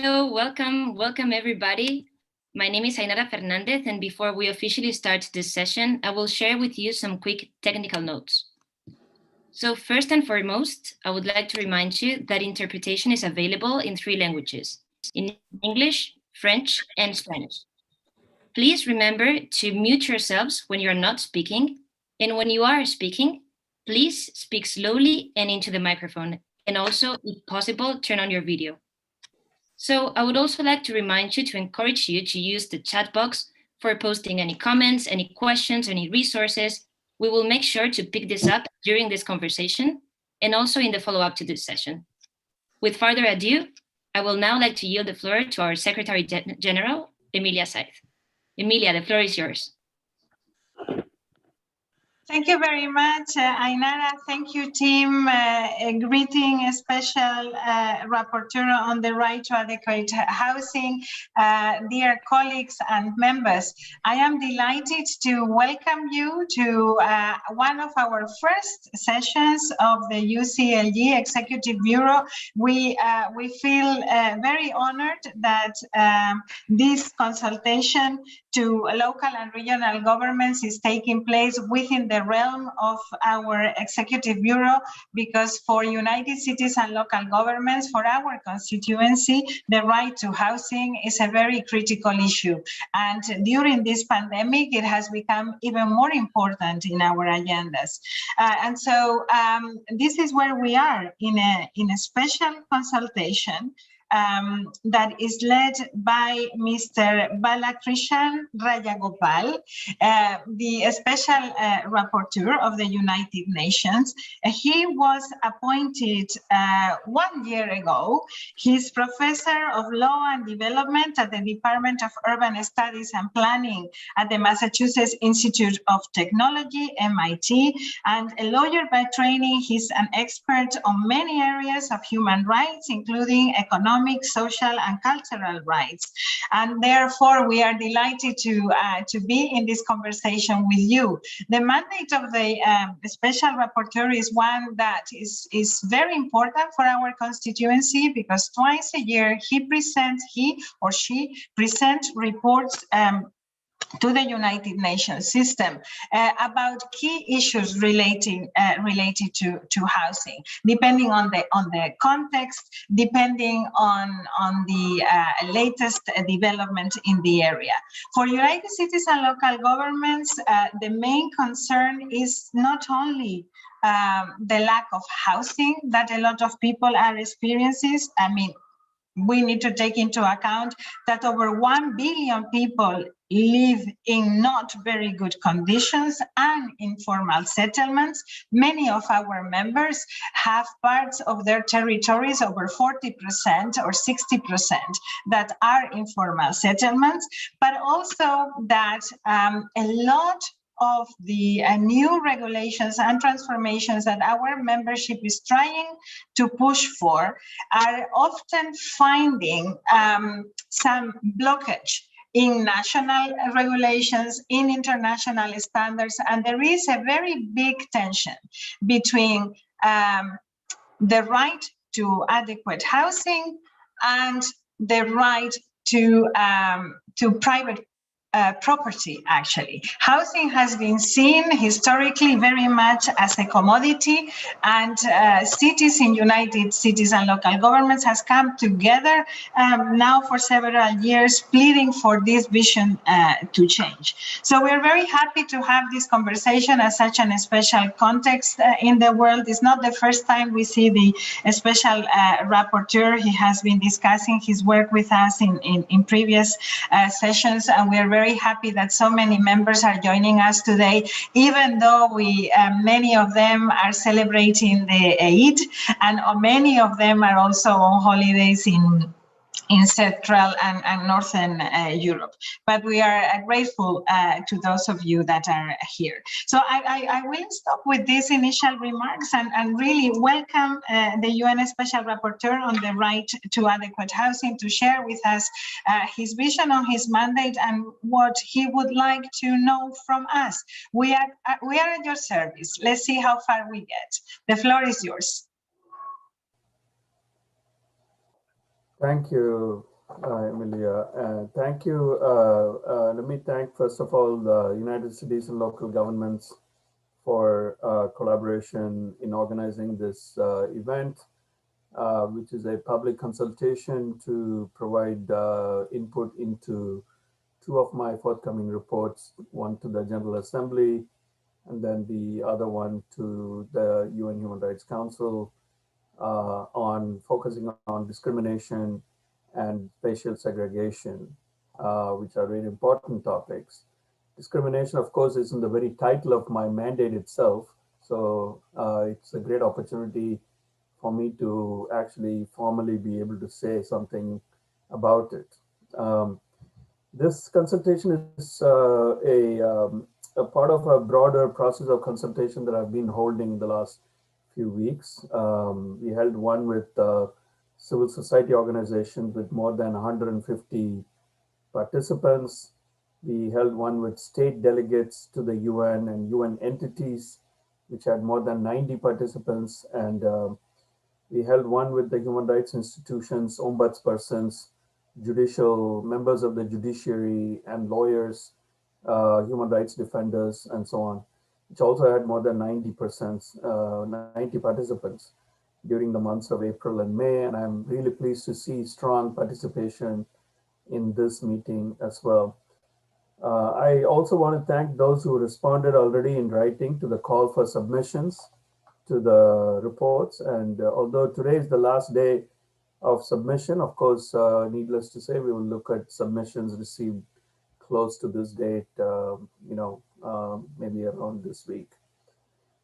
Hello, welcome everybody. My name is Ainara Fernandez, and before we officially start this session, I will share with you some quick technical notes. So first and foremost, I would like to remind you that interpretation is available in 3 languages, in English, French, and Spanish. Please remember to mute yourselves when you're not speaking, and when you are speaking, please speak slowly and into the microphone, and also, if possible, turn on your video. So I would also like to remind you to encourage you to use the chat box for posting any comments, any questions, any resources. We will make sure to pick this up during this conversation and also in the follow-up to this session. With further ado, I will now like to yield the floor to our Secretary General, Emilia Saiz. Emilia, the floor is yours. Thank you very much, Ainara. Thank you, team. Greeting a special rapporteur on the right to adequate housing. Dear colleagues and members, I am delighted to welcome you to one of our first sessions of the UCLG Executive Bureau. We feel very honored that this consultation to local and regional governments is taking place within the realm of our Executive Bureau, because for United Cities and local governments, for our constituency, the right to housing is a very critical issue. And during this pandemic, it has become even more important in our agendas. And so this is where we are in a special consultation that is led by Mr. Balakrishan Rajagopal, the special rapporteur of the United Nations. He was appointed 1 year ago. He's professor of law and development at the Department of Urban Studies and Planning at the Massachusetts Institute of Technology, MIT, and a lawyer by training. He's an expert on many areas of human rights, including economic, social, and cultural rights. And therefore, we are delighted to be in this conversation with you. The mandate of the special rapporteur is one that is very important for our constituency, because twice a year he or she presents reports to the United Nations system about key issues related to housing, depending on the context, depending on the latest development in the area. For United Cities and local governments, the main concern is not only the lack of housing that a lot of people are experiencing. I mean, we need to take into account that over 1 billion people live in not very good conditions and informal settlements. Many of our members have parts of their territories, over 40% or 60%, that are informal settlements, but also that a lot of the new regulations and transformations that our membership is trying to push for are often finding some blockage in national regulations, in international standards, and there is a very big tension between the right to adequate housing and the right to private property, actually. Housing has been seen historically very much as a commodity, and cities in United Cities and local governments has come together now for several years, pleading for this vision to change. So we're very happy to have this conversation as such a special context in the world. It's not the first time we see the special rapporteur. He has been discussing his work with us in previous sessions, and we are very happy that so many members are joining us today, even though many of them are celebrating the Eid, and many of them are also on holidays in Central and Northern Europe. But we are grateful to those of you that are here. So I will stop with these initial remarks and really welcome the UN Special Rapporteur on the right to adequate housing to share with us his vision on his mandate and what he would like to know from us. We are at your service. Let's see how far we get. The floor is yours. Thank you, Emilia. Thank you. Let me thank, first of all, the United Cities and local governments for collaboration in organizing this event, which is a public consultation to provide input into two of my forthcoming reports, one to the General Assembly and then the other one to the UN Human Rights Council on focusing on discrimination and spatial segregation, which are very important topics. Discrimination, of course, is in the very title of my mandate itself. So it's a great opportunity for me to actually formally be able to say something about it. This consultation is a part of a broader process of consultation that I've been holding the last few weeks. We held one with civil society organizations with more than 150 participants. We held one with state delegates to the UN and UN entities, which had more than 90 participants. And we held one with the human rights institutions, ombudspersons, judicial members of the judiciary, and lawyers, human rights defenders, and so on, which also had more than 90 participants during the months of April and May. And I'm really pleased to see strong participation in this meeting as well. I also want to thank those who responded already in writing to the call for submissions to the reports. And although today is the last day of submission, of course, needless to say, we will look at submissions received close to this date, maybe around this week.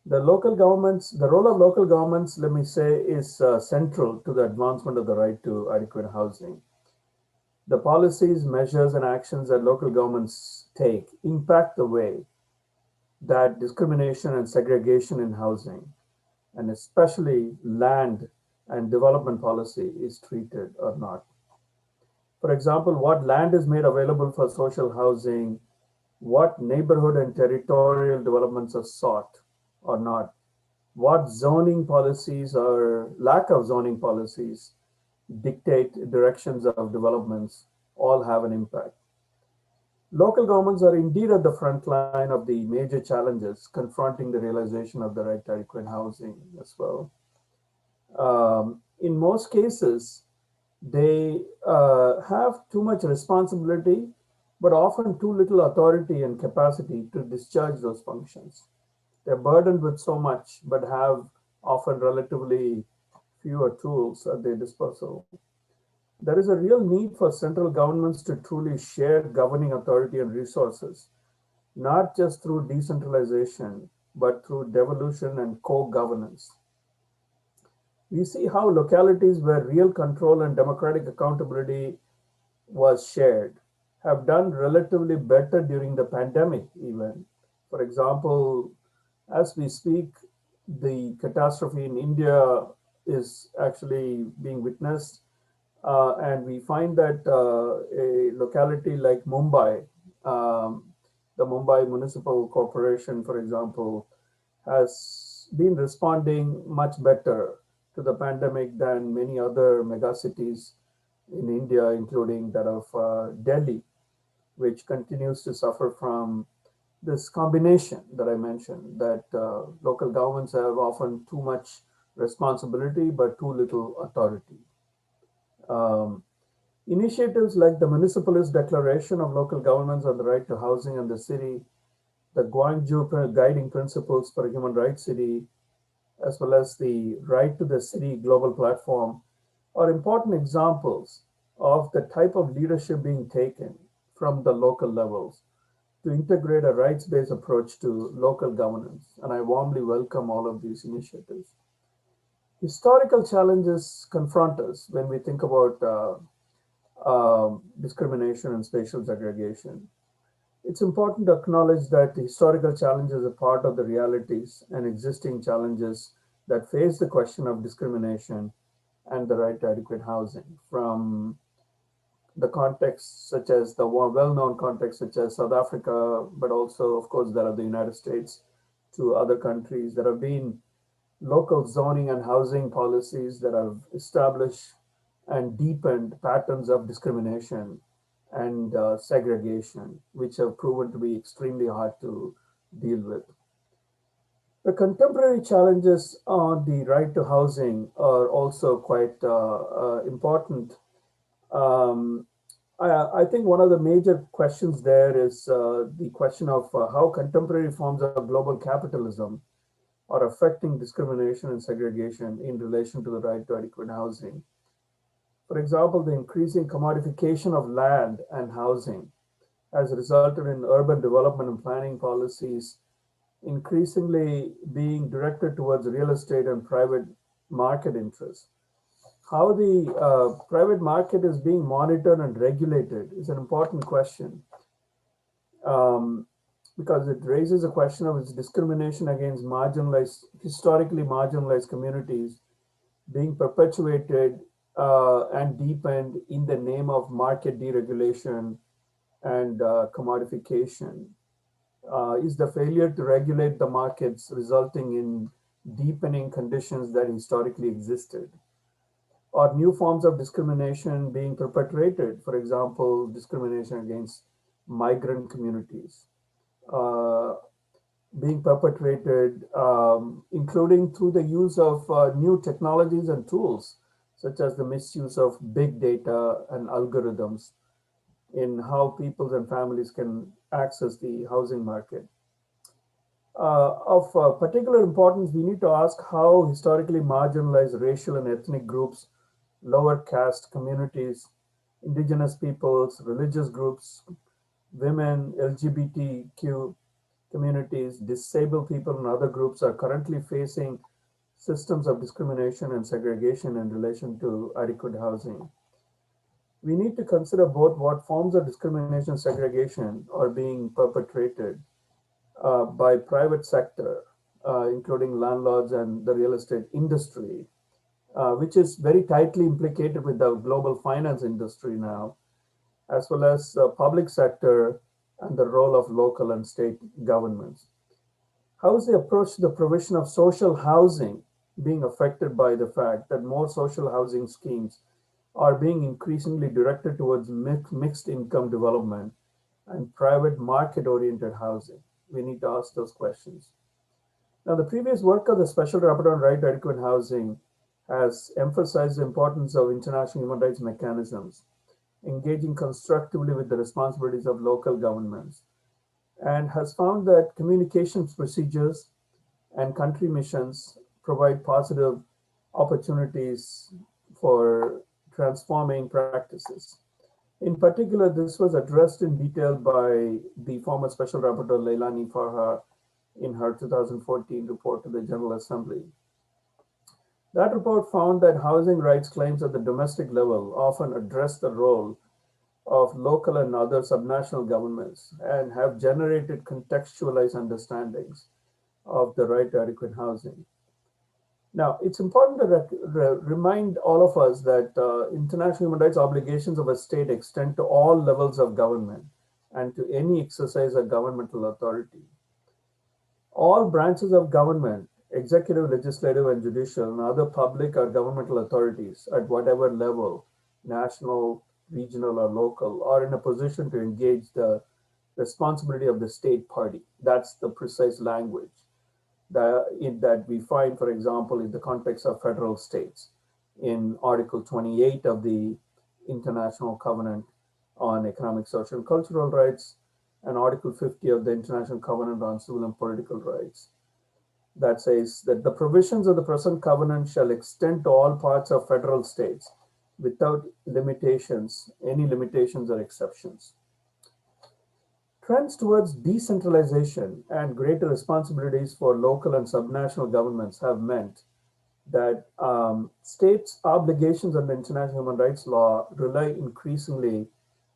The role of local governments, let me say, is central to the advancement of the right to adequate housing. The policies, measures, and actions that local governments take impact the way that discrimination and segregation in housing, and especially land and development policy, is treated or not. For example, what land is made available for social housing, what neighborhood and territorial developments are sought or not, what zoning policies or lack of zoning policies dictate directions of developments, all have an impact. Local governments are indeed at the front line of the major challenges confronting the realization of the right to adequate housing as well. In most cases, they have too much responsibility, but often too little authority and capacity to discharge those functions. They're burdened with so much, but have often relatively fewer tools at their disposal. There is a real need for central governments to truly share governing authority and resources, not just through decentralization, but through devolution and co-governance. We see how localities where real control and democratic accountability was shared have done relatively better during the pandemic, even. For example, as we speak, the catastrophe in India is actually being witnessed. And we find that a locality like Mumbai, um, the Mumbai Municipal Corporation, for example, has been responding much better to the pandemic than many other megacities in India, including that of Delhi, which continues to suffer from this combination that I mentioned, that local governments have often too much responsibility but too little authority. Um, Initiatives like the Municipalist Declaration of Local Governments on the Right to Housing in the City, the Guangzhou Guiding Principles for a Human Rights City, as well as the Right to the City Global Platform are important examples of the type of leadership being taken from the local levels to integrate a rights-based approach to local governance. And I warmly welcome all of these initiatives. Historical challenges confront us when we think about discrimination and spatial segregation. It's important to acknowledge that the historical challenges are part of the realities and existing challenges that face the question of discrimination and the right to adequate housing, from the context such as the well-known context such as South Africa, but also, of course, that of the United States, to other countries. There have been local zoning and housing policies that have established and deepened patterns of discrimination and segregation, which have proven to be extremely hard to deal with. The contemporary challenges on the right to housing are also quite important. Um, I think one of the major questions there is the question of how contemporary forms of global capitalism are affecting discrimination and segregation in relation to the right to adequate housing. For example, the increasing commodification of land and housing has resulted in urban development and planning policies increasingly being directed towards real estate and private market interests. How the private market is being monitored and regulated is an important question, um, because it raises a question of its discrimination against marginalized, historically marginalized communities being perpetuated and deepened in the name of market deregulation and commodification. Is the failure to regulate the markets resulting in deepening conditions that historically existed? Or new forms of discrimination being perpetrated, for example, discrimination against migrant communities, uh, being perpetrated, including through the use of new technologies and tools, such as the misuse of big data and algorithms in how peoples and families can access the housing market. Of particular importance, we need to ask how historically marginalized racial and ethnic groups, lower caste communities, indigenous peoples, religious groups, women, LGBTQ communities, disabled people, and other groups are currently facing systems of discrimination and segregation in relation to adequate housing. We need to consider both what forms of discrimination and segregation are being perpetrated by private sector, including landlords and the real estate industry, which is very tightly implicated with the global finance industry now, as well as public sector and the role of local and state governments. How is the approach to the provision of social housing being affected by the fact that more social housing schemes are being increasingly directed towards mixed income development and private market oriented housing? We need to ask those questions. Now, the previous work of the Special Rapporteur on Right to Adequate Housing has emphasized the importance of international human rights mechanisms, engaging constructively with the responsibilities of local governments, and has found that communications procedures and country missions provide positive opportunities for transforming practices. In particular, this was addressed in detail by the former Special Rapporteur Leilani Farha in her 2014 report to the General Assembly. That report found that housing rights claims at the domestic level often address the role of local and other subnational governments and have generated contextualized understandings of the right to adequate housing. Now, it's important to remind all of us that international human rights obligations of a state extend to all levels of government and to any exercise of governmental authority. All branches of government, executive, legislative, and judicial, and other public or governmental authorities at whatever level, national, regional, or local, are in a position to engage the responsibility of the state party. That's the precise language that we find, for example, in the context of federal states in Article 28 of the International Covenant on Economic, Social, and Cultural Rights, and Article 50 of the International Covenant on Civil and Political Rights, that says that the provisions of the present covenant shall extend to all parts of federal states without limitations, any limitations or exceptions. Trends towards decentralization and greater responsibilities for local and subnational governments have meant that states' obligations under international human rights law rely increasingly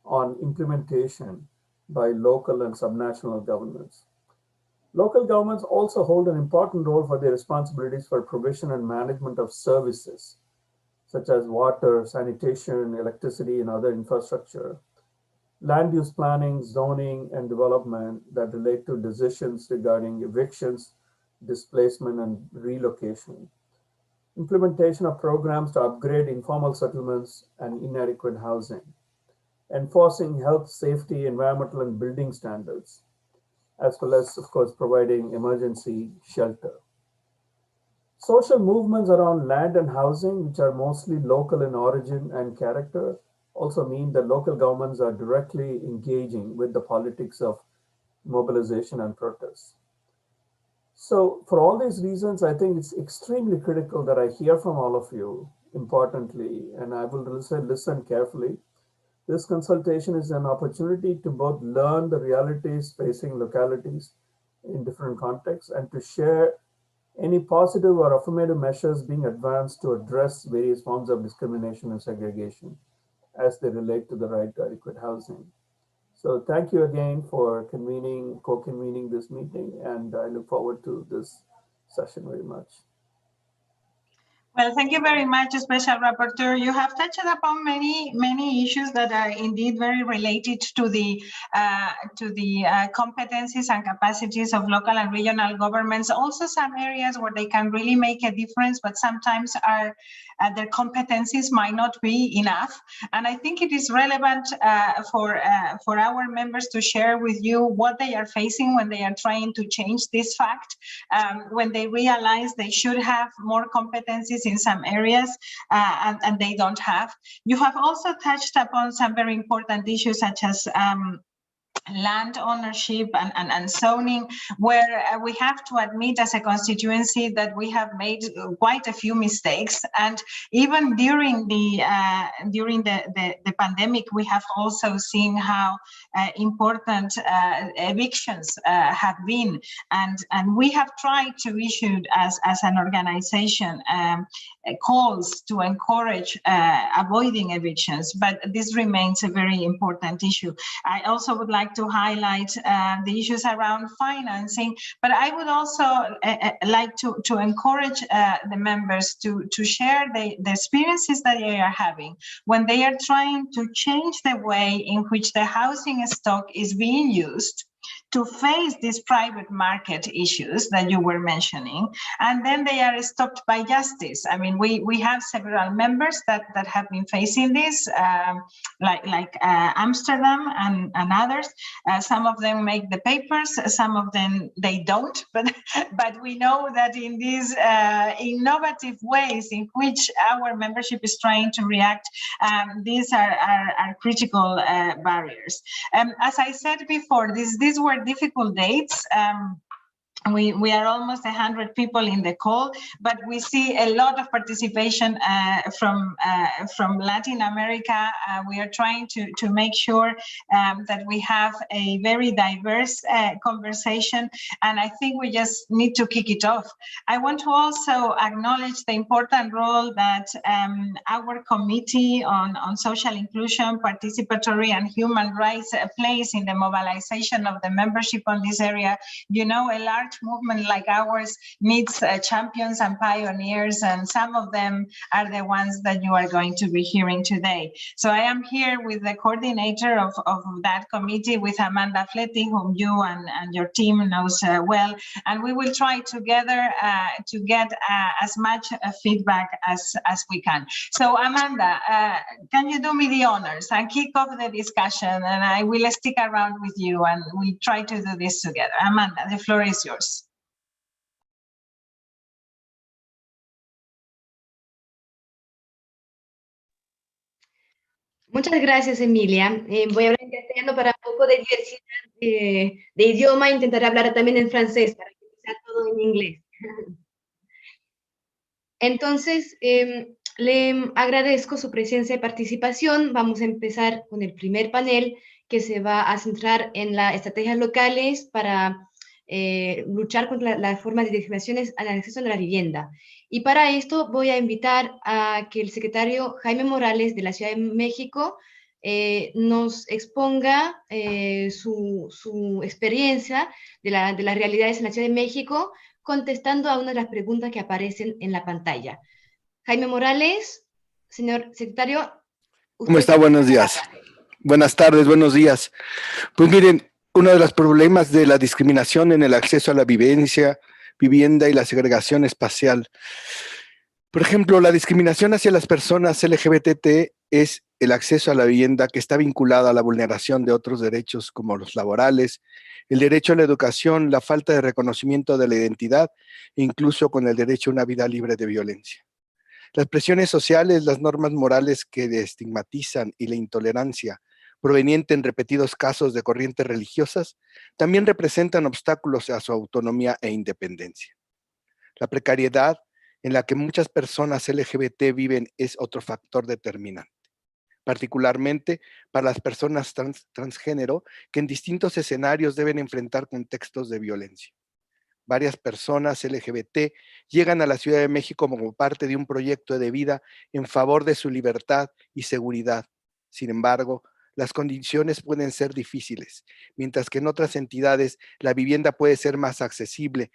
on implementation by local and subnational governments. Local governments also hold an important role for their responsibilities for provision and management of services, such as water, sanitation, electricity, and other infrastructure, land use planning, zoning, and development that relate to decisions regarding evictions, displacement, and relocation. implementation of programs to upgrade informal settlements and inadequate housing, enforcing health, safety, environmental, and building standards, as well as, of course, providing emergency shelter. Social movements around land and housing, which are mostly local in origin and character, also mean that local governments are directly engaging with the politics of mobilization and protest. So, for all these reasons, I think it's extremely critical that I hear from all of you, importantly, and I will listen carefully. This consultation is an opportunity to both learn the realities facing localities in different contexts and to share any positive or affirmative measures being advanced to address various forms of discrimination and segregation as they relate to the right to adequate housing. So thank you again for co-convening this meeting, and I look forward to this session very much. Well, thank you very much, Special Rapporteur. You have touched upon many issues that are indeed very related to the competencies and capacities of local and regional governments. Also, some areas where they can really make a difference, but sometimes their competencies might not be enough. And I think it is relevant for our members to share with you what they are facing when they are trying to change this fact, when they realize they should have more competencies in some areas and they don't have. You have also touched upon some very important issues such as land ownership and zoning, where we have to admit as a constituency that we have made quite a few mistakes. And even during the pandemic, we have also seen how important evictions have been. And we have tried to issue as an organization calls to encourage avoiding evictions, but this remains a very important issue. I also would like to highlight the issues around financing, but I would also like to encourage the members to share the experiences that they are having when they are trying to change the way in which the housing stock is being used to face these private market issues that you were mentioning, and then they are stopped by justice. I mean, we have several members that have been facing this, like Amsterdam and others. Some of them make the papers, some of them they don't, but we know that in these innovative ways in which our membership is trying to react, these are critical barriers. As I said before, these were difficult dates. We are almost 100 people in the call, but we see a lot of participation from Latin America. We are trying to make sure that we have a very diverse conversation, and I think we just need to kick it off. I want to also acknowledge the important role that our committee on social inclusion, participatory and human rights plays in the mobilization of the membership on this area. You know, a large movement like ours needs champions and pioneers, and some of them are the ones that you are going to be hearing today. So I am here with the coordinator of that committee, with Amanda Fletty, whom you and your team knows well, and we will try together to get as much feedback as we can. So Amanda, can you do me the honors and kick off the discussion, and I will stick around with you and we'll try to do this together. Amanda, the floor is yours. Muchas gracias, Emilia. Voy a hablar en castellano para un poco de diversidad de idioma. Intentaré hablar también en francés para que sea todo en inglés. Entonces, le agradezco su presencia y participación. Vamos a empezar con el primer panel, que se va a centrar en las estrategias locales para luchar contra las formas de discriminaciones al acceso a la vivienda. Y para esto voy a invitar a que el secretario Jaime Morales de la Ciudad de México nos exponga su experiencia de las realidades en la Ciudad de México, contestando a una de las preguntas que aparecen en la pantalla. Jaime Morales, señor secretario. ¿Cómo está? Buenos días. Buenas tardes, buenos días. Pues miren, uno de los problemas de la discriminación en el acceso a la vivienda y la segregación espacial Por ejemplo, la discriminación hacia las personas LGBT es el acceso a la vivienda que está vinculado a la vulneración de otros derechos como los laborales, el derecho a la educación, la falta de reconocimiento de la identidad e incluso con el derecho a una vida libre de violencia. Las presiones sociales, las normas morales que estigmatizan y la intolerancia proveniente en repetidos casos de corrientes religiosas también representan obstáculos a su autonomía e independencia. La precariedad en la que muchas personas LGBT viven es otro factor determinante, particularmente para las personas transgénero que en distintos escenarios deben enfrentar contextos de violencia. Varias personas LGBT llegan a la Ciudad de México como parte de un proyecto de vida en favor de su libertad y seguridad. Sin embargo, las condiciones pueden ser difíciles, mientras que en otras entidades la vivienda puede ser más accesible.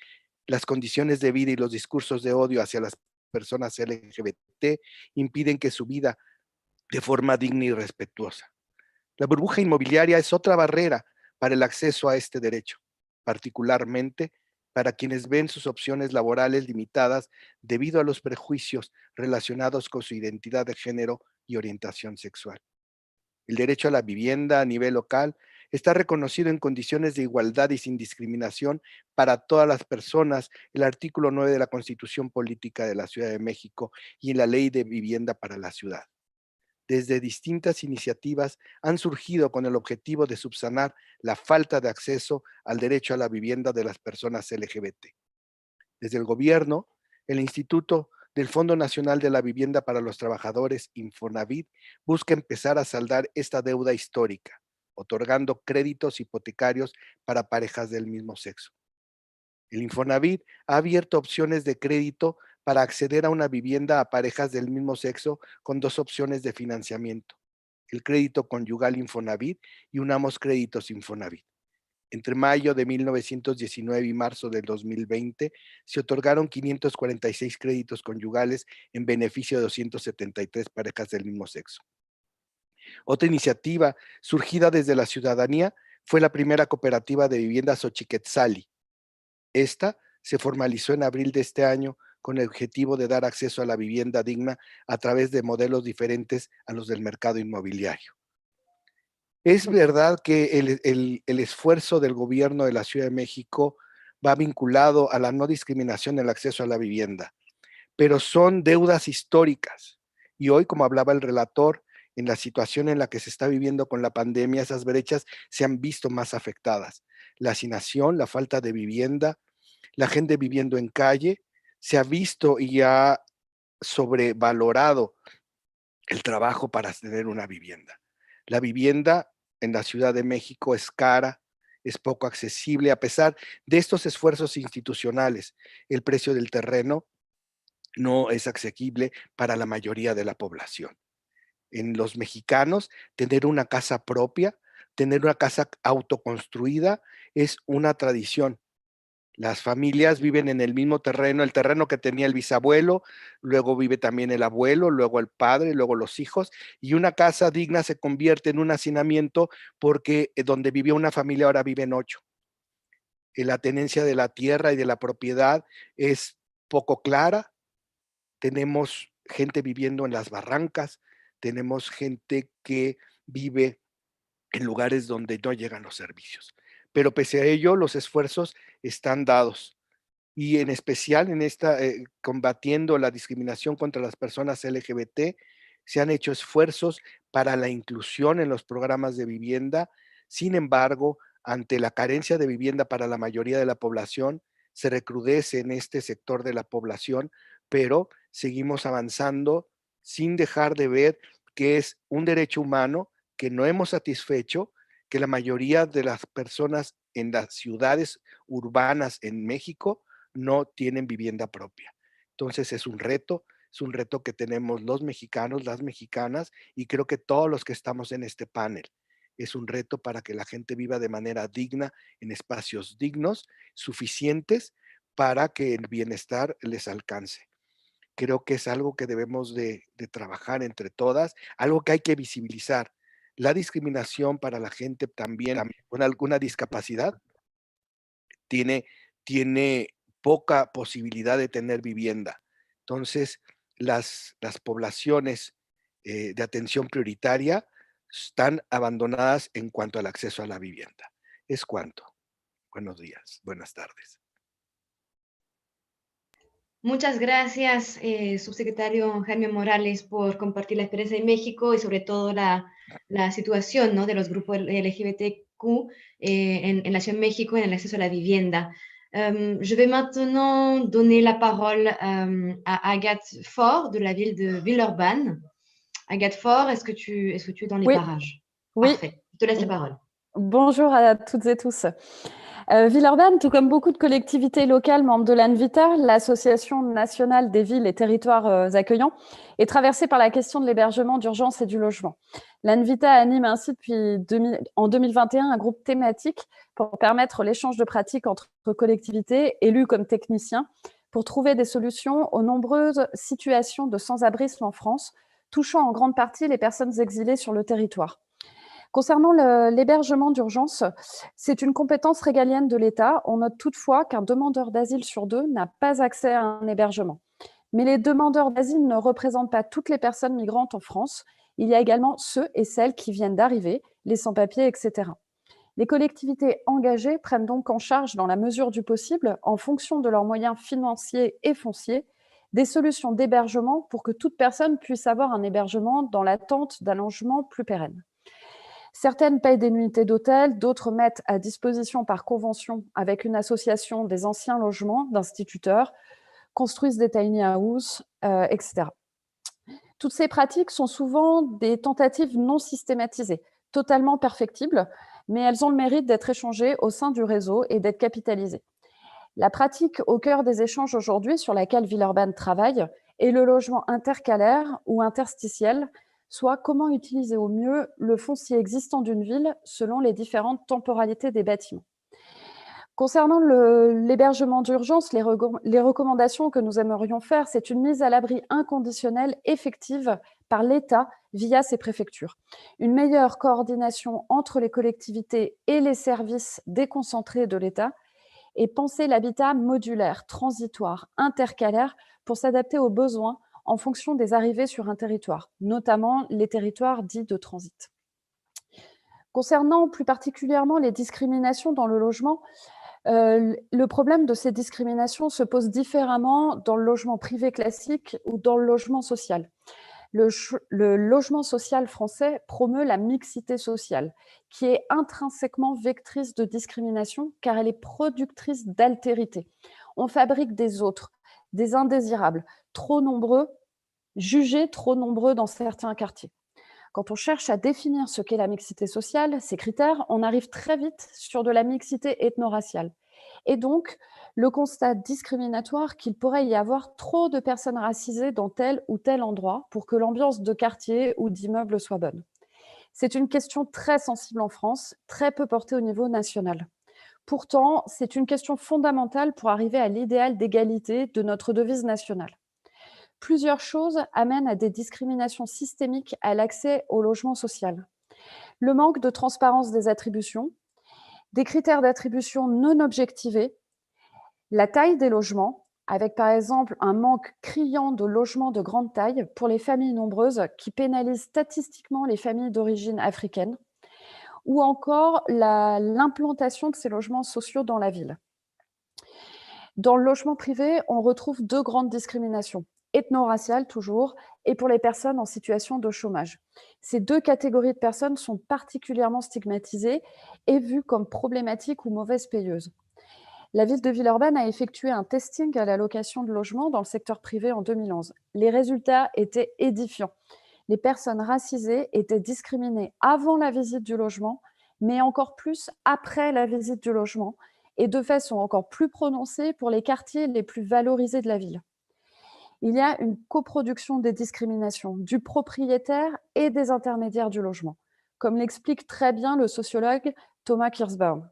Las condiciones de vida y los discursos de odio hacia las personas LGBT impiden que su vida de forma digna y respetuosa. La burbuja inmobiliaria es otra barrera para el acceso a este derecho, particularmente para quienes ven sus opciones laborales limitadas debido a los prejuicios relacionados con su identidad de género y orientación sexual. El derecho a la vivienda a nivel local está reconocido en condiciones de igualdad y sin discriminación para todas las personas, el artículo 9 de la Constitución Política de la Ciudad de México y en la Ley de Vivienda para la Ciudad. Desde distintas iniciativas han surgido con el objetivo de subsanar la falta de acceso al derecho a la vivienda de las personas LGBT. Desde el gobierno, el Instituto del Fondo Nacional de la Vivienda para los Trabajadores, Infonavit, busca empezar a saldar esta deuda histórica, otorgando créditos hipotecarios para parejas del mismo sexo. El Infonavit ha abierto opciones de crédito para acceder a una vivienda a parejas del mismo sexo con dos opciones de financiamiento: el crédito conyugal Infonavit y Unamos Créditos Infonavit. Entre mayo de 1919 y marzo del 2020 se otorgaron 546 créditos conyugales en beneficio de 273 parejas del mismo sexo. Otra iniciativa surgida desde la ciudadanía fue la primera cooperativa de vivienda Xochiquetzali. Esta se formalizó en abril de este año con el objetivo de dar acceso a la vivienda digna a través de modelos diferentes a los del mercado inmobiliario. Es verdad que el esfuerzo del gobierno de la Ciudad de México va vinculado a la no discriminación en el acceso a la vivienda, pero son deudas históricas. Y hoy, como hablaba el relator, en la situación en la que se está viviendo con la pandemia, esas brechas se han visto más afectadas. La hacinación, la falta de vivienda, la gente viviendo en calle, se ha visto y ha sobrevalorado el trabajo para tener una vivienda. La vivienda en la Ciudad de México es cara, es poco accesible, a pesar de estos esfuerzos institucionales. El precio del terreno no es asequible para la mayoría de la población. En los mexicanos, tener una casa propia, tener una casa autoconstruida es una tradición. Las familias viven en el mismo terreno, el terreno que tenía el bisabuelo, luego vive también el abuelo, luego el padre, luego los hijos, y una casa digna se convierte en un hacinamiento porque donde vivía una familia ahora viven 8. La tenencia de la tierra y de la propiedad es poco clara. Tenemos gente viviendo en las barrancas, tenemos gente que vive en lugares donde no llegan los servicios. Pero pese a ello, los esfuerzos están dados. Y en especial en esta, combatiendo la discriminación contra las personas LGBT, se han hecho esfuerzos para la inclusión en los programas de vivienda. Sin embargo, ante la carencia de vivienda para la mayoría de la población, se recrudece en este sector de la población, pero seguimos avanzando sin dejar de ver que es un derecho humano que no hemos satisfecho, que la mayoría de las personas en las ciudades urbanas en México no tienen vivienda propia. Entonces es un reto que tenemos los mexicanos, las mexicanas, y creo que todos los que estamos en este panel. Es un reto para que la gente viva de manera digna, en espacios dignos, suficientes para que el bienestar les alcance. Creo que es algo que debemos de trabajar entre todas, algo que hay que visibilizar. La discriminación para la gente también con alguna discapacidad tiene poca posibilidad de tener vivienda. Entonces, las poblaciones de atención prioritaria están abandonadas en cuanto al acceso a la vivienda. Es cuanto. Buenos días, buenas tardes. Muchas gracias, subsecretario Jaime Morales, por compartir la experiencia de México y sobre todo la situación, ¿no?, de los grupos LGBTQ en la Ciudad de México en el acceso a la vivienda. Je vais maintenant donner la parole à Agathe Faure de la ville de Villeurbanne. Agathe Faure, est-ce que tu es dans les parages? Oui. Parfait, je te laisse la parole. Bonjour à toutes et tous. Villeurbanne, tout comme beaucoup de collectivités locales membres de l'ANVITA, l'Association nationale des villes et territoires accueillants, est traversée par la question de l'hébergement d'urgence et du logement. L'ANVITA anime ainsi en 2021 un groupe thématique pour permettre l'échange de pratiques entre collectivités, élus comme techniciens, pour trouver des solutions aux nombreuses situations de sans-abrisme en France, touchant en grande partie les personnes exilées sur le territoire. Concernant l'hébergement d'urgence, c'est une compétence régalienne de l'État. On note toutefois qu'un demandeur d'asile sur 2 n'a pas accès à un hébergement. Mais les demandeurs d'asile ne représentent pas toutes les personnes migrantes en France. Il y a également ceux et celles qui viennent d'arriver, les sans-papiers, etc. Les collectivités engagées prennent donc en charge, dans la mesure du possible, en fonction de leurs moyens financiers et fonciers, des solutions d'hébergement pour que toute personne puisse avoir un hébergement dans l'attente d'un logement plus pérenne. Certaines payent des nuitées d'hôtel, d'autres mettent à disposition par convention avec une association des anciens logements d'instituteurs, construisent des tiny houses, etc. Toutes ces pratiques sont souvent des tentatives non systématisées, totalement perfectibles, mais elles ont le mérite d'être échangées au sein du réseau et d'être capitalisées. La pratique au cœur des échanges aujourd'hui sur laquelle Villeurbanne travaille est le logement intercalaire ou interstitiel, soit comment utiliser au mieux le foncier existant d'une ville selon les différentes temporalités des bâtiments. Concernant l'hébergement d'urgence, les recommandations que nous aimerions faire, c'est une mise à l'abri inconditionnelle effective par l'État via ses préfectures, une meilleure coordination entre les collectivités et les services déconcentrés de l'État, et penser l'habitat modulaire, transitoire, intercalaire pour s'adapter aux besoins en fonction des arrivées sur un territoire, notamment les territoires dits de transit. Concernant plus particulièrement les discriminations dans le logement, le problème de ces discriminations se pose différemment dans le logement privé classique ou dans le logement social. Le logement social français promeut la mixité sociale, qui est intrinsèquement vectrice de discrimination car elle est productrice d'altérité. On fabrique des autres, des indésirables, trop nombreux, jugés trop nombreux dans certains quartiers. Quand on cherche à définir ce qu'est la mixité sociale, ces critères, on arrive très vite sur de la mixité ethno-raciale. Et donc, le constat discriminatoire qu'il pourrait y avoir trop de personnes racisées dans tel ou tel endroit pour que l'ambiance de quartier ou d'immeuble soit bonne. C'est une question très sensible en France, très peu portée au niveau national. Pourtant, c'est une question fondamentale pour arriver à l'idéal d'égalité de notre devise nationale. Plusieurs choses amènent à des discriminations systémiques à l'accès au logement social. Le manque de transparence des attributions, des critères d'attribution non objectivés, la taille des logements, avec par exemple un manque criant de logements de grande taille pour les familles nombreuses qui pénalisent statistiquement les familles d'origine africaine, ou encore l'implantation de ces logements sociaux dans la ville. Dans le logement privé, on retrouve 2 grandes discriminations, ethno-raciales toujours, et pour les personnes en situation de chômage. Ces 2 catégories de personnes sont particulièrement stigmatisées et vues comme problématiques ou mauvaises payeuses. La ville de Villeurbanne a effectué un testing à la location de logements dans le secteur privé en 2011. Les résultats étaient édifiants. Les personnes racisées étaient discriminées avant la visite du logement, mais encore plus après la visite du logement, et de façon encore plus prononcée pour les quartiers les plus valorisés de la ville. Il y a une coproduction des discriminations du propriétaire et des intermédiaires du logement, comme l'explique très bien le sociologue Thomas Kirschbaum.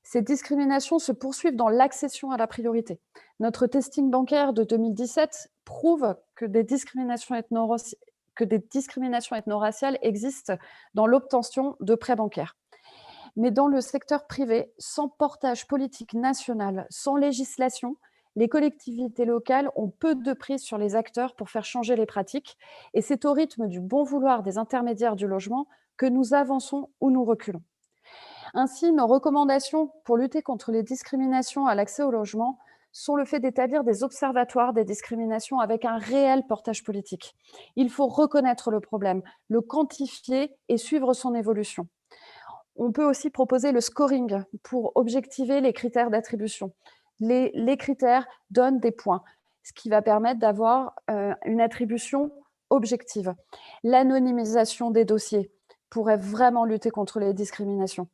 Ces discriminations se poursuivent dans l'accession à la priorité. Notre testing bancaire de 2017 prouve que des discriminations ethno-raciales existent dans l'obtention de prêts bancaires. Mais dans le secteur privé, sans portage politique national, sans législation, les collectivités locales ont peu de prise sur les acteurs pour faire changer les pratiques, et c'est au rythme du bon vouloir des intermédiaires du logement que nous avançons ou nous reculons. Ainsi, nos recommandations pour lutter contre les discriminations à l'accès au logement sont le fait d'établir des observatoires des discriminations avec un réel portage politique. Il faut reconnaître le problème, le quantifier et suivre son évolution. On peut aussi proposer le scoring pour objectiver les critères d'attribution. Les critères donnent des points, ce qui va permettre d'avoir une attribution objective. L'anonymisation des dossiers pourrait vraiment lutter contre les discriminations.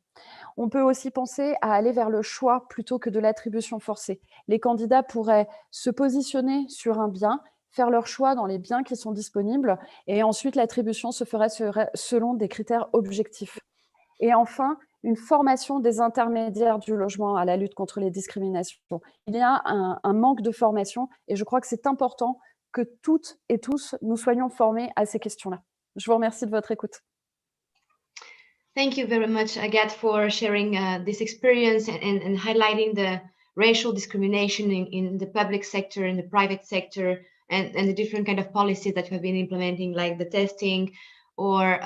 On peut aussi penser à aller vers le choix plutôt que de l'attribution forcée. Les candidats pourraient se positionner sur un bien, faire leur choix dans les biens qui sont disponibles, et ensuite l'attribution se ferait selon des critères objectifs. Et enfin, une formation des intermédiaires du logement à la lutte contre les discriminations. Il y a un manque de formation, et je crois que c'est important que toutes et tous nous soyons formés à ces questions-là. Je vous remercie de votre écoute. Thank you very much, Agathe, for sharing this experience and highlighting the racial discrimination in the public sector, in the private sector, and the different kind of policies that you have been implementing, like the testing or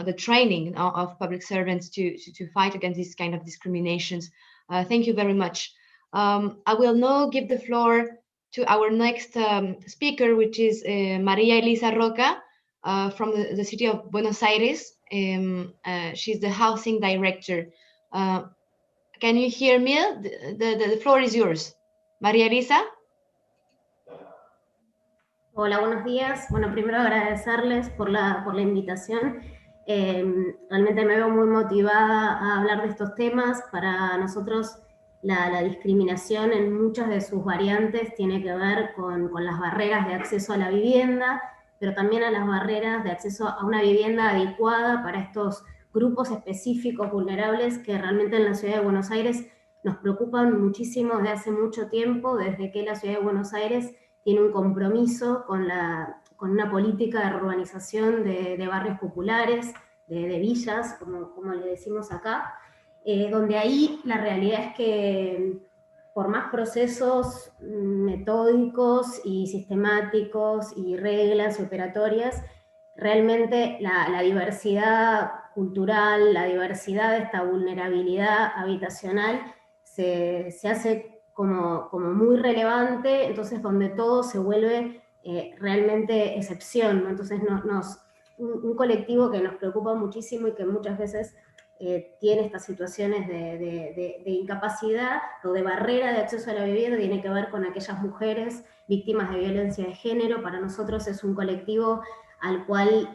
the training of public servants to fight against this kind of discriminations. Thank you very much. I will now give the floor to our next speaker, which is Maria Elisa Roca from the city of Buenos Aires. She's the housing director. Can you hear me? The floor is yours. María Elisa. Hola, buenos días. Bueno, primero agradecerles por la invitación. Realmente me veo muy motivada a hablar de estos temas. Para nosotros la discriminación en muchas de sus variantes tiene que ver con las barreras de acceso a la vivienda, pero también a las barreras de acceso a una vivienda adecuada para estos grupos específicos vulnerables que realmente en la ciudad de Buenos Aires nos preocupan muchísimo desde hace mucho tiempo, desde que la ciudad de Buenos Aires tiene un compromiso con una política de urbanización de barrios populares, de villas, como le decimos acá, donde ahí la realidad es que por más procesos metódicos y sistemáticos y reglas operatorias, realmente la diversidad cultural, la diversidad de esta vulnerabilidad habitacional se hace como muy relevante, entonces donde todo se vuelve realmente excepción, ¿no? Entonces un colectivo que nos preocupa muchísimo y que muchas veces tiene estas situaciones de incapacidad o de barrera de acceso a la vivienda, tiene que ver con aquellas mujeres víctimas de violencia de género. Para nosotros es un colectivo al cual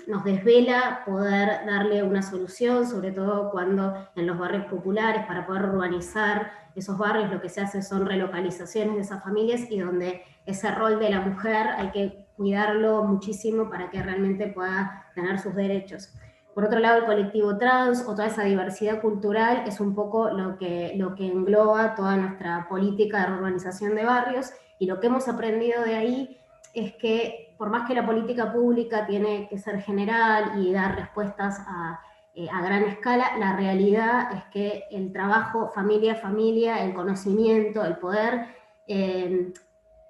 nos desvela poder darle una solución, sobre todo cuando en los barrios populares, para poder urbanizar esos barrios, lo que se hace son relocalizaciones de esas familias y donde ese rol de la mujer hay que cuidarlo muchísimo para que realmente pueda tener sus derechos. Por otro lado, el colectivo trans o toda esa diversidad cultural es un poco lo que engloba toda nuestra política de urbanización de barrios, y lo que hemos aprendido de ahí es que por más que la política pública tiene que ser general y dar respuestas a gran escala, la realidad es que el trabajo familia a familia, el conocimiento, el poder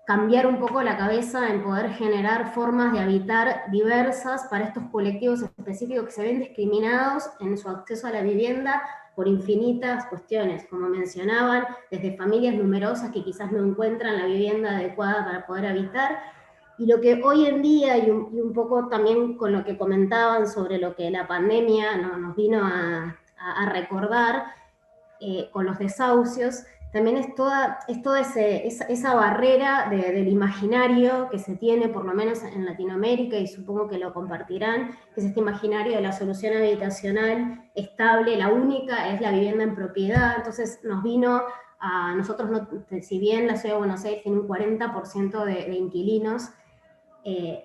cambiar un poco la cabeza en poder generar formas de habitar diversas para estos colectivos específicos que se ven discriminados en su acceso a la vivienda por infinitas cuestiones, como mencionaban, desde familias numerosas que quizás no encuentran la vivienda adecuada para poder habitar, y lo que hoy en día, y un poco también con lo que comentaban sobre lo que la pandemia nos vino a recordar con los desahucios, también es toda esa barrera del imaginario que se tiene, por lo menos en Latinoamérica, y supongo que lo compartirán, que es este imaginario de la solución habitacional estable, la única es la vivienda en propiedad. Entonces nos vino a nosotros, si bien la ciudad de Buenos Aires tiene un 40% de inquilinos,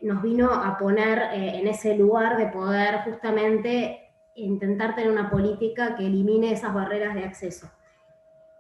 nos vino a poner en ese lugar de poder justamente intentar tener una política que elimine esas barreras de acceso.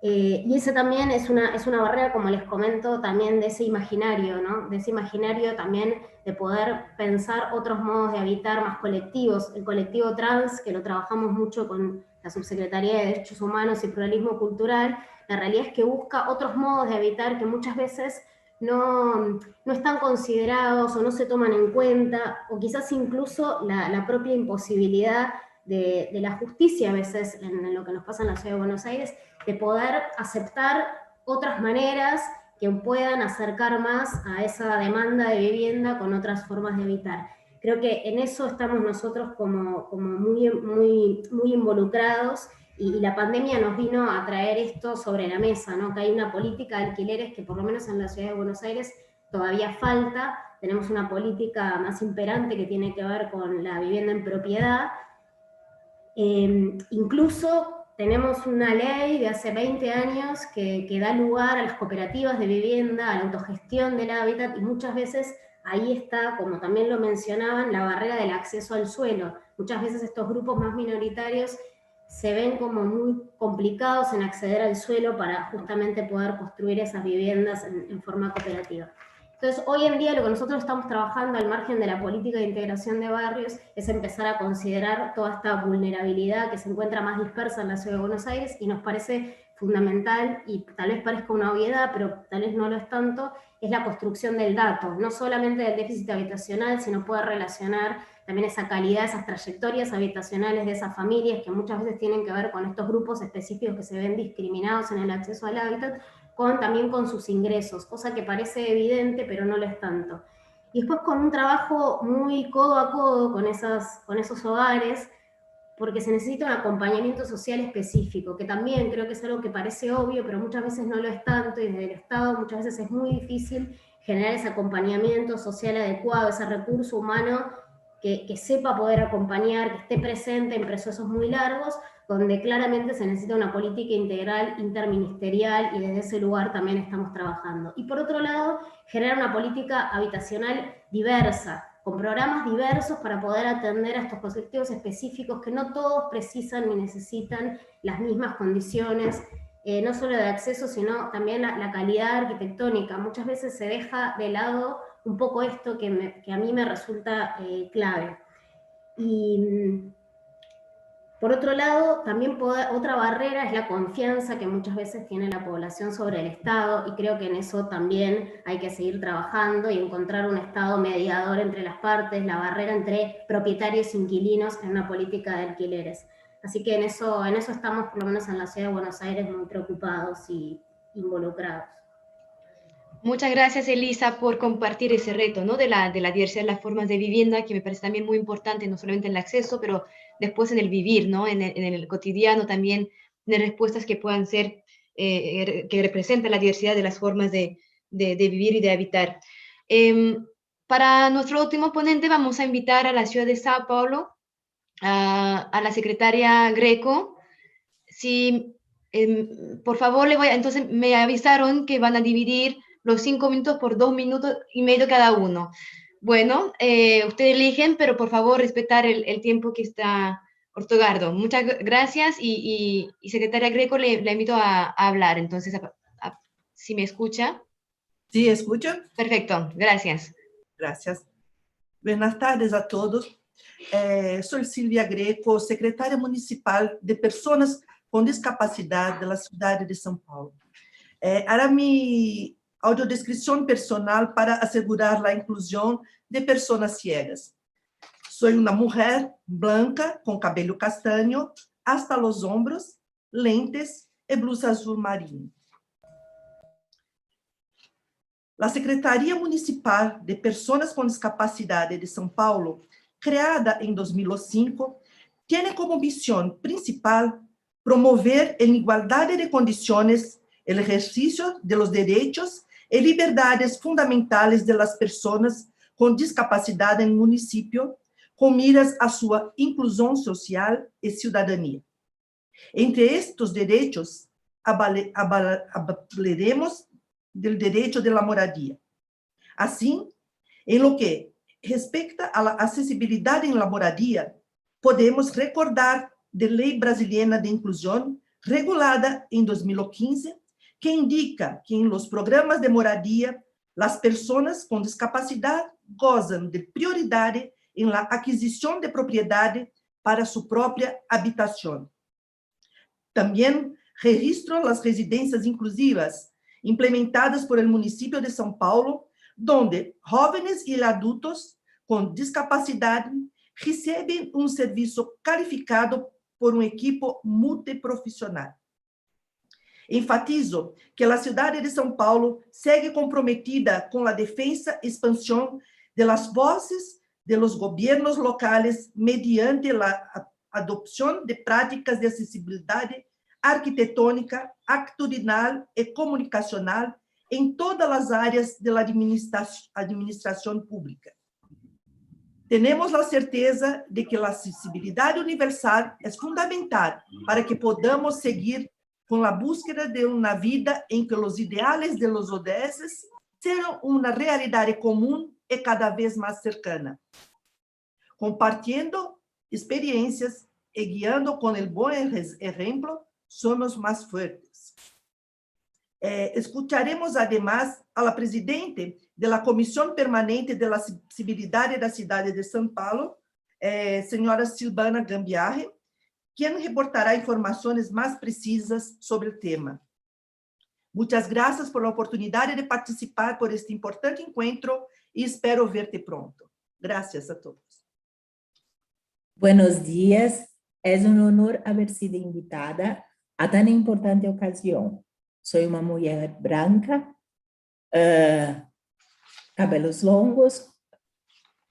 Y ese también es una barrera, como les comento, también de ese imaginario, ¿no? De ese imaginario también de poder pensar otros modos de habitar más colectivos. El colectivo trans, que lo trabajamos mucho con la Subsecretaría de Derechos Humanos y Pluralismo Cultural, la realidad es que busca otros modos de habitar que muchas veces no están considerados o no se toman en cuenta, o quizás incluso la propia imposibilidad de la justicia a veces en lo que nos pasa en la Ciudad de Buenos Aires, de poder aceptar otras maneras que puedan acercar más a esa demanda de vivienda con otras formas de habitar. Creo que en eso estamos nosotros como muy involucrados, y la pandemia nos vino a traer esto sobre la mesa, ¿no? Que hay una política de alquileres que por lo menos en la Ciudad de Buenos Aires todavía falta. Tenemos una política más imperante que tiene que ver con la vivienda en propiedad. Incluso tenemos una ley de hace 20 años que da lugar a las cooperativas de vivienda, a la autogestión del hábitat, y muchas veces ahí está, como también lo mencionaban, la barrera del acceso al suelo. Muchas veces estos grupos más minoritarios se ven como muy complicados en acceder al suelo para justamente poder construir esas viviendas en forma cooperativa. Entonces, hoy en día lo que nosotros estamos trabajando al margen de la política de integración de barrios es empezar a considerar toda esta vulnerabilidad que se encuentra más dispersa en la Ciudad de Buenos Aires, y nos parece fundamental, y tal vez parezca una obviedad, pero tal vez no lo es tanto, es la construcción del dato, no solamente del déficit habitacional, sino poder relacionar también esa calidad, esas trayectorias habitacionales de esas familias que muchas veces tienen que ver con estos grupos específicos que se ven discriminados en el acceso al hábitat, también con sus ingresos, cosa que parece evidente, pero no lo es tanto. Y después con un trabajo muy codo a codo con esos hogares, porque se necesita un acompañamiento social específico, que también creo que es algo que parece obvio, pero muchas veces no lo es tanto, y desde el Estado muchas veces es muy difícil generar ese acompañamiento social adecuado, ese recurso humano que sepa poder acompañar, que esté presente en procesos muy largos, donde claramente se necesita una política integral, interministerial, y desde ese lugar también estamos trabajando. Y por otro lado, generar una política habitacional diversa, con programas diversos para poder atender a estos colectivos específicos que no todos precisan ni necesitan las mismas condiciones, no solo de acceso, sino también la calidad arquitectónica. Muchas veces se deja de lado un poco esto que a mí me resulta clave. Y por otro lado, también otra barrera es la confianza que muchas veces tiene la población sobre el Estado, y creo que en eso también hay que seguir trabajando y encontrar un Estado mediador entre las partes, la barrera entre propietarios e inquilinos en una política de alquileres. Así que en eso estamos, por lo menos en la Ciudad de Buenos Aires, muy preocupados y involucrados. Muchas gracias, Elisa, por compartir ese reto, ¿no? de la diversidad de las formas de vivienda, que me parece también muy importante, no solamente en el acceso, pero después en el vivir, ¿no? en el cotidiano también, de respuestas que puedan ser, que representan la diversidad de las formas de vivir y de habitar. Para nuestro último ponente vamos a invitar a la ciudad de Sao Paulo, a la secretaria Greco. Si, por favor, entonces me avisaron que van a dividir los 5 minutos por 2 minutos y medio cada uno. Bueno, ustedes eligen, pero por favor respetar el tiempo que está otorgado. Muchas gracias, y secretaria Greco, la invito a hablar. Entonces, si me escucha. Sí, escucho. Perfecto, gracias. Gracias. Buenas tardes a todos. Soy Silvia Greco, secretaria municipal de Personas com Discapacidade da cidade de São Paulo. Hará mi audiodescripción personal para asegurar la inclusión de personas ciegas. Soy una mujer blanca con cabello castaño hasta los hombros, lentes y blusa azul marino. La Secretaria Municipal de Personas com Discapacidade de São Paulo, creada em 2005, tiene como misión principal promover en igualdad de condiciones el ejercicio de los derechos y liberdades fundamentales de las personas con discapacidad en el municipio, con miras a su inclusión social y ciudadanía. Entre estos derechos, hablaremos del derecho de la moradia. Así, en lo que respecta a la accesibilidad en la moradia, podemos recordar de Lei Brasileira de Inclusão, regulada em 2015, que indica que em los programas de moradia, las personas com discapacidade gozam de prioridade em la aquisição de propriedade para sua própria habitação. También registro las residencias inclusivas implementadas por el municipio de São Paulo, donde jóvenes y adultos con discapacidad reciben un servicio calificado por un equipo multiprofesional. Enfatizo que a cidade de São Paulo segue comprometida com a defesa e expansão das vozes de los gobiernos locales mediante a adopção de práticas de acessibilidade arquitetônica, atitudinal e comunicacional em todas as áreas da administração pública. Temos a certeza de que a acessibilidade universal é fundamental para que podamos seguir com a búsqueda de uma vida em que os ideais de los ODS sejam uma realidade comum e cada vez mais cercana. Compartilhando experiências e guiando com o bom exemplo, somos mais fortes. Escutaremos, además, a la presidente de la Comisión Permanente de la Accesibilidad da cidade de São Paulo, senhora Silvana Gambiarre, quien reportará informações mais precisas sobre o tema. Muitas graças por la oportunidade de participar por este importante encontro e espero verte pronto. Gracias a todos. Buenos días. Es un honor haber sido invitada a tan importante ocasión. Soy una mujer blanca, cabelos longos,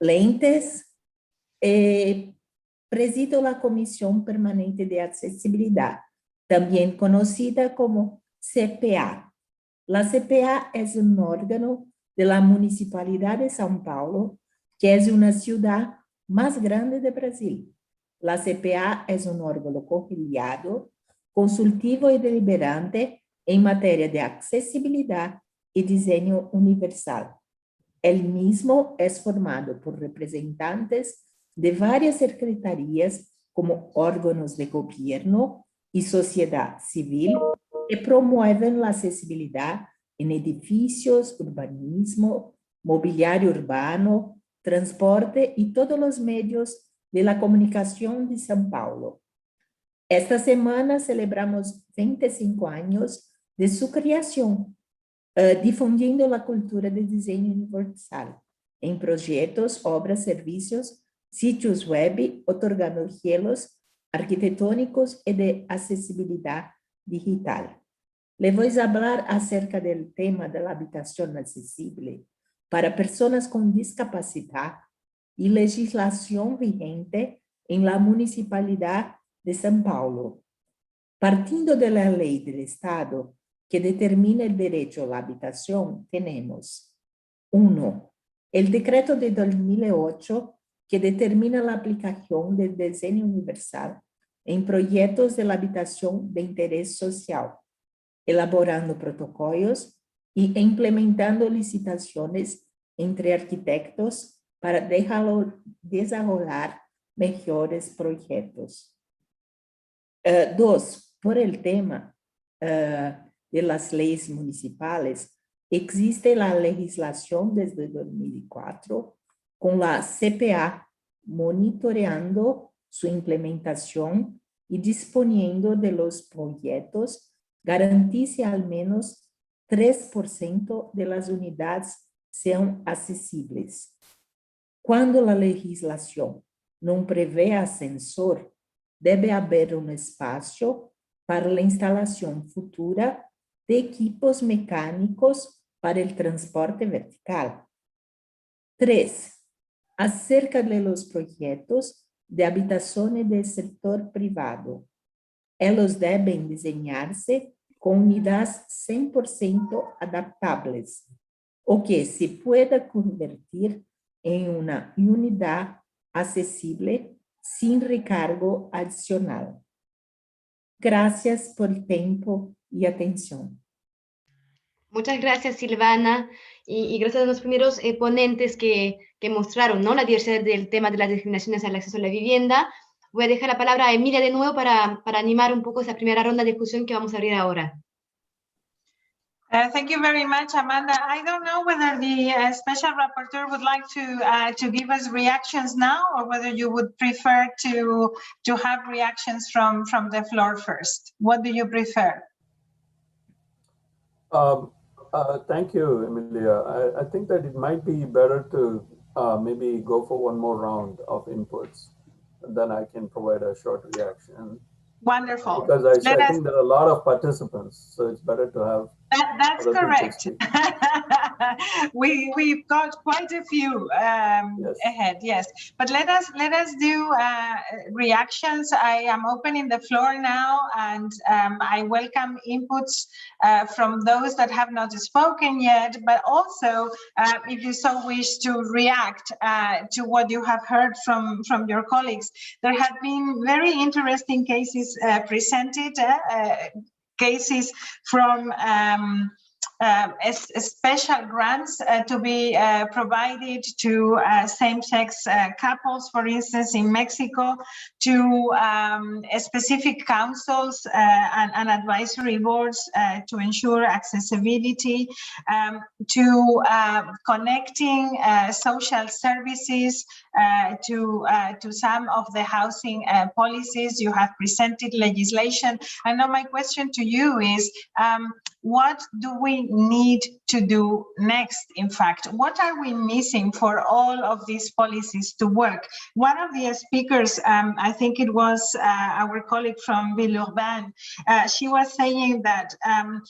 lentes, presido la Comisión Permanente de Accesibilidad, también conocida como CPA. La CPA es un órgano de la Municipalidad de São Paulo, que es una ciudad más grande de Brasil. La CPA es un órgano colegiado, consultivo y deliberante en materia de accesibilidad y diseño universal. El mismo es formado por representantes de varias secretarías como órganos de gobierno y sociedad civil que promueven la accesibilidad en edificios, urbanismo, mobiliario urbano, transporte y todos los medios de la comunicación de São Paulo. Esta semana celebramos 25 años de su creación, difundiendo la cultura de diseño universal en proyectos, obras, servicios, sitios web, otorgando gelos arquitectónicos y de accesibilidad digital. Le voy a hablar acerca del tema de la habitación accesible para personas con discapacidad y legislación vigente en la Municipalidad de São Paulo. Partiendo de la ley del Estado que determina el derecho a la habitación, tenemos 1. El decreto de 2008 que determina la aplicación del diseño universal en proyectos de la habitación de interés social, elaborando protocolos y implementando licitaciones entre arquitectos para desarrollar mejores proyectos. 2. Por el tema de las leyes municipales, existe la legislación desde 2004 con la CPA monitoreando su implementación y disponiendo de los proyectos, garantice al menos 3% de las unidades sean accesibles. Cuando la legislación no prevé ascensor, debe haber un espacio para la instalación futura de equipos mecánicos para el transporte vertical. 3. Acerca de los proyectos de habitaciones del sector privado. Ellos deben diseñarse con unidades 100% adaptables, o que se pueda convertir en una unidad accesible sin recargo adicional. Gracias por el tiempo y atención. Muchas gracias, Silvana, y gracias a los primeros ponentes que mostraron, ¿no?, la diversidad del tema de las discriminaciones al acceso a la vivienda. Voy a dejar la palabra a Emilia de nuevo para animar un poco esa primera ronda de discusión que vamos a abrir ahora. Thank you very much, Amanda. I don't know whether the special rapporteur would like to give us reactions now, or whether you would prefer to have reactions from the floor first. What do you prefer? Thank you, Emilia. I think that it might be better to maybe go for one more round of inputs, and then I can provide a short reaction. Wonderful. Because I think there are a lot of participants, so it's better to have. That's correct. We've got quite a few Yes. ahead, yes. But let us do reactions. I am opening the floor now, and I welcome inputs from those that have not spoken yet, but also if you so wish to react to what you have heard from your colleagues. There have been very interesting cases presented, cases from special grants to be provided to same-sex couples, for instance, in Mexico, to specific councils and advisory boards to ensure accessibility, to connecting social services to some of the housing policies. You have presented legislation. And now my question to you is, what do we need to do next? In fact, what are we missing for all of these policies to work? One of the speakers, I think it was our colleague from Villeurbanne, she was saying that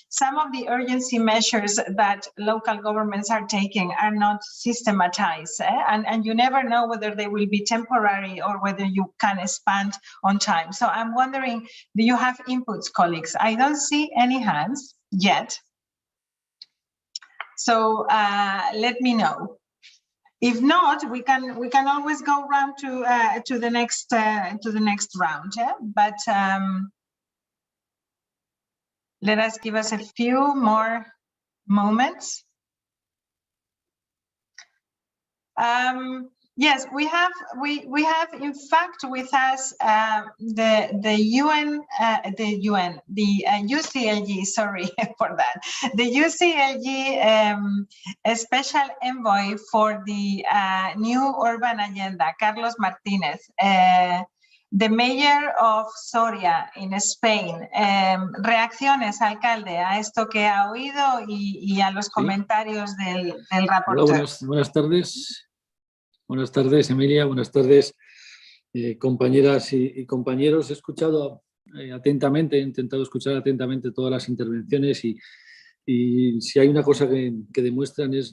some of the urgency measures that local governments are taking are not systematized, and you never know whether they will be temporary or whether you can expand on time. So I'm wondering, do you have inputs, colleagues? I don't see any hands yet. So let me know. If not, we can always go round to the next round. Yeah? But let us give us a few more moments. Yes, we have in fact with us the UCLG. Sorry for that. The UCLG special envoy for the new urban agenda, Carlos Martínez. The mayor of Soria in Spain. Reacciones, alcalde, a esto que ha oído y a los comentarios del rapporteur. Hola, buenas tardes. Buenas tardes, Emilia. Buenas tardes, compañeras y compañeros. He escuchado atentamente, he intentado escuchar atentamente todas las intervenciones y si hay una cosa que demuestran es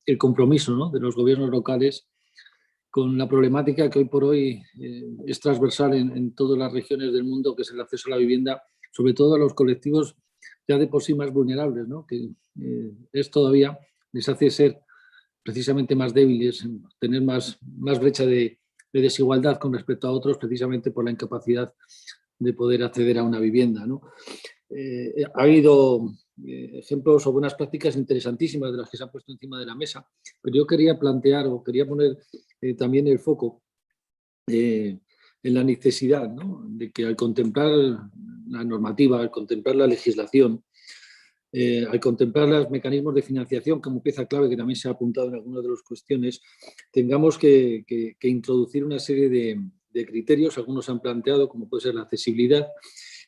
el compromiso, ¿no?, de los gobiernos locales con la problemática que hoy por hoy es transversal en todas las regiones del mundo, que es el acceso a la vivienda, sobre todo a los colectivos ya de por sí más vulnerables, ¿no?, que es todavía, les hace ser precisamente más débiles, tener más brecha de desigualdad con respecto a otros, precisamente por la incapacidad de poder acceder a una vivienda, ¿no? Ha habido ejemplos o buenas prácticas interesantísimas de las que se han puesto encima de la mesa, pero yo quería plantear o quería poner también el foco en la necesidad, ¿no?, de que al contemplar la normativa, al contemplar la legislación, al contemplar los mecanismos de financiación como pieza clave, que también se ha apuntado en algunas de las cuestiones, tengamos que introducir una serie de criterios. Algunos se han planteado, como puede ser la accesibilidad,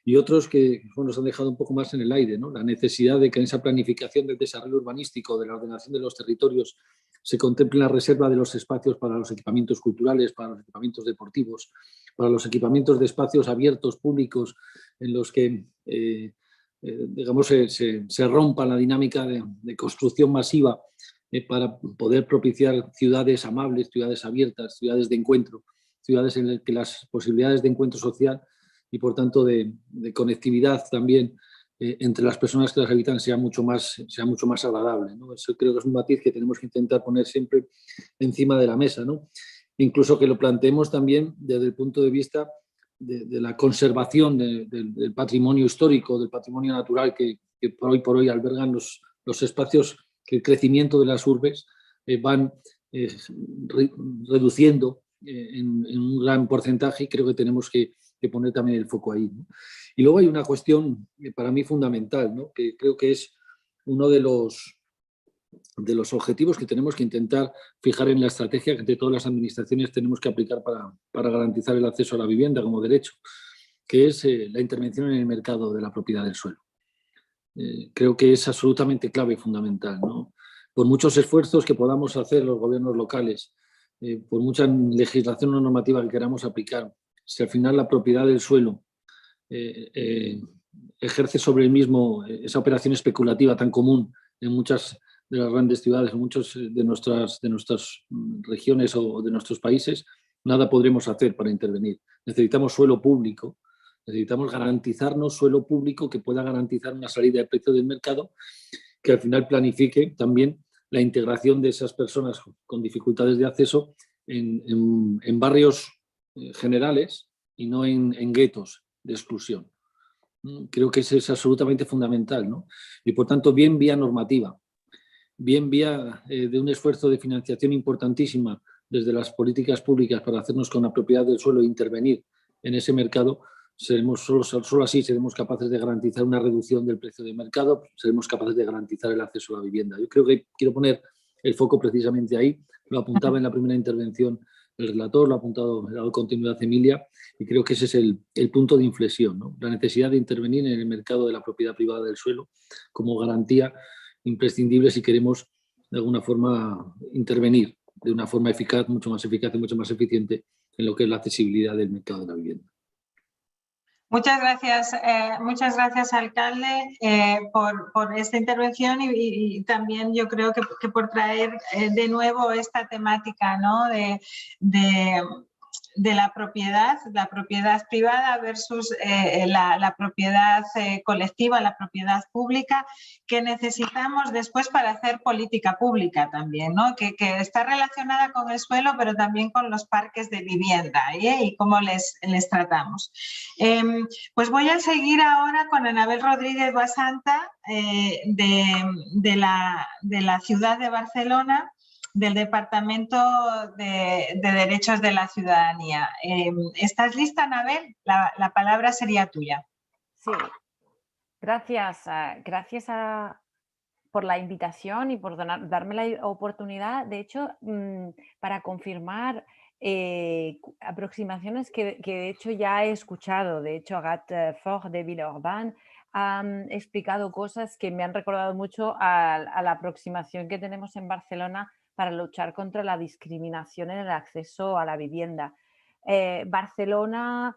y otros que nos han dejado un poco más en el aire, ¿no? La necesidad de que en esa planificación del desarrollo urbanístico, de la ordenación de los territorios, se contemple la reserva de los espacios para los equipamientos culturales, para los equipamientos deportivos, para los equipamientos de espacios abiertos, públicos, en los que digamos, se rompa la dinámica de construcción masiva para poder propiciar ciudades amables, ciudades abiertas, ciudades de encuentro, ciudades en las que las posibilidades de encuentro social y, por tanto, de conectividad también entre las personas que las habitan sea mucho más agradable, ¿no? Eso creo que es un matiz que tenemos que intentar poner siempre encima de la mesa, ¿no? Incluso que lo planteemos también desde el punto de vista de la conservación del patrimonio histórico, del patrimonio natural que por hoy albergan los espacios que el crecimiento de las urbes van reduciendo en un gran porcentaje, y creo que tenemos que poner también el foco ahí, ¿no? Y luego hay una cuestión para mí fundamental, ¿no?, que creo que es uno de los objetivos que tenemos que intentar fijar en la estrategia que entre todas las administraciones tenemos que aplicar para garantizar el acceso a la vivienda como derecho, que es la intervención en el mercado de la propiedad del suelo. Creo que es absolutamente clave y fundamental, ¿no? Por muchos esfuerzos que podamos hacer los gobiernos locales, por mucha legislación o normativa que queramos aplicar, si al final la propiedad del suelo ejerce sobre el mismo esa operación especulativa tan común en muchas de las grandes ciudades, en muchas de nuestras regiones o de nuestros países, nada podremos hacer para intervenir. Necesitamos suelo público, necesitamos garantizarnos suelo público que pueda garantizar una salida de precio del mercado, que al final planifique también la integración de esas personas con dificultades de acceso en barrios generales y no en guetos de exclusión. Creo que eso es absolutamente fundamental, ¿no? Y por tanto, bien vía normativa, bien vía de un esfuerzo de financiación importantísima desde las políticas públicas para hacernos con la propiedad del suelo e intervenir en ese mercado, solo así seremos capaces de garantizar una reducción del precio de mercado, seremos capaces de garantizar el acceso a la vivienda. Yo creo que quiero poner el foco precisamente ahí, lo apuntaba en la primera intervención el relator, lo ha apuntado, le ha dado continuidad Emilia, y creo que ese es el punto de inflexión, ¿no? La necesidad de intervenir en el mercado de la propiedad privada del suelo como garantía imprescindible si queremos de alguna forma intervenir de una forma eficaz, mucho más eficaz y mucho más eficiente en lo que es la accesibilidad del mercado de la vivienda. Muchas gracias, alcalde, por esta intervención y también yo creo que por traer de nuevo esta temática, ¿no? de la propiedad privada versus la propiedad colectiva, la propiedad pública, que necesitamos después para hacer política pública también, ¿no? Que está relacionada con el suelo, pero también con los parques de vivienda y cómo les tratamos. Pues voy a seguir ahora con Anabel Rodríguez Basanta, de la ciudad de Barcelona, del Departamento de Derechos de la Ciudadanía. ¿Estás lista, Anabel? La palabra sería tuya. Sí, gracias por la invitación y por darme la oportunidad, de hecho, para confirmar aproximaciones que de hecho ya he escuchado. De hecho, Agathe Fort de Villeurbanne ha explicado cosas que me han recordado mucho a la aproximación que tenemos en Barcelona para luchar contra la discriminación en el acceso a la vivienda. Barcelona,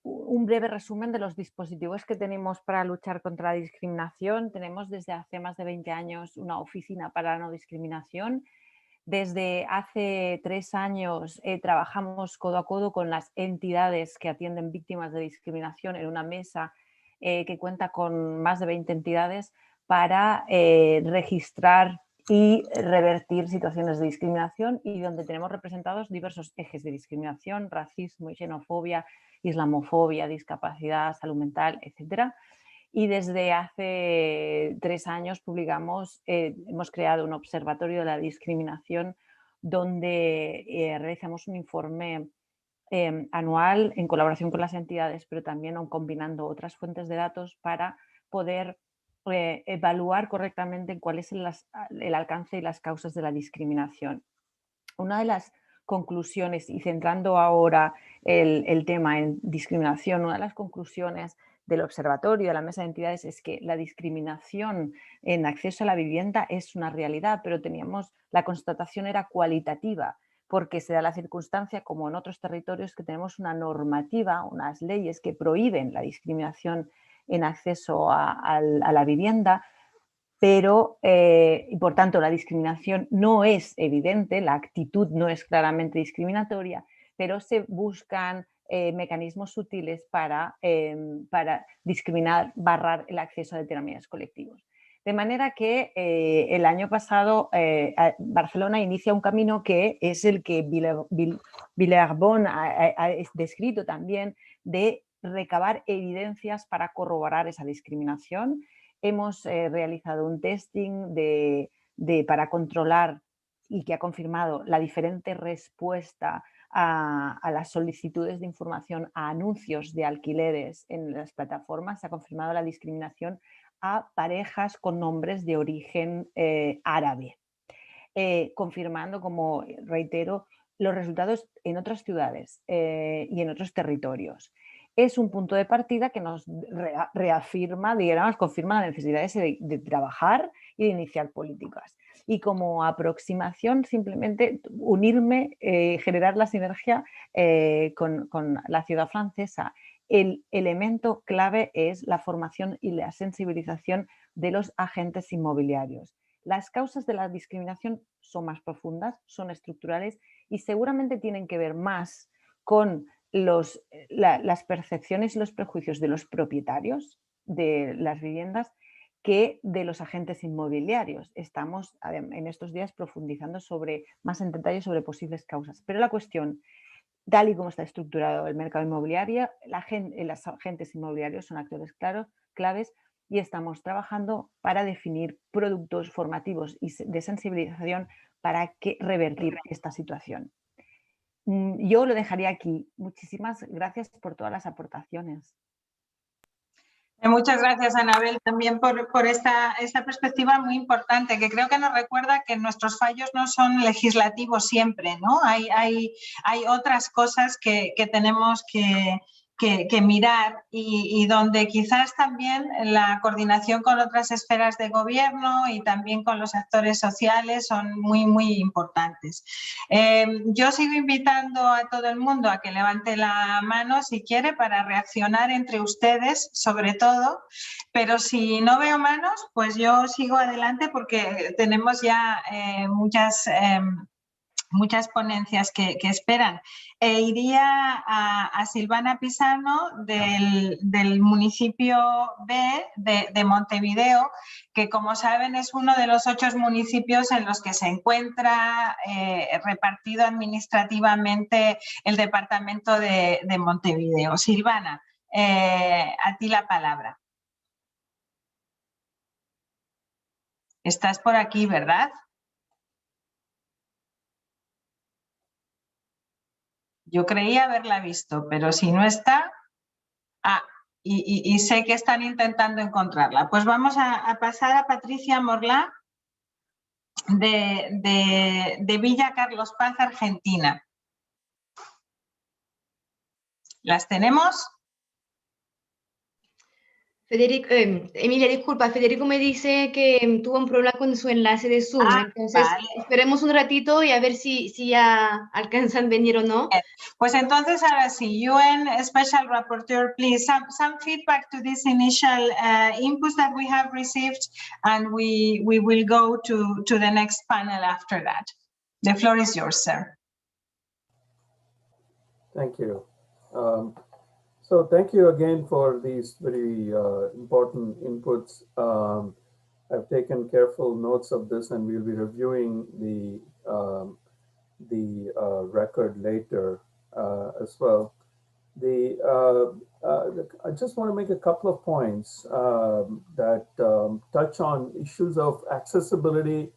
un breve resumen de los dispositivos que tenemos para luchar contra la discriminación. Tenemos desde hace más de 20 años una oficina para la no discriminación. Desde hace 3 años trabajamos codo a codo con las entidades que atienden víctimas de discriminación en una mesa que cuenta con más de 20 entidades para registrar y revertir situaciones de discriminación, y donde tenemos representados diversos ejes de discriminación: racismo, xenofobia, islamofobia, discapacidad, salud mental, etc. Y desde hace 3 años hemos creado un observatorio de la discriminación donde realizamos un informe anual en colaboración con las entidades, pero también combinando otras fuentes de datos para poder evaluar correctamente cuál es el alcance y las causas de la discriminación. Una de las conclusiones, y centrando ahora el tema en discriminación, una de las conclusiones del observatorio, de la mesa de entidades, es que la discriminación en acceso a la vivienda es una realidad, pero la constatación era cualitativa, porque se da la circunstancia, como en otros territorios, que tenemos una normativa, unas leyes que prohíben la discriminación en acceso a la vivienda, pero y por tanto la discriminación no es evidente, la actitud no es claramente discriminatoria, pero se buscan mecanismos sutiles para discriminar, barrar el acceso a determinados colectivos. De manera que el año pasado Barcelona inicia un camino que es el que Villeurbanne ha descrito también, de recabar evidencias para corroborar esa discriminación. Hemos realizado un testing para controlar, y que ha confirmado la diferente respuesta a las solicitudes de información a anuncios de alquileres en las plataformas. Se ha confirmado la discriminación a parejas con nombres de origen árabe, confirmando, como reitero, los resultados en otras ciudades y en otros territorios. Es un punto de partida que nos reafirma, digamos, confirma la necesidad de trabajar y de iniciar políticas. Y como aproximación, simplemente unirme, generar la sinergia con la ciudad francesa. El elemento clave es la formación y la sensibilización de los agentes inmobiliarios. Las causas de la discriminación son más profundas, son estructurales y seguramente tienen que ver más con las percepciones y los prejuicios de los propietarios de las viviendas que de los agentes inmobiliarios. Estamos en estos días profundizando más en detalle sobre posibles causas. Pero la cuestión, tal y como está estructurado el mercado inmobiliario, los agentes inmobiliarios son actores claves y estamos trabajando para definir productos formativos y de sensibilización para revertir esta situación. Yo lo dejaría aquí. Muchísimas gracias por todas las aportaciones. Muchas gracias, Anabel, también por esta perspectiva muy importante, que creo que nos recuerda que nuestros fallos no son legislativos siempre, ¿no? Hay otras cosas que tenemos que mirar y donde quizás también la coordinación con otras esferas de gobierno y también con los actores sociales son muy, muy importantes. Yo sigo invitando a todo el mundo a que levante la mano si quiere para reaccionar entre ustedes, sobre todo, pero si no veo manos, pues yo sigo adelante porque tenemos ya muchas ponencias que esperan. Iría a Silvana Pisano del municipio B de Montevideo, que como saben es uno de los 8 municipios en los que se encuentra repartido administrativamente el departamento de Montevideo. Silvana, a ti la palabra. Estás por aquí, ¿verdad? Yo creía haberla visto, pero si no está... y sé que están intentando encontrarla. Pues vamos a pasar a Patricia Morlá de Villa Carlos Paz, Argentina. ¿Las tenemos? Federico, Emilia, disculpa, Federico me dice que tuvo un problema con su enlace de Zoom, entonces vale. esperemos un ratito y a ver si ya alcanzan a venir o no. Pues entonces ahora sí, UN Special Rapporteur, please, some feedback to this initial inputs that we have received, and we will go to the next panel after that. The floor is yours, sir. Thank you. So thank you again for these very important inputs. I've taken careful notes of this, and we'll be reviewing the record later as well. I just want to make a couple of points that touch on issues of accessibility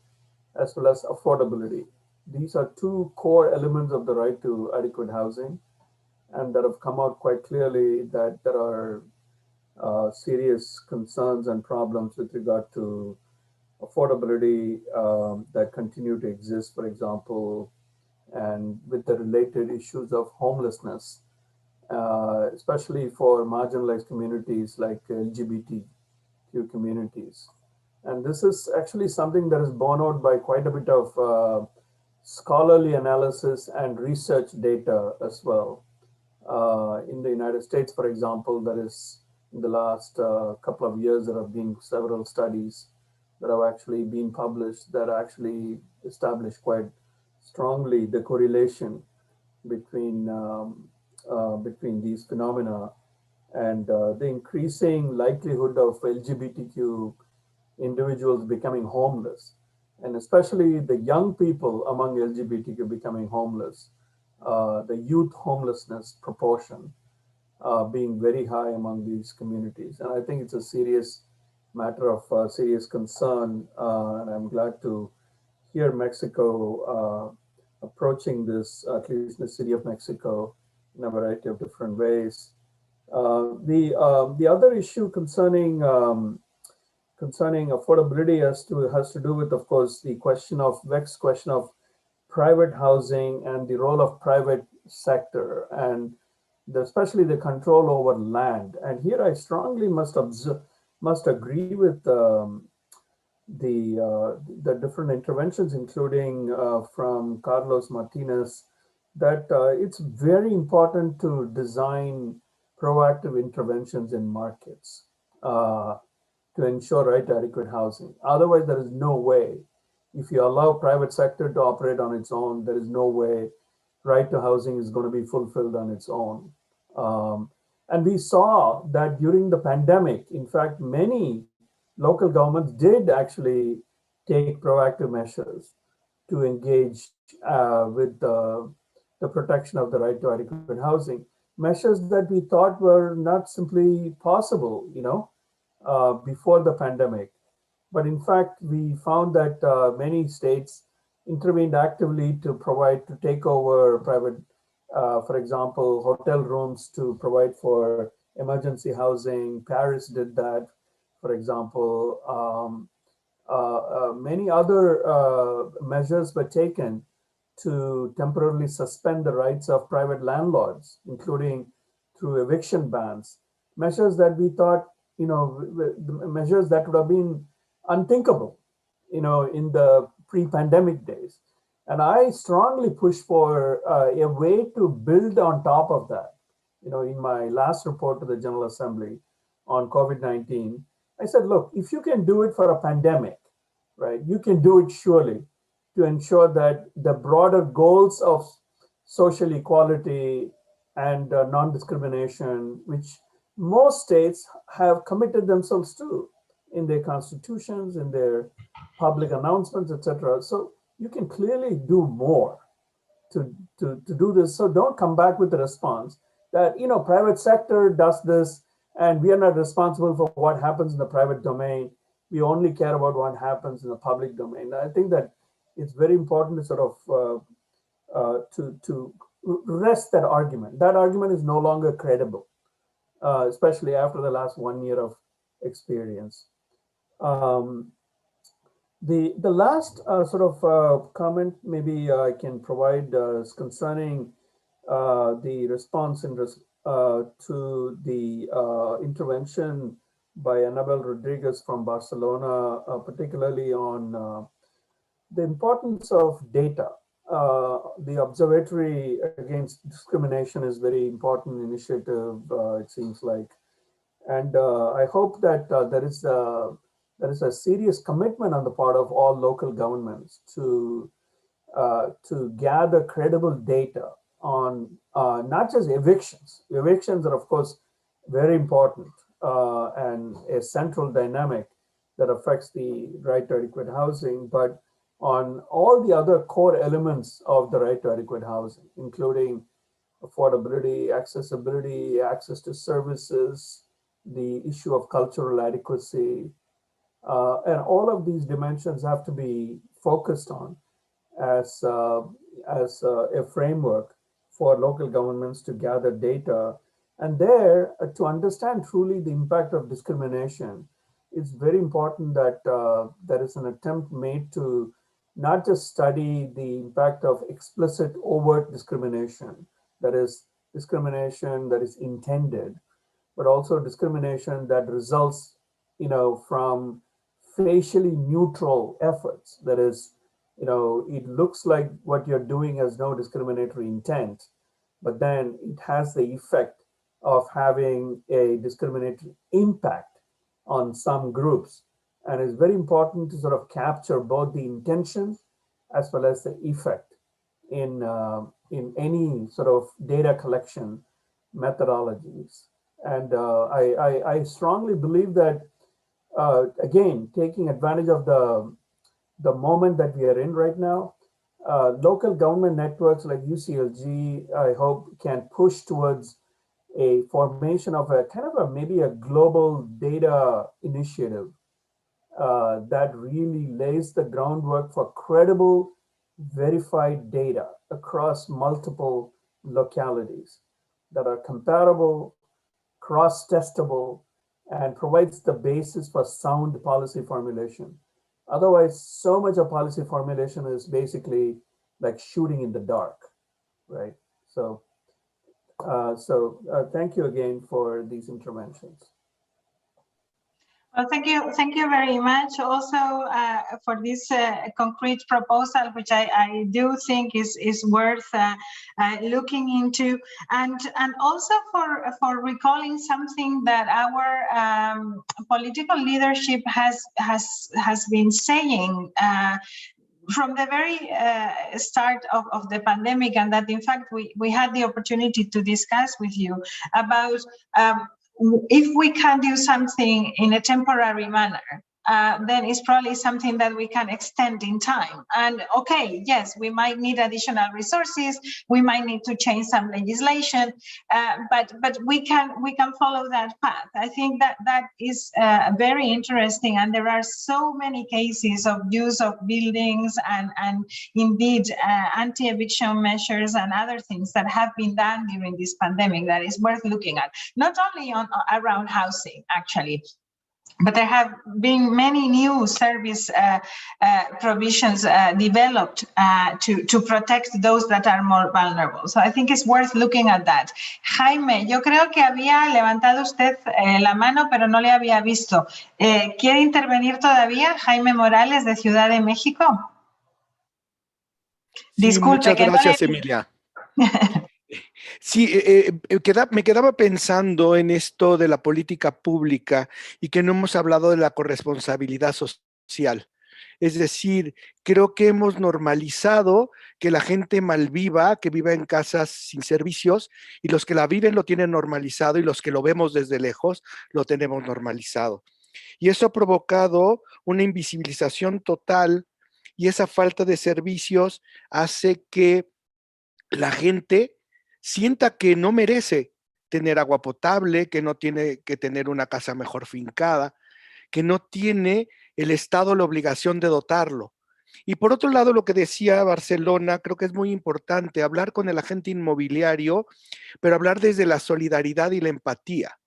as well as affordability. These are 2 core elements of the right to adequate housing, and that have come out quite clearly that there are serious concerns and problems with regard to affordability that continue to exist, for example, and with the related issues of homelessness, especially for marginalized communities like LGBTQ communities. And this is actually something that is borne out by quite a bit of scholarly analysis and research data as well. In the United States, for example, there is in the last couple of years, there have been several studies that have actually been published that actually establish quite strongly the correlation between these phenomena and the increasing likelihood of LGBTQ individuals becoming homeless, and especially the young people among LGBTQ becoming homeless. The youth homelessness proportion being very high among these communities. And I think it's a serious matter of serious concern. And I'm glad to hear Mexico approaching this, at least in the city of Mexico, in a variety of different ways. The other issue concerning concerning affordability has to do with, of course, the vexed question of private housing and the role of private sector, and especially the control over land. And here I strongly must agree with the different interventions, including from Carlos Martinez, that it's very important to design proactive interventions in markets to ensure right to adequate housing. Otherwise, there is no way. If you allow private sector to operate on its own, there is no way right to housing is going to be fulfilled on its own. And we saw that during the pandemic, in fact, many local governments did actually take proactive measures to engage with the protection of the right to adequate housing, measures that we thought were not simply possible, before the pandemic. But in fact, we found that many states intervened actively to take over private, for example, hotel rooms to provide for emergency housing. Paris did that, for example. Many other measures were taken to temporarily suspend the rights of private landlords, including through eviction bans, measures that we thought, measures that would have been unthinkable, in the pre-pandemic days. And I strongly push for a way to build on top of that. In my last report to the General Assembly on COVID-19, I said, look, if you can do it for a pandemic, right, you can do it surely to ensure that the broader goals of social equality and non-discrimination, which most states have committed themselves to in their constitutions, in their public announcements, etc. So you can clearly do more to do this. So don't come back with the response that, private sector does this and we are not responsible for what happens in the private domain. We only care about what happens in the public domain. I think that it's very important to sort of to rest that argument. That argument is no longer credible, especially after the last 1 year of experience. The last sort of comment maybe I can provide is concerning the response to the intervention by Annabel Rodriguez from Barcelona, particularly on the importance of data. The Observatory Against Discrimination is very important initiative, it seems like. And I hope that there is a serious commitment on the part of all local governments to gather credible data on not just evictions. Evictions are, of course, very important and a central dynamic that affects the right to adequate housing, but on all the other core elements of the right to adequate housing, including affordability, accessibility, access to services, the issue of cultural adequacy, and all of these dimensions have to be focused on as a framework for local governments to gather data. And there, to understand truly the impact of discrimination, it's very important that there is an attempt made to not just study the impact of explicit overt discrimination, that is discrimination that is intended, but also discrimination that results, from facially neutral efforts. That is, it looks like what you're doing has no discriminatory intent, but then it has the effect of having a discriminatory impact on some groups. And it's very important to sort of capture both the intention as well as the effect in any sort of data collection methodologies. And I strongly believe that, again, taking advantage of the moment that we are in right now, local government networks like UCLG, I hope, can push towards a formation of a kind of maybe a global data initiative that really lays the groundwork for credible, verified data across multiple localities that are comparable, cross-testable, and provides the basis for sound policy formulation. Otherwise, so much of policy formulation is basically like shooting in the dark, right? So, thank you again for these interventions. Well, thank you very much also for this concrete proposal, which I do think is worth looking into, and also for recalling something that our political leadership has been saying from the very start of the pandemic, and that in fact we had the opportunity to discuss with you about if we can do something in a temporary manner, then it's probably something that we can extend in time. And okay, yes, we might need additional resources, we might need to change some legislation, but we can follow that path. I think that is very interesting, and there are so many cases of use of buildings and indeed anti-eviction measures and other things that have been done during this pandemic that is worth looking at, not only around housing actually, but there have been many new service provisions developed to protect those that are more vulnerable. So I think it's worth looking at that. Jaime, yo creo que había levantado usted la mano, pero no le había visto. ¿Quiere intervenir todavía? Jaime Morales, de Ciudad de México. Sí, disculpe, muchas que gracias, no le... Emilia. Sí, me quedaba pensando en esto de la política pública y que no hemos hablado de la corresponsabilidad social. Es decir, creo que hemos normalizado que la gente malviva, que viva en casas sin servicios, y los que la viven lo tienen normalizado y los que lo vemos desde lejos lo tenemos normalizado. Y eso ha provocado una invisibilización total, y esa falta de servicios hace que la gente sienta que no merece tener agua potable, que no tiene que tener una casa mejor fincada, que no tiene el Estado la obligación de dotarlo. Y por otro lado, lo que decía Barcelona, creo que es muy importante hablar con el agente inmobiliario, pero hablar desde la solidaridad y la empatía.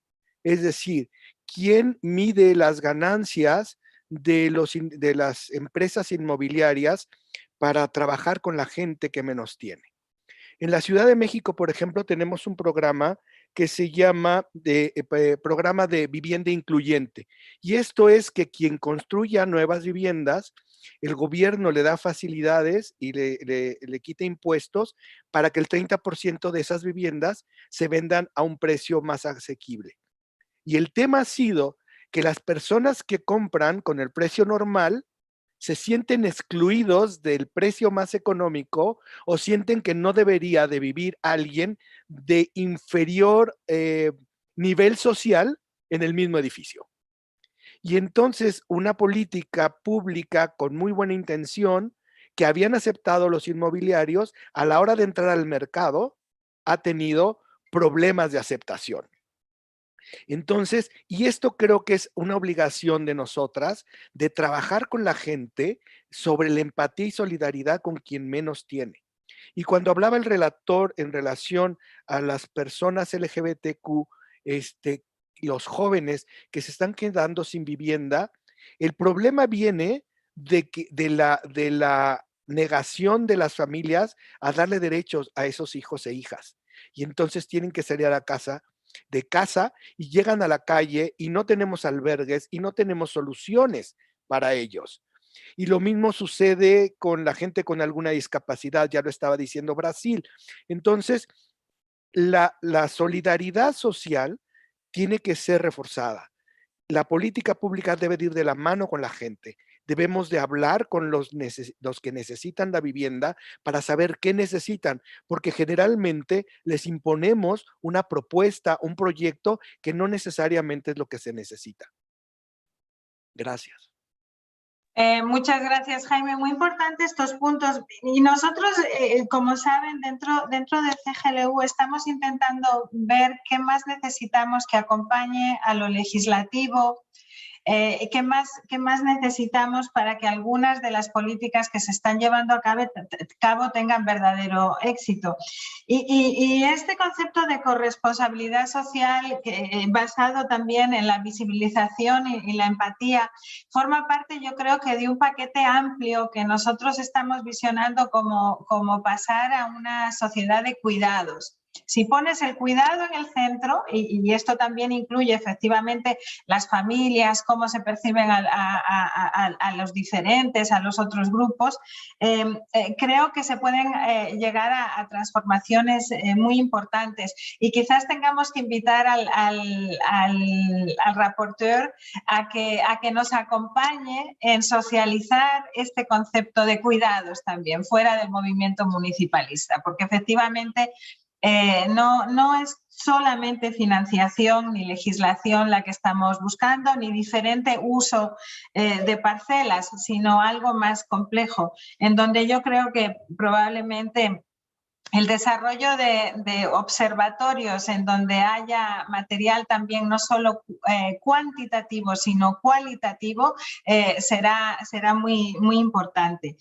Es decir, ¿quién mide las ganancias de las empresas inmobiliarias para trabajar con la gente que menos tiene? En la Ciudad de México, por ejemplo, tenemos un programa que se llama Programa de Vivienda Incluyente. Y esto es que quien construya nuevas viviendas, el gobierno le da facilidades y le quita impuestos para que el 30% de esas viviendas se vendan a un precio más asequible. Y el tema ha sido que las personas que compran con el precio normal se sienten excluidos del precio más económico o sienten que no debería de vivir alguien de inferior nivel social en el mismo edificio. Y entonces una política pública con muy buena intención que habían aceptado los inmobiliarios a la hora de entrar al mercado ha tenido problemas de aceptación. Entonces, y esto creo que es una obligación de nosotras, de trabajar con la gente sobre la empatía y solidaridad con quien menos tiene. Y cuando hablaba el relator en relación a las personas LGBTQ, los jóvenes que se están quedando sin vivienda, el problema viene de la negación de las familias a darle derechos a esos hijos e hijas. Y entonces tienen que salir a la casa y llegan a la calle y no tenemos albergues y no tenemos soluciones para ellos. Y lo mismo sucede con la gente con alguna discapacidad, ya lo estaba diciendo Brasil. Entonces, la solidaridad social tiene que ser reforzada. La política pública debe ir de la mano con la gente. Debemos de hablar con los que necesitan la vivienda para saber qué necesitan, porque generalmente les imponemos una propuesta, un proyecto que no necesariamente es lo que se necesita. Gracias. Muchas gracias, Jaime. Muy importantes estos puntos. Y nosotros, como saben, dentro de CGLU estamos intentando ver qué más necesitamos que acompañe a lo legislativo ¿qué más necesitamos para que algunas de las políticas que se están llevando a cabo tengan verdadero éxito? Y este concepto de corresponsabilidad social, basado también en la visibilización y la empatía, forma parte, yo creo, que de un paquete amplio que nosotros estamos visionando como pasar a una sociedad de cuidados. Si pones el cuidado en el centro, y esto también incluye efectivamente las familias, cómo se perciben a los diferentes, a los otros grupos, creo que se pueden llegar a transformaciones muy importantes. Y quizás tengamos que invitar al rapporteur a que nos acompañe en socializar este concepto de cuidados también fuera del movimiento municipalista, porque efectivamente no es solamente financiación ni legislación la que estamos buscando, ni diferente uso de parcelas, sino algo más complejo, en donde yo creo que probablemente el desarrollo de observatorios en donde haya material también no solo cuantitativo, sino cualitativo, será muy, muy importante.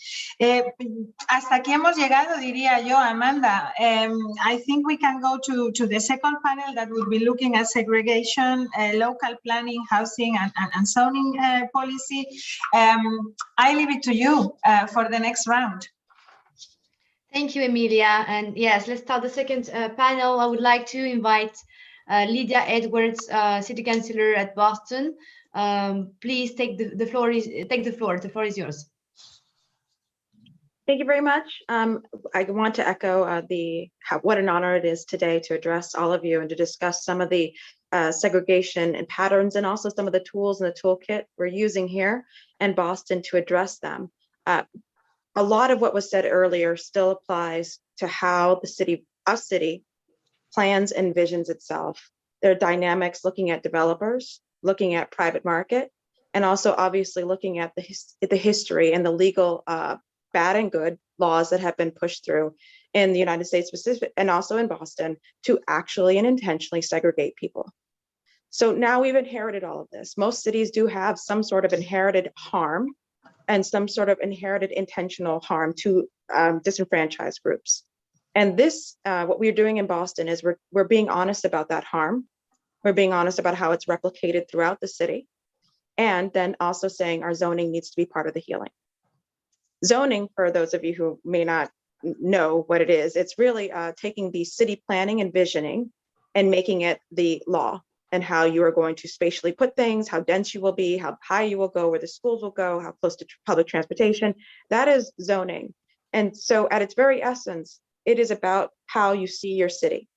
Hasta aquí hemos llegado, diría yo, Amanda. I think we can go to the second panel that will be looking at segregation, local planning, housing, and zoning policy. I leave it to you for the next round. Thank you, Emilia. And yes, let's start the second panel. I would like to invite Lydia Edwards, City Councillor at Boston. Please take the floor. The floor is yours. Thank you very much. I want to echo what an honor it is today to address all of you and to discuss some of the segregation and patterns, and also some of the tools in the toolkit we're using here in Boston to address them. A lot of what was said earlier still applies to how the city plans and visions itself. There are dynamics looking at developers, looking at private market, and also obviously looking at the history and the legal bad and good laws that have been pushed through in the United States specific, and also in Boston, to actually and intentionally segregate people. So now we've inherited all of this. Most cities do have some sort of inherited harm and some sort of inherited intentional harm to disenfranchised groups. And this, what we're doing in Boston is we're being honest about that harm. We're being honest about how it's replicated throughout the city. And then also saying our zoning needs to be part of the healing. Zoning, for those of you who may not know what it is, it's really taking the city planning and visioning and making it the law, and how you are going to spatially put things, how dense you will be, how high you will go, where the schools will go, how close to public transportation. That is zoning. And so at its very essence, it is about how you see your city.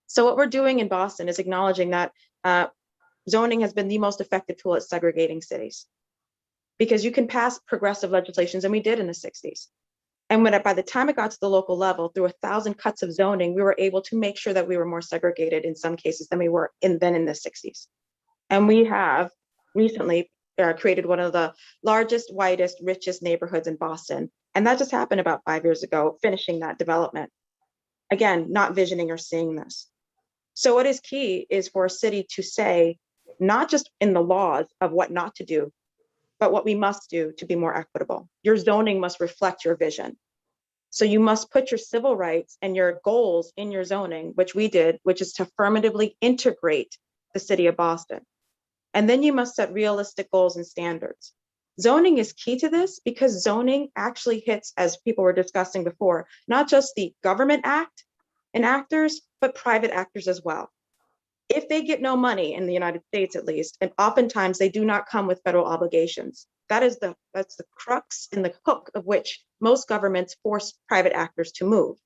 So what we're doing in Boston is acknowledging that zoning has been the most effective tool at segregating cities, because you can pass progressive legislations, and we did in the 60s. And by the time it got to the local level, through 1,000 cuts of zoning, we were able to make sure that we were more segregated in some cases than we were then in the 60s. And we have recently created one of the largest, whitest, richest neighborhoods in Boston. And that just happened about 5 years ago, finishing that development. Again, not visioning or seeing this. So what is key is for a city to say, not just in the laws of what not to do, but what we must do to be more equitable. Your zoning must reflect your vision. So you must put your civil rights and your goals in your zoning, which we did, which is to affirmatively integrate the city of Boston. And then you must set realistic goals and standards. Zoning is key to this, because zoning actually hits, as people were discussing before, not just the government act and actors, but private actors as well. If they get no money in the United States, at least, and oftentimes they do not come with federal obligations. That's the crux and the hook of which most governments force private actors to move,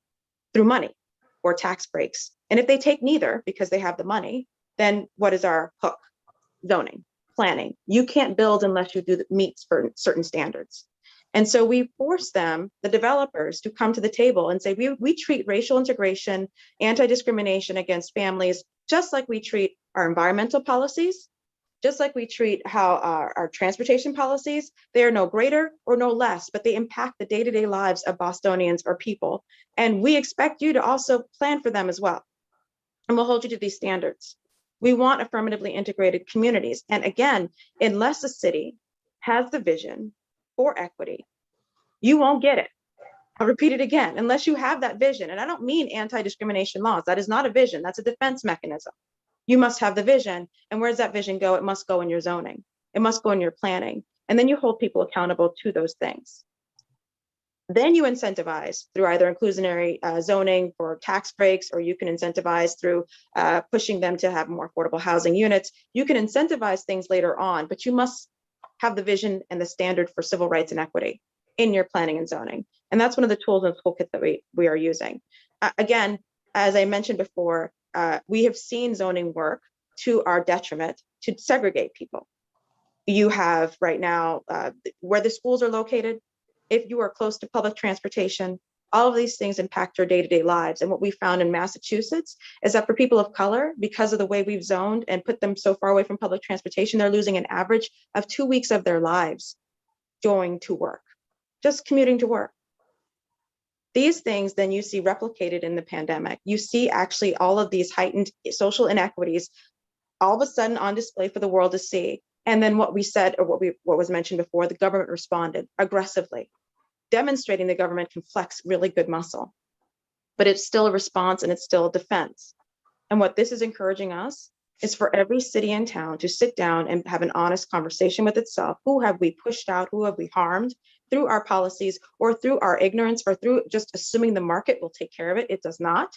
through money or tax breaks. And if they take neither because they have the money, then what is our hook? Zoning, planning. You can't build unless you meet certain standards. And so we force them, the developers, to come to the table and say, we treat racial integration, anti-discrimination against families, just like we treat our environmental policies, just like we treat how our transportation policies. They are no greater or no less, but they impact the day-to-day lives of Bostonians or people. And we expect you to also plan for them as well. And we'll hold you to these standards. We want affirmatively integrated communities. And again, unless a city has the vision for equity, you won't get it. I'll repeat it again, unless you have that vision. And I don't mean anti-discrimination laws. That is not a vision, that's a defense mechanism. You must have the vision. And where does that vision go? It must go in your zoning. It must go in your planning. And then you hold people accountable to those things. Then you incentivize through either inclusionary zoning for tax breaks, or you can incentivize through pushing them to have more affordable housing units. You can incentivize things later on, but you must have the vision and the standard for civil rights and equity in your planning and zoning. And that's one of the tools in the toolkit that we are using. Again, as I mentioned before, we have seen zoning work to our detriment to segregate people. You have right now where the schools are located. If you are close to public transportation, all of these things impact your day-to-day lives. And what we found in Massachusetts is that for people of color, because of the way we've zoned and put them so far away from public transportation, they're losing an average of 2 weeks of their lives going to work, just commuting to work. These things then you see replicated in the pandemic. You see actually all of these heightened social inequities all of a sudden on display for the world to see. And then what we said, or what was mentioned before, the government responded aggressively, demonstrating the government can flex really good muscle, but it's still a response and it's still a defense. And what this is encouraging us is for every city and town to sit down and have an honest conversation with itself. Who have we pushed out? Who have we harmed through our policies or through our ignorance or through just assuming the market will take care of it? It does not.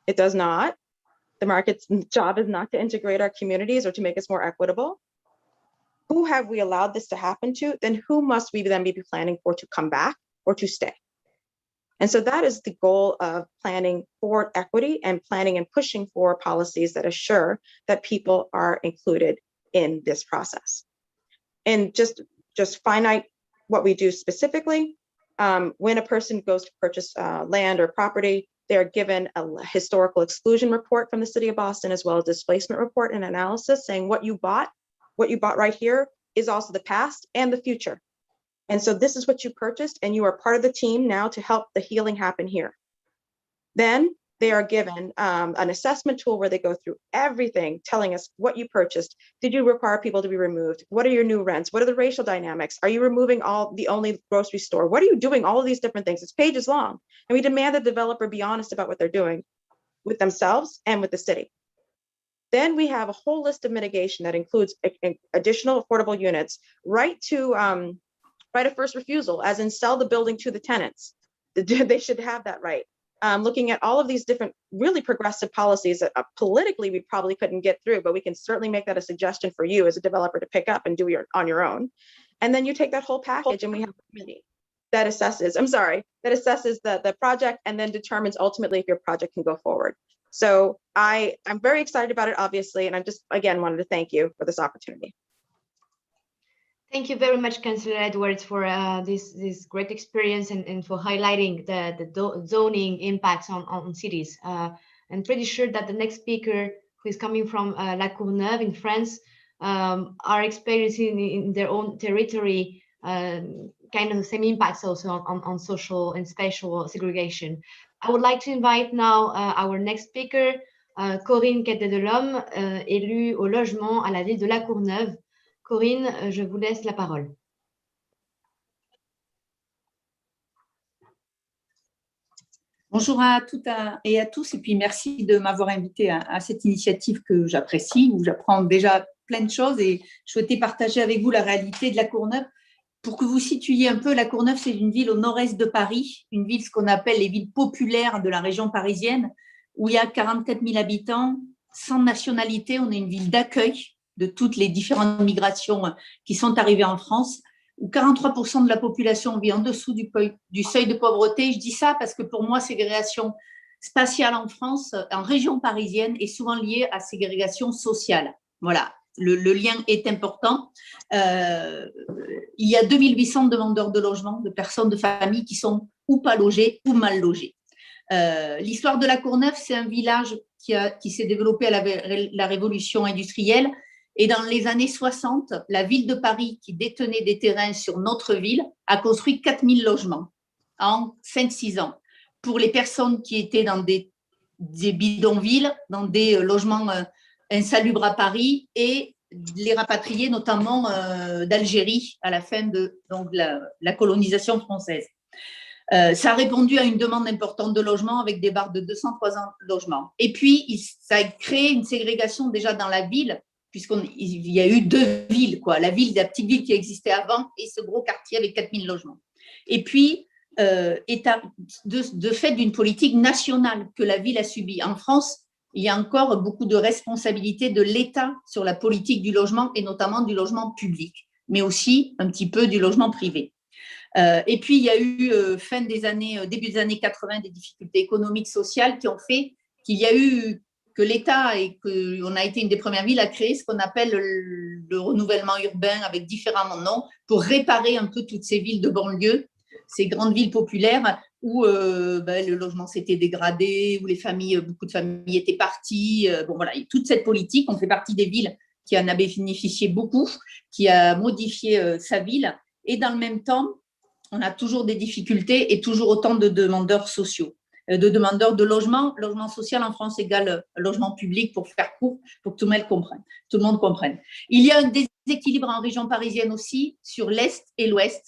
It does not. The market's job is not to integrate our communities or to make us more equitable. Who have we allowed this to happen to? Then who must we then be planning for to come back or to stay? And so that is the goal of planning for equity and planning and pushing for policies that assure that people are included in this process. And just finite what we do specifically, when a person goes to purchase land or property, they're given a historical exclusion report from the city of Boston, as well as displacement report and analysis saying what you bought right here is also the past and the future. And so this is what you purchased, and you are part of the team now to help the healing happen here. Then they are given an assessment tool where they go through everything, telling us what you purchased. Did you require people to be removed? What are your new rents? What are the racial dynamics? Are you removing the only grocery store? What are you doing? All of these different things. It's pages long. And we demand the developer be honest about what they're doing with themselves and with the city. Then we have a whole list of mitigation that includes additional affordable units, right of first refusal, as in sell the building to the tenants. They should have that right. Looking at all of these different really progressive policies that politically we probably couldn't get through, but we can certainly make that a suggestion for you as a developer to pick up and do on your own. And then you take that whole package and we have a committee that assesses the project and then determines ultimately if your project can go forward. So I'm very excited about it, obviously, and I just, again, wanted to thank you for this opportunity. Thank you very much, Councillor Edwards, for this great experience and for highlighting the zoning impacts on cities. I'm pretty sure that the next speaker, who is coming from La Courneuve in France, are experiencing in their own territory kind of the same impacts also on social and spatial segregation. I would like to invite now our next speaker, Corinne Quête-de-l'Homme, élue au logement à la ville de La Courneuve. Corinne, je vous laisse la parole. Bonjour à toutes et à tous, et puis merci de m'avoir invité à cette initiative que j'apprécie, où j'apprends déjà plein de choses, et je souhaitais partager avec vous la réalité de La Courneuve. Pour que vous situiez un peu, La Courneuve, c'est une ville au nord-est de Paris, une ville, ce qu'on appelle les villes populaires de la région parisienne, où il y a 44 000 habitants, sans nationalité. On est une ville d'accueil de toutes les différentes migrations qui sont arrivées en France, où 43% de la population vit en dessous du seuil de pauvreté. Je dis ça parce que pour moi, ségrégation spatiale en France, en région parisienne, est souvent liée à ségrégation sociale. Voilà. Le lien est important. Il y a 2800 demandeurs de logement, de personnes, de familles qui sont ou pas logées ou mal logées. L'histoire de La Courneuve, c'est un village qui s'est développé à la révolution industrielle. Et dans les années 60, la ville de Paris, qui détenait des terrains sur notre ville, a construit 4000 logements en 5-6 ans pour les personnes qui étaient dans des bidonvilles, dans des logements insalubres à Paris et les rapatrier notamment d'Algérie à la fin de donc, la colonisation française. Ça a répondu à une demande importante de logement avec des barres de 200-300 logements. Et puis, ça a créé une ségrégation déjà dans la ville, puisqu'il y a eu deux villes, quoi. La petite ville qui existait avant et ce gros quartier avec 4000 logements. Et puis, de fait d'une politique nationale que la ville a subie. En France, il y a encore beaucoup de responsabilités de l'État sur la politique du logement et notamment du logement public, mais aussi un petit peu du logement privé. Et puis, il y a eu début des années 80, des difficultés économiques, sociales qui ont fait qu'il y a eu que l'État et qu'on a été une des premières villes à créer ce qu'on appelle le renouvellement urbain avec différents noms pour réparer un peu toutes ces villes de banlieue, ces grandes villes populaires où le logement s'était dégradé, où beaucoup de familles étaient parties. Bon, voilà, et toute cette politique, on fait partie des villes qui en a bénéficié beaucoup, qui a modifié sa ville. Et dans le même temps, on a toujours des difficultés et toujours autant de demandeurs sociaux, de demandeurs de logement. Logement social en France égale logement public, pour faire court, pour que tout le monde comprenne. Il y a un déséquilibre en région parisienne aussi sur l'Est et l'Ouest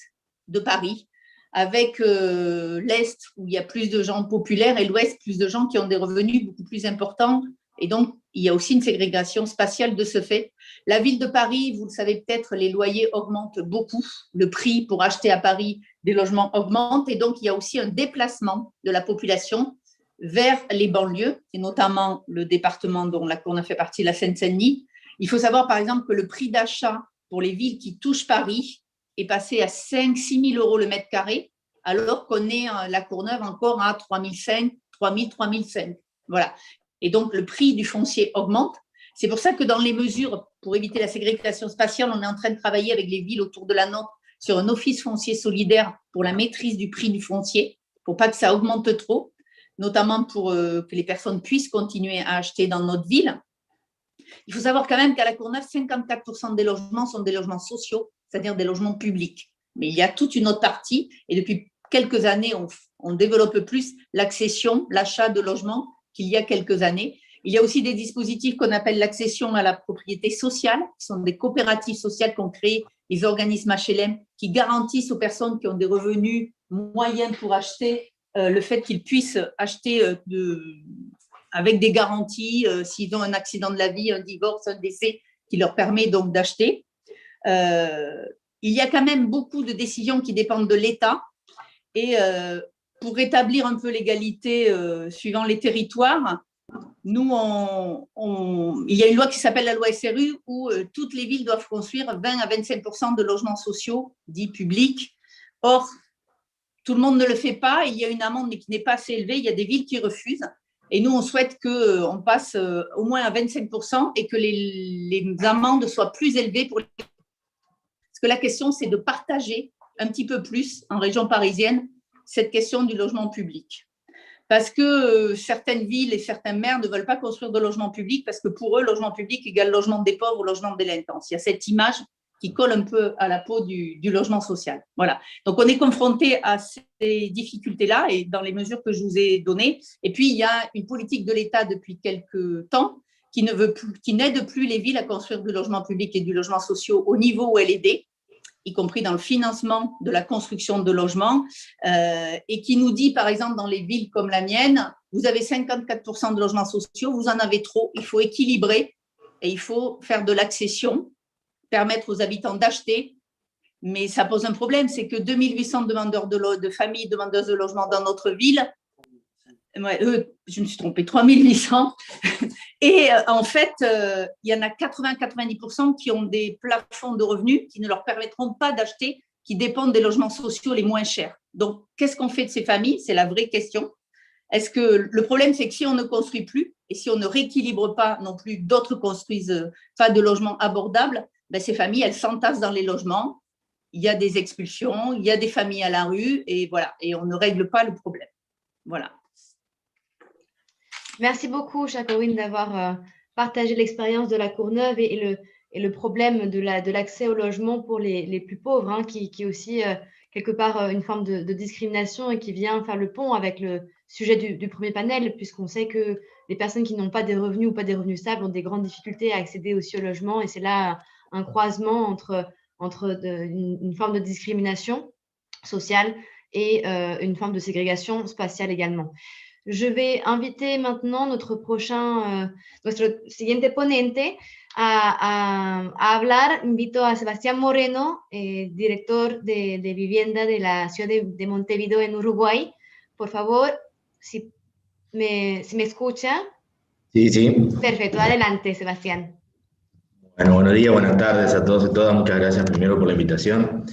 de Paris, avec l'Est où il y a plus de gens populaires et l'Ouest plus de gens qui ont des revenus beaucoup plus importants. Et donc, il y a aussi une ségrégation spatiale de ce fait. La ville de Paris, vous le savez peut-être, les loyers augmentent beaucoup. Le prix pour acheter à Paris des logements augmente. Et donc, il y a aussi un déplacement de la population vers les banlieues, et notamment le département dont on a fait partie, la Seine-Saint-Denis. Il faut savoir, par exemple, que le prix d'achat pour les villes qui touchent Paris est passé à 5 000 – 6 000 euros le mètre carré, alors qu'on est à La Courneuve encore à 3 500, 3 000, 3 500. Voilà. Et donc, le prix du foncier augmente. C'est pour ça que dans les mesures pour éviter la ségrégation spatiale, on est en train de travailler avec les villes autour de la nôtre sur un office foncier solidaire pour la maîtrise du prix du foncier, pour pas que ça augmente trop, notamment pour que les personnes puissent continuer à acheter dans notre ville. Il faut savoir quand même qu'à La Courneuve, 54% des logements sont des logements sociaux, c'est-à-dire des logements publics. Mais il y a toute une autre partie, et depuis quelques années, on développe plus l'accession, l'achat de logements qu'il y a quelques années. Il y a aussi des dispositifs qu'on appelle l'accession à la propriété sociale, qui sont des coopératives sociales qu'ont créées les organismes HLM, qui garantissent aux personnes qui ont des revenus moyens pour acheter le fait qu'ils puissent acheter avec des garanties s'ils ont un accident de la vie, un divorce, un décès, qui leur permet donc d'acheter. Il y a quand même beaucoup de décisions qui dépendent de l'État et pour rétablir un peu l'égalité suivant les territoires, nous, il y a une loi qui s'appelle la loi SRU où toutes les villes doivent construire 20 à 25% de logements sociaux dits publics. Or, tout le monde ne le fait pas. Il y a une amende, mais qui n'est pas assez élevée. Il y a des villes qui refusent. Et nous, on souhaite qu'on passe au moins à 25% et que les amendes soient plus élevées. Parce que la question, c'est de partager un petit peu plus en région parisienne cette question du logement public. Parce que certaines villes et certains maires ne veulent pas construire de logement public parce que pour eux, logement public égale logement des pauvres ou logement des délinquants. Il y a cette image qui colle un peu à la peau du logement social. Voilà. Donc, on est confronté à ces difficultés-là et dans les mesures que je vous ai données. Et puis, il y a une politique de l'État depuis quelques temps qui n'aide plus les villes à construire du logement public et du logement social au niveau où elle est aidée, y compris dans le financement de la construction de logements, et qui nous dit, par exemple, dans les villes comme la mienne, vous avez 54% de logements sociaux, vous en avez trop, il faut équilibrer et il faut faire de l'accession, permettre aux habitants d'acheter, mais ça pose un problème, c'est que 2800 demandeurs de familles demandeuses de logement dans notre ville, je me suis trompée, 3800. Et en fait, il y en a 80-90% qui ont des plafonds de revenus qui ne leur permettront pas d'acheter, qui dépendent des logements sociaux les moins chers. Donc, qu'est-ce qu'on fait de ces familles? C'est la vraie question. Est-ce que le problème, c'est que si on ne construit plus et si on ne rééquilibre pas non plus, d'autres construisent pas de logements abordables, ben ces familles, elles s'entassent dans les logements. Il y a des expulsions, il y a des familles à la rue et voilà. Et on ne règle pas le problème. Voilà. Merci beaucoup, Jacqueline, d'avoir partagé l'expérience de la Courneuve et le problème de l'accès au logement pour les plus pauvres, hein, qui est aussi quelque part une forme de discrimination et qui vient faire le pont avec le sujet du premier panel, puisqu'on sait que les personnes qui n'ont pas des revenus ou pas des revenus stables ont des grandes difficultés à accéder aussi au logement, et c'est là un croisement entre une forme de discrimination sociale et une forme de ségrégation spatiale également. Je vais inviter maintenant nuestro siguiente ponente a hablar. Invito a Sebastián Moreno, director de vivienda de la ciudad de Montevideo en Uruguay. Por favor, si me escucha. Sí, sí. Perfecto, adelante, Sebastián. Bueno, buenos días, buenas tardes a todos y todas. Muchas gracias primero por la invitación.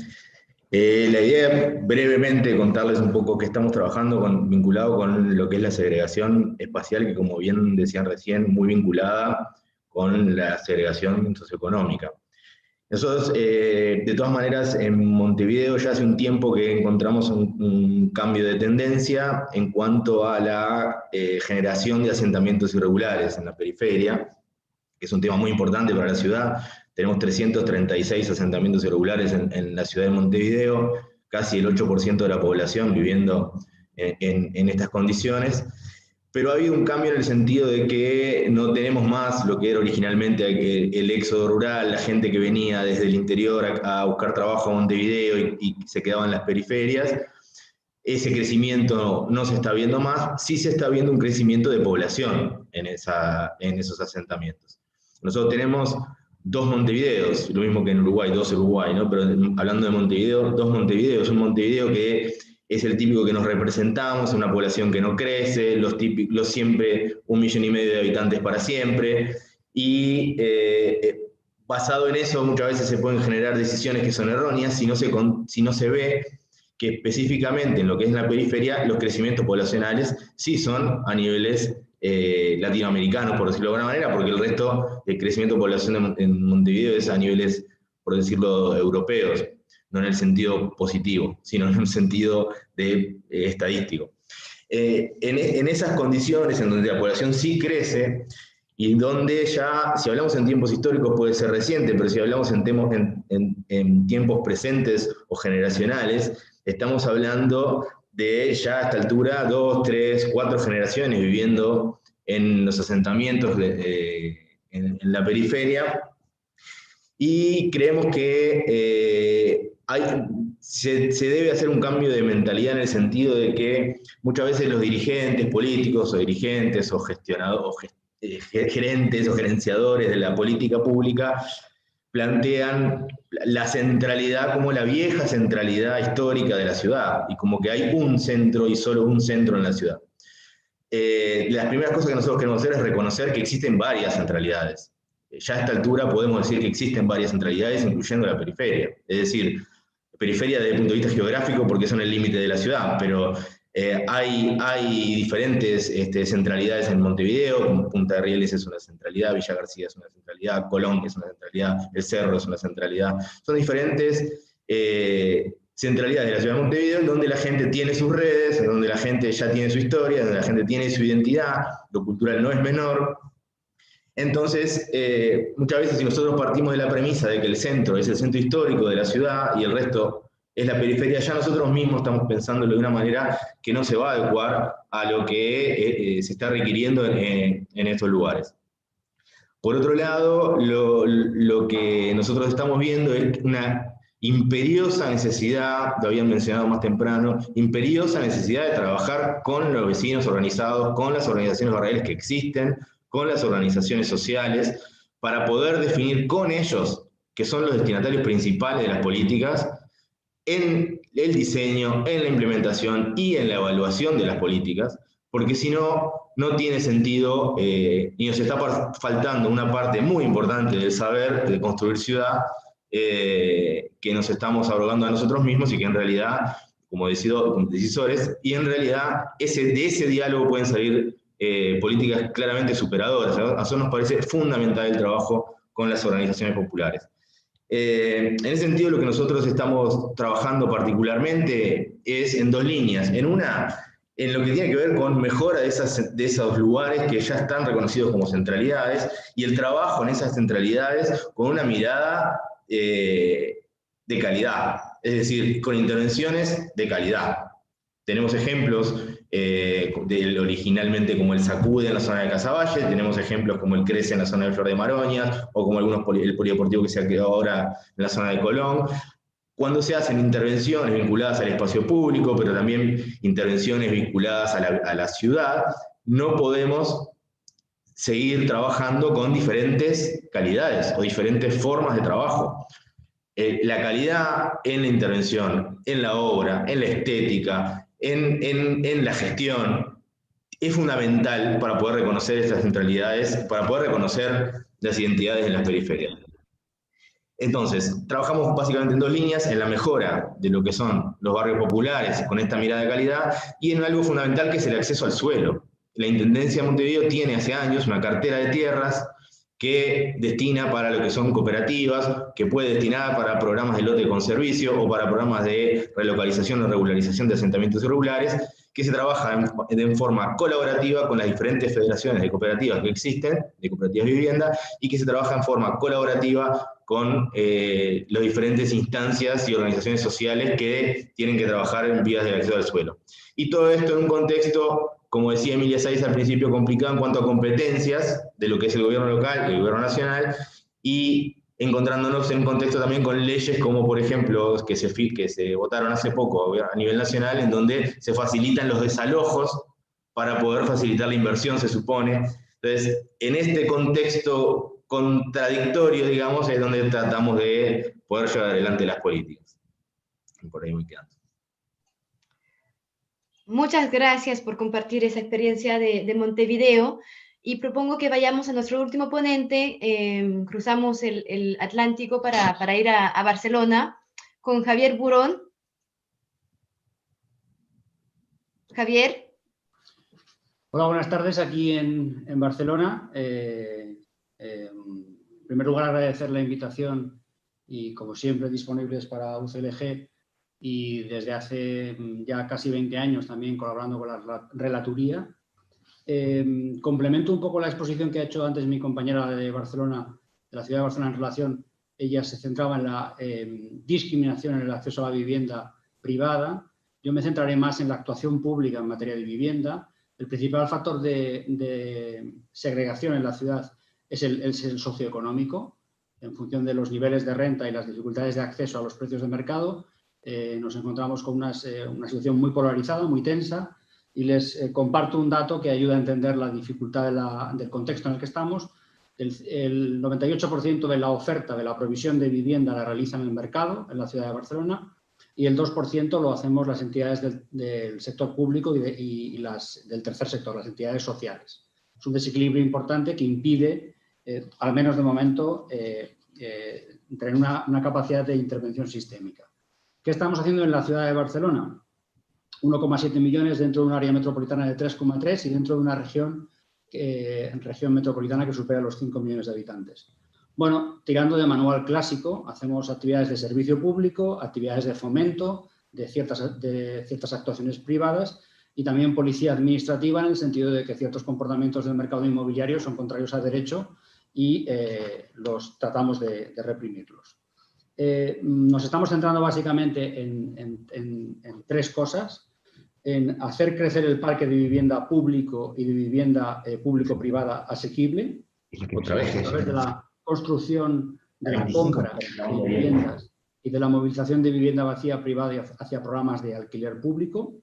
La idea es brevemente contarles un poco qué estamos trabajando vinculado con lo que es la segregación espacial, que como bien decían recién, muy vinculada con la segregación socioeconómica. Nosotros, de todas maneras, en Montevideo ya hace un tiempo que encontramos un cambio de tendencia en cuanto a la generación de asentamientos irregulares en la periferia, que es un tema muy importante para la ciudad. Tenemos 336 asentamientos irregulares en la ciudad de Montevideo, casi el 8% de la población viviendo en estas condiciones. Pero ha habido un cambio en el sentido de que no tenemos más lo que era originalmente el éxodo rural, la gente que venía desde el interior a buscar trabajo a Montevideo y se quedaba en las periferias. Ese crecimiento no se está viendo más, sí se está viendo un crecimiento de población en esos asentamientos. Nosotros tenemos 2 Montevideos, lo mismo que en Uruguay, 2 Uruguay, ¿no? Pero hablando de Montevideo, 2 Montevideos, un Montevideo que es el típico que nos representamos, una población que no crece, los siempre 1,5 millones de habitantes para siempre, y basado en eso muchas veces se pueden generar decisiones que son erróneas si no se ve que específicamente en lo que es la periferia los crecimientos poblacionales sí son a niveles latinoamericanos, por decirlo de alguna manera, porque el resto del crecimiento poblacional en Montevideo es a niveles, por decirlo, europeos, no en el sentido positivo, sino en el sentido estadístico. En esas condiciones en donde la población sí crece, y donde ya, si hablamos en tiempos históricos puede ser reciente, pero si hablamos en tiempos presentes o generacionales, estamos hablando de ya a esta altura 2, 3, 4 generaciones viviendo en los asentamientos en la periferia, y creemos que se debe hacer un cambio de mentalidad en el sentido de que muchas veces los dirigentes políticos o dirigentes o gerentes o gerenciadores de la política pública plantean la centralidad como la vieja centralidad histórica de la ciudad, y como que hay un centro y solo un centro en la ciudad. Las primeras cosas que nosotros queremos hacer es reconocer que existen varias centralidades. Ya a esta altura podemos decir que existen varias centralidades, incluyendo la periferia. Es decir, periferia desde el punto de vista geográfico porque son el límite de la ciudad, pero hay diferentes centralidades en Montevideo, como Punta de Rieles es una centralidad, Villa García es una centralidad, Colón es una centralidad, El Cerro es una centralidad. Son diferentes centralidades de la ciudad de Montevideo, donde la gente tiene sus redes, donde la gente ya tiene su historia, donde la gente tiene su identidad, lo cultural no es menor. Entonces, muchas veces si nosotros partimos de la premisa de que el centro es el centro histórico de la ciudad y el resto es la periferia, ya nosotros mismos estamos pensándolo de una manera que no se va a adecuar a lo que se está requiriendo en estos lugares. Por otro lado, lo que nosotros estamos viendo es una imperiosa necesidad, lo habían mencionado más temprano, imperiosa necesidad de trabajar con los vecinos organizados, con las organizaciones barriales que existen, con las organizaciones sociales, para poder definir con ellos, que son los destinatarios principales de las políticas, en el diseño, en la implementación y en la evaluación de las políticas, porque si no, no tiene sentido y nos está faltando una parte muy importante del saber de construir ciudad que nos estamos abrogando a nosotros mismos y que en realidad, como decisores, y en realidad de ese diálogo pueden salir políticas claramente superadoras. A nosotros nos parece fundamental el trabajo con las organizaciones populares. En ese sentido, lo que nosotros estamos trabajando particularmente es en 2 líneas. En una, en lo que tiene que ver con mejora de esos lugares que ya están reconocidos como centralidades, y el trabajo en esas centralidades con una mirada de calidad, es decir, con intervenciones de calidad. Tenemos ejemplos originalmente como el Sacude en la zona de Casaballe, tenemos ejemplos como el Crece en la zona de Flor de Maroñas, o como el polideportivo que se ha quedado ahora en la zona de Colón. Cuando se hacen intervenciones vinculadas al espacio público, pero también intervenciones vinculadas a la ciudad, no podemos seguir trabajando con diferentes calidades o diferentes formas de trabajo. La calidad en la intervención, en la obra, en la estética, en la gestión, es fundamental para poder reconocer estas centralidades, para poder reconocer las identidades en las periferias. Entonces, trabajamos básicamente en dos líneas, en la mejora de lo que son los barrios populares con esta mirada de calidad y en algo fundamental que es el acceso al suelo. La Intendencia de Montevideo tiene hace años una cartera de tierras que destina para lo que son cooperativas, que puede destinar para programas de lote con servicio o para programas de relocalización o regularización de asentamientos irregulares, que se trabaja en forma colaborativa con las diferentes federaciones de cooperativas que existen, de cooperativas de vivienda, y que se trabaja en forma colaborativa con las diferentes instancias y organizaciones sociales que tienen que trabajar en vías de acceso al suelo. Y todo esto en un contexto, como decía Emilia Saiz al principio, complicado en cuanto a competencias de lo que es el gobierno local y el gobierno nacional, y encontrándonos en un contexto también con leyes como, por ejemplo, que se votaron hace poco a nivel nacional, en donde se facilitan los desalojos para poder facilitar la inversión, se supone. Entonces, en este contexto contradictorio, digamos, es donde tratamos de poder llevar adelante las políticas. Y por ahí me quedo. Muchas gracias por compartir esa experiencia de Montevideo y propongo que vayamos a nuestro último ponente. Cruzamos el Atlántico para ir a Barcelona con Javier Burón. Javier. Hola, buenas tardes aquí en Barcelona. En primer lugar, agradecer la invitación y, como siempre, disponibles para UCLG y desde hace ya casi 20 años también colaborando con la relatoría. Complemento un poco la exposición que ha hecho antes mi compañera de Barcelona, de la ciudad de Barcelona en relación, ella se centraba en la discriminación en el acceso a la vivienda privada. Yo me centraré más en la actuación pública en materia de vivienda. El principal factor de segregación en la ciudad es el socioeconómico. En función de los niveles de renta y las dificultades de acceso a los precios de mercado, nos encontramos con una situación muy polarizada, muy tensa, y les comparto un dato que ayuda a entender la dificultad del contexto en el que estamos. El 98% de la oferta de la provisión de vivienda la realizan en el mercado, en la ciudad de Barcelona, y el 2% lo hacemos las entidades del sector público y del tercer sector, las entidades sociales. Es un desequilibrio importante que impide, al menos de momento, tener una capacidad de intervención sistémica. ¿Qué estamos haciendo en la ciudad de Barcelona? 1,7 millones dentro de un área metropolitana de 3,3 y dentro de una región metropolitana que supera los 5 millones de habitantes. Bueno, tirando de manual clásico, hacemos actividades de servicio público, actividades de fomento, de ciertas actuaciones privadas y también policía administrativa en el sentido de que ciertos comportamientos del mercado inmobiliario son contrarios al derecho y los tratamos de reprimirlos. Nos estamos centrando básicamente en tres cosas: en hacer crecer el parque de vivienda público y de vivienda público-privada asequible, a través de la construcción, de la compra de viviendas y de la movilización de vivienda vacía privada hacia programas de alquiler público.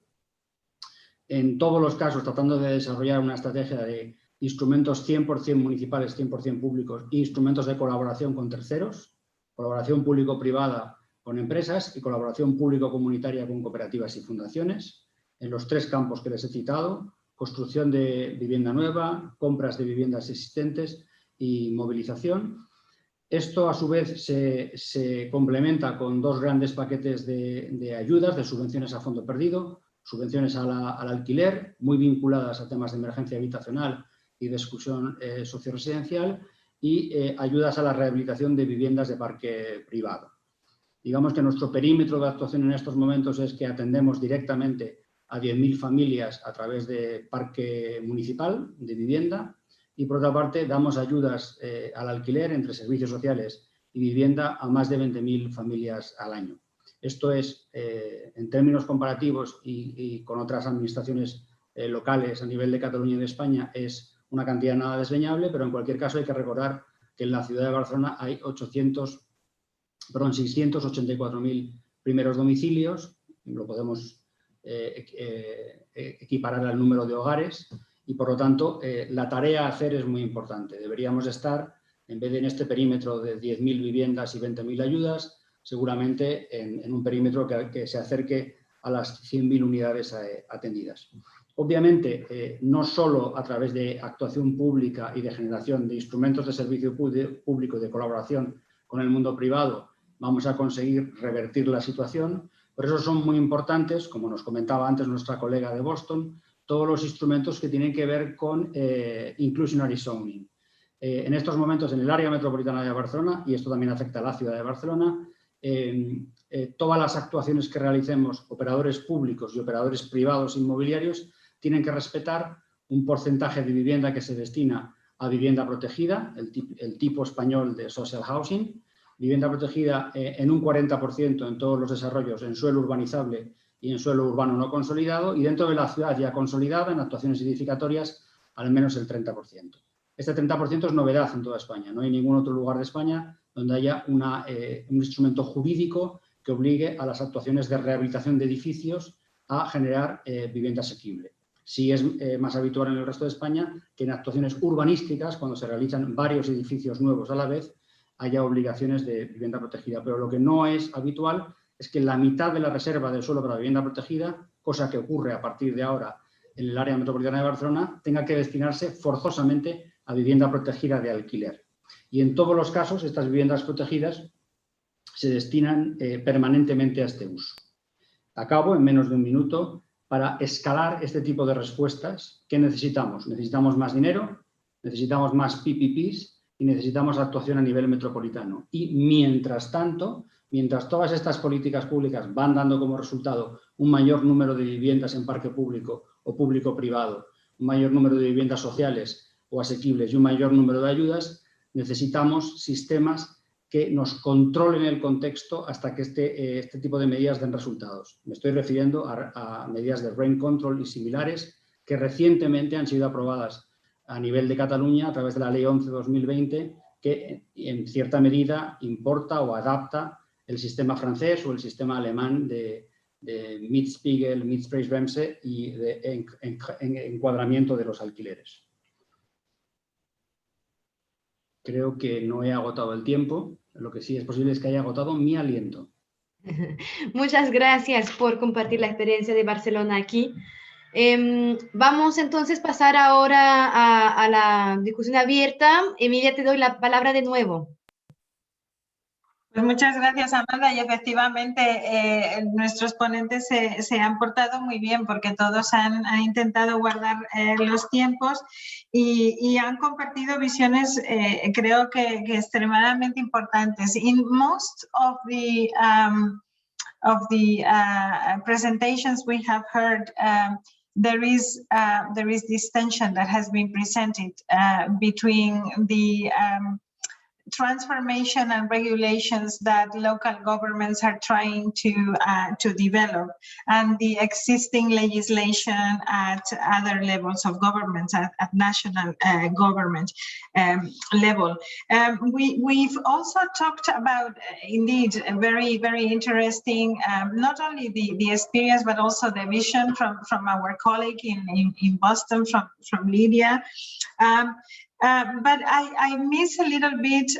En todos los casos, tratando de desarrollar una estrategia de instrumentos 100% municipales, 100% públicos e instrumentos de colaboración con terceros, colaboración público-privada con empresas y colaboración público-comunitaria con cooperativas y fundaciones. En los tres campos que les he citado: construcción de vivienda nueva, compras de viviendas existentes y movilización. Esto, a su vez, se complementa con dos grandes paquetes de ayudas, de subvenciones a fondo perdido, subvenciones al alquiler, muy vinculadas a temas de emergencia habitacional y de exclusión socioresidencial, y ayudas a la rehabilitación de viviendas de parque privado. Digamos que nuestro perímetro de actuación en estos momentos es que atendemos directamente a 10.000 familias a través de parque municipal de vivienda y, por otra parte, damos ayudas al alquiler entre servicios sociales y vivienda a más de 20.000 familias al año. Esto es, en términos comparativos y con otras administraciones locales a nivel de Cataluña y de España es una cantidad nada desdeñable, pero en cualquier caso hay que recordar que en la ciudad de Barcelona hay 684.000 primeros domicilios, lo podemos equiparar al número de hogares y, por lo tanto, la tarea a hacer es muy importante. Deberíamos estar, en vez de en este perímetro de 10.000 viviendas y 20.000 ayudas, seguramente en un perímetro que se acerque a las 100.000 unidades atendidas. Obviamente, no solo a través de actuación pública y de generación de instrumentos de servicio público y de colaboración con el mundo privado vamos a conseguir revertir la situación. Por eso son muy importantes, como nos comentaba antes nuestra colega de Boston, todos los instrumentos que tienen que ver con inclusionary zoning. En estos momentos, en el área metropolitana de Barcelona, y esto también afecta a la ciudad de Barcelona, todas las actuaciones que realicemos, operadores públicos y operadores privados inmobiliarios, tienen que respetar un porcentaje de vivienda que se destina a vivienda protegida, el tipo español de social housing, vivienda protegida en un 40% en todos los desarrollos en suelo urbanizable y en suelo urbano no consolidado, y dentro de la ciudad ya consolidada, en actuaciones edificatorias, al menos el 30%. Este 30% es novedad en toda España. No hay ningún otro lugar de España donde haya un instrumento jurídico que obligue a las actuaciones de rehabilitación de edificios a generar vivienda asequible. Sí es más habitual en el resto de España que en actuaciones urbanísticas, cuando se realizan varios edificios nuevos a la vez, haya obligaciones de vivienda protegida. Pero lo que no es habitual es que la mitad de la reserva del suelo para vivienda protegida, cosa que ocurre a partir de ahora en el área metropolitana de Barcelona, tenga que destinarse forzosamente a vivienda protegida de alquiler. Y en todos los casos, estas viviendas protegidas se destinan permanentemente a este uso. Acabo en menos de un minuto. Para escalar este tipo de respuestas, ¿qué necesitamos? Necesitamos más dinero, necesitamos más PPPs y necesitamos actuación a nivel metropolitano. Y mientras tanto, mientras todas estas políticas públicas van dando como resultado un mayor número de viviendas en parque público o público-privado, un mayor número de viviendas sociales o asequibles y un mayor número de ayudas, necesitamos sistemas que nos controlen el contexto hasta que este tipo de medidas den resultados. Me estoy refiriendo a medidas de rent control y similares que recientemente han sido aprobadas a nivel de Cataluña a través de la Ley 11/2020, que en cierta medida importa o adapta el sistema francés o el sistema alemán de Mietspiegel, Mietpreisbremse y de encuadramiento de los alquileres. Creo que no he agotado el tiempo. Lo que sí es posible es que haya agotado mi aliento. Muchas gracias por compartir la experiencia de Barcelona aquí. Vamos entonces a pasar ahora a la discusión abierta. Emilia, te doy la palabra de nuevo. Pues muchas gracias, Amanda, y efectivamente nuestros ponentes se han portado muy bien porque todos han intentado guardar los tiempos y han compartido visiones creo que extremadamente importantes. In most of the presentations we have heard, there is this tension that has been presented between the transformation and regulations that local governments are trying to develop and the existing legislation at other levels of governments, at national government level. We've also talked about, indeed, a very, very interesting, not only the experience, but also the vision from our colleague in Boston, from Lydia. But I miss a little bit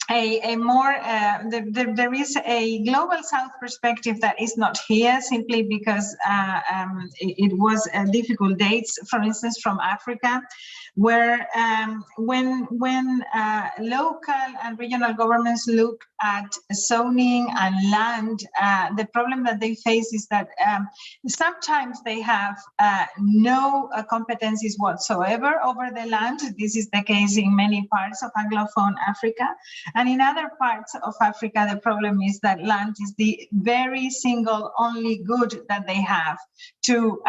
there is a global south perspective that is not here simply because it was difficult dates, for instance, from Africa, where when local and regional governments look at zoning and land, the problem that they face is that sometimes they have no competencies whatsoever over the land. This is the case in many parts of Anglophone Africa. And in other parts of Africa, the problem is that land is the very single only good that they have to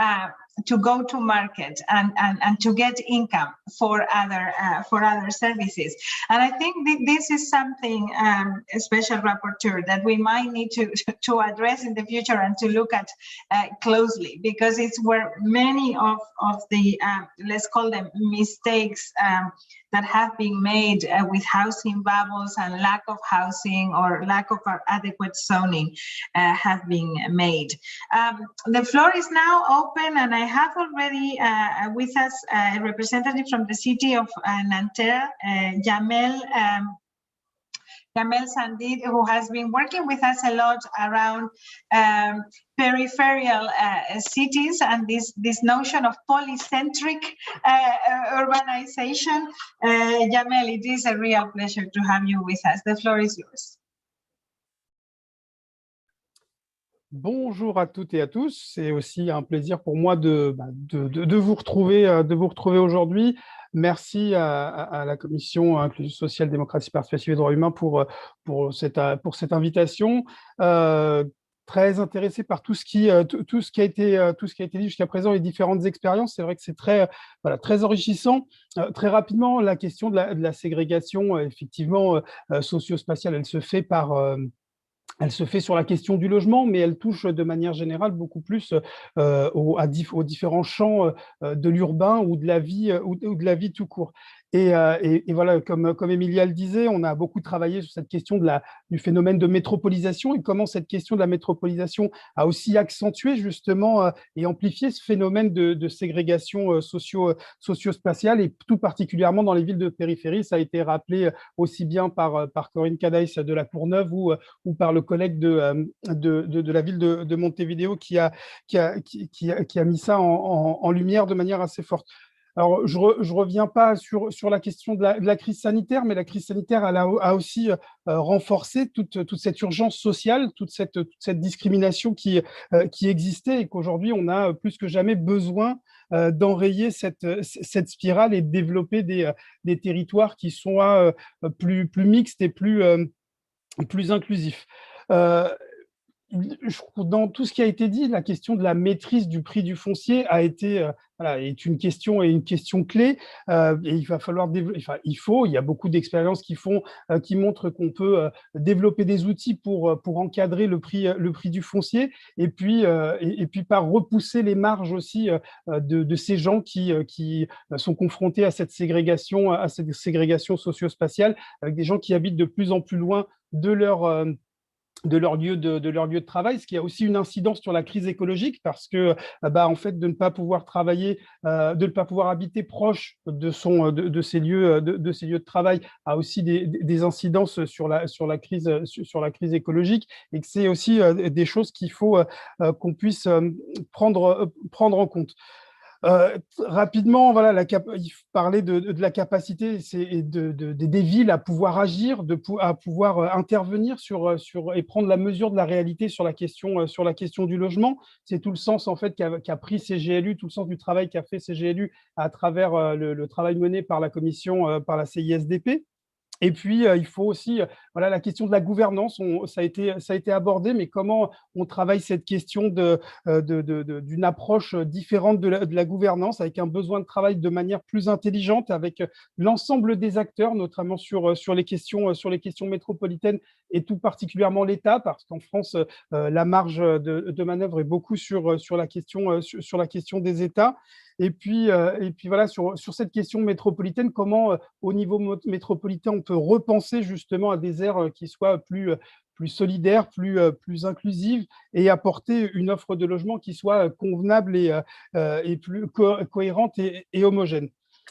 to go to market and to get income for other services. And I think this is something, Special Rapporteur, that we might need to address in the future and to look at closely, because it's where many of the, let's call them mistakes that have been made with housing bubbles and lack of housing or lack of adequate zoning have been made. The floor is now open, and I have already with us a representative from the city of Nanterre, Jamel Sandid, who has been working with us a lot around peripheral cities and this notion of polycentric urbanization. Jamel, it is a real pleasure to have you with us. The floor is yours. Bonjour à toutes et à tous. C'est aussi un plaisir pour moi de vous retrouver aujourd'hui. Merci à la Commission Inclusion sociale, démocratie, participative et droits humains pour cette invitation. Très intéressé par tout ce qui a été dit jusqu'à présent, les différentes expériences. C'est vrai que c'est très enrichissant. Très rapidement, la question de la ségrégation, effectivement, socio-spatiale, elle se fait sur la question du logement, mais elle touche de manière générale beaucoup plus aux différents champs de l'urbain ou de la vie tout court. Et voilà, comme Emilia le disait, on a beaucoup travaillé sur cette question du phénomène de métropolisation et comment cette question de la métropolisation a aussi accentué justement et amplifié ce phénomène de ségrégation socio-spatiale, et tout particulièrement dans les villes de périphérie. Ça a été rappelé aussi bien par Corinne Cadaïs de la Courneuve ou par le collègue de la ville de Montevideo qui a mis ça en lumière de manière assez forte. Alors, je reviens pas sur la question de la crise sanitaire, mais la crise sanitaire, elle a aussi renforcé toute cette urgence sociale, toute cette discrimination qui existait, et qu'aujourd'hui, on a plus que jamais besoin d'enrayer cette spirale et de développer des territoires qui soient plus mixtes et plus inclusifs. Dans tout ce qui a été dit, la question de la maîtrise du prix du foncier est une question clé. Et il va falloir il y a beaucoup d'expériences qui montrent qu'on peut développer des outils pour encadrer le prix du foncier, et puis par repousser les marges aussi de ces gens qui sont confrontés à cette ségrégation socio-spatiale, avec des gens qui habitent de plus en plus loin de leur lieu de travail, ce qui a aussi une incidence sur la crise écologique, parce que en fait, de ne pas pouvoir travailler, de ne pas pouvoir habiter proche de ses lieux de travail a aussi des incidences sur la crise écologique, et que c'est aussi des choses qu'il faut qu'on puisse prendre en compte. Rapidement, voilà, il parlait de la capacité des villes à pouvoir agir, à pouvoir intervenir et prendre la mesure de la réalité sur la question du logement. C'est tout le sens en fait qu'a pris CGLU, tout le sens du travail qu'a fait CGLU à travers le travail mené par la commission, par la CISDP. Et puis, il faut aussi, la question de la gouvernance, ça a été abordé, mais comment on travaille cette question d'une approche différente de la gouvernance, avec un besoin de travail de manière plus intelligente, avec l'ensemble des acteurs, notamment sur les questions métropolitaines, et tout particulièrement l'État, parce qu'en France, la marge de manœuvre est beaucoup sur la question des États. Et puis voilà, sur cette question métropolitaine, comment au niveau métropolitain on peut repenser justement à des aires qui soient plus solidaires, plus inclusives, et apporter une offre de logement qui soit convenable et plus cohérente et homogène.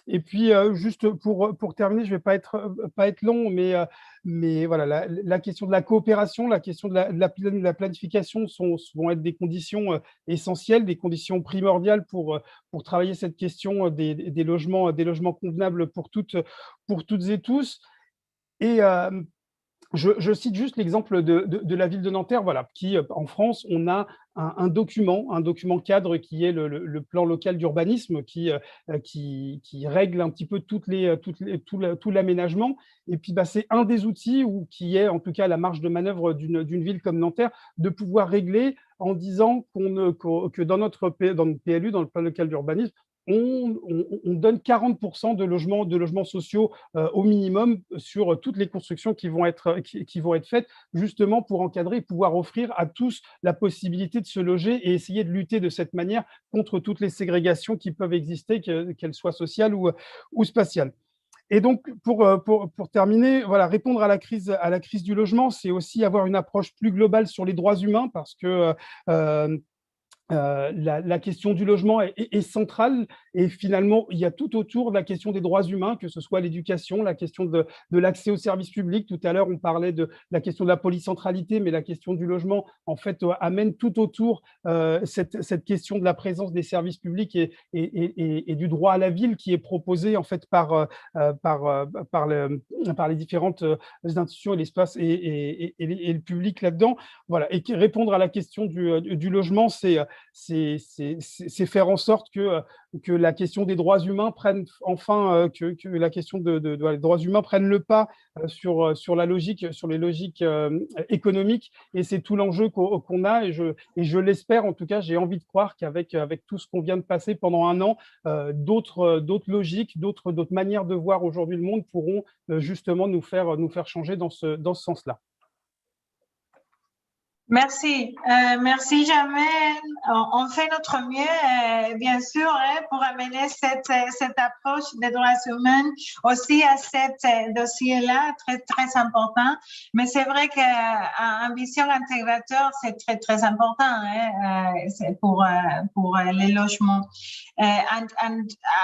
Et puis, juste pour terminer, je ne vais pas être long, mais voilà, la question de la coopération, la question de la planification vont être des conditions essentielles, des conditions primordiales pour travailler cette question des logements convenables pour toutes et tous. Et Je cite juste l'exemple de la ville de Nanterre, voilà, qui, en France, on a un document cadre qui est le plan local d'urbanisme qui règle un petit peu tout l'aménagement. Et puis, c'est un des outils qui est, en tout cas, la marge de manœuvre d'une ville comme Nanterre, de pouvoir régler en disant que dans notre PLU, dans le plan local d'urbanisme, on donne 40% de logements sociaux au minimum sur toutes les constructions qui vont être faites, justement pour encadrer et pouvoir offrir à tous la possibilité de se loger et essayer de lutter de cette manière contre toutes les ségrégations qui peuvent exister, qu'elles soient sociales ou spatiales. Et donc, pour terminer, voilà, répondre à la crise du logement, c'est aussi avoir une approche plus globale sur les droits humains, parce que la question du logement est centrale, et finalement, il y a tout autour de la question des droits humains, que ce soit l'éducation, la question de l'accès aux services publics. Tout à l'heure, on parlait de la question de la polycentralité, mais la question du logement, en fait, amène tout autour cette question de la présence des services publics et du droit à la ville qui est proposé, en fait, par les différentes institutions et l'espace et le public là-dedans. Voilà. Et répondre à la question du logement, c'est faire en sorte que la question des droits humains prenne enfin, que la question des droits humains prenne le pas sur les logiques économiques. Et c'est tout l'enjeu qu'on a. Et je l'espère, en tout cas, j'ai envie de croire qu'avec tout ce qu'on vient de passer pendant un an, d'autres logiques, d'autres manières de voir aujourd'hui le monde pourront justement nous faire changer dans ce sens-là. Merci, merci Jamel. On fait notre mieux, bien sûr, pour amener cette approche des droits humains aussi à cet dossier-là, très, très important. Mais c'est vrai qu'un vision intégrateur, c'est très, très important pour les logements. And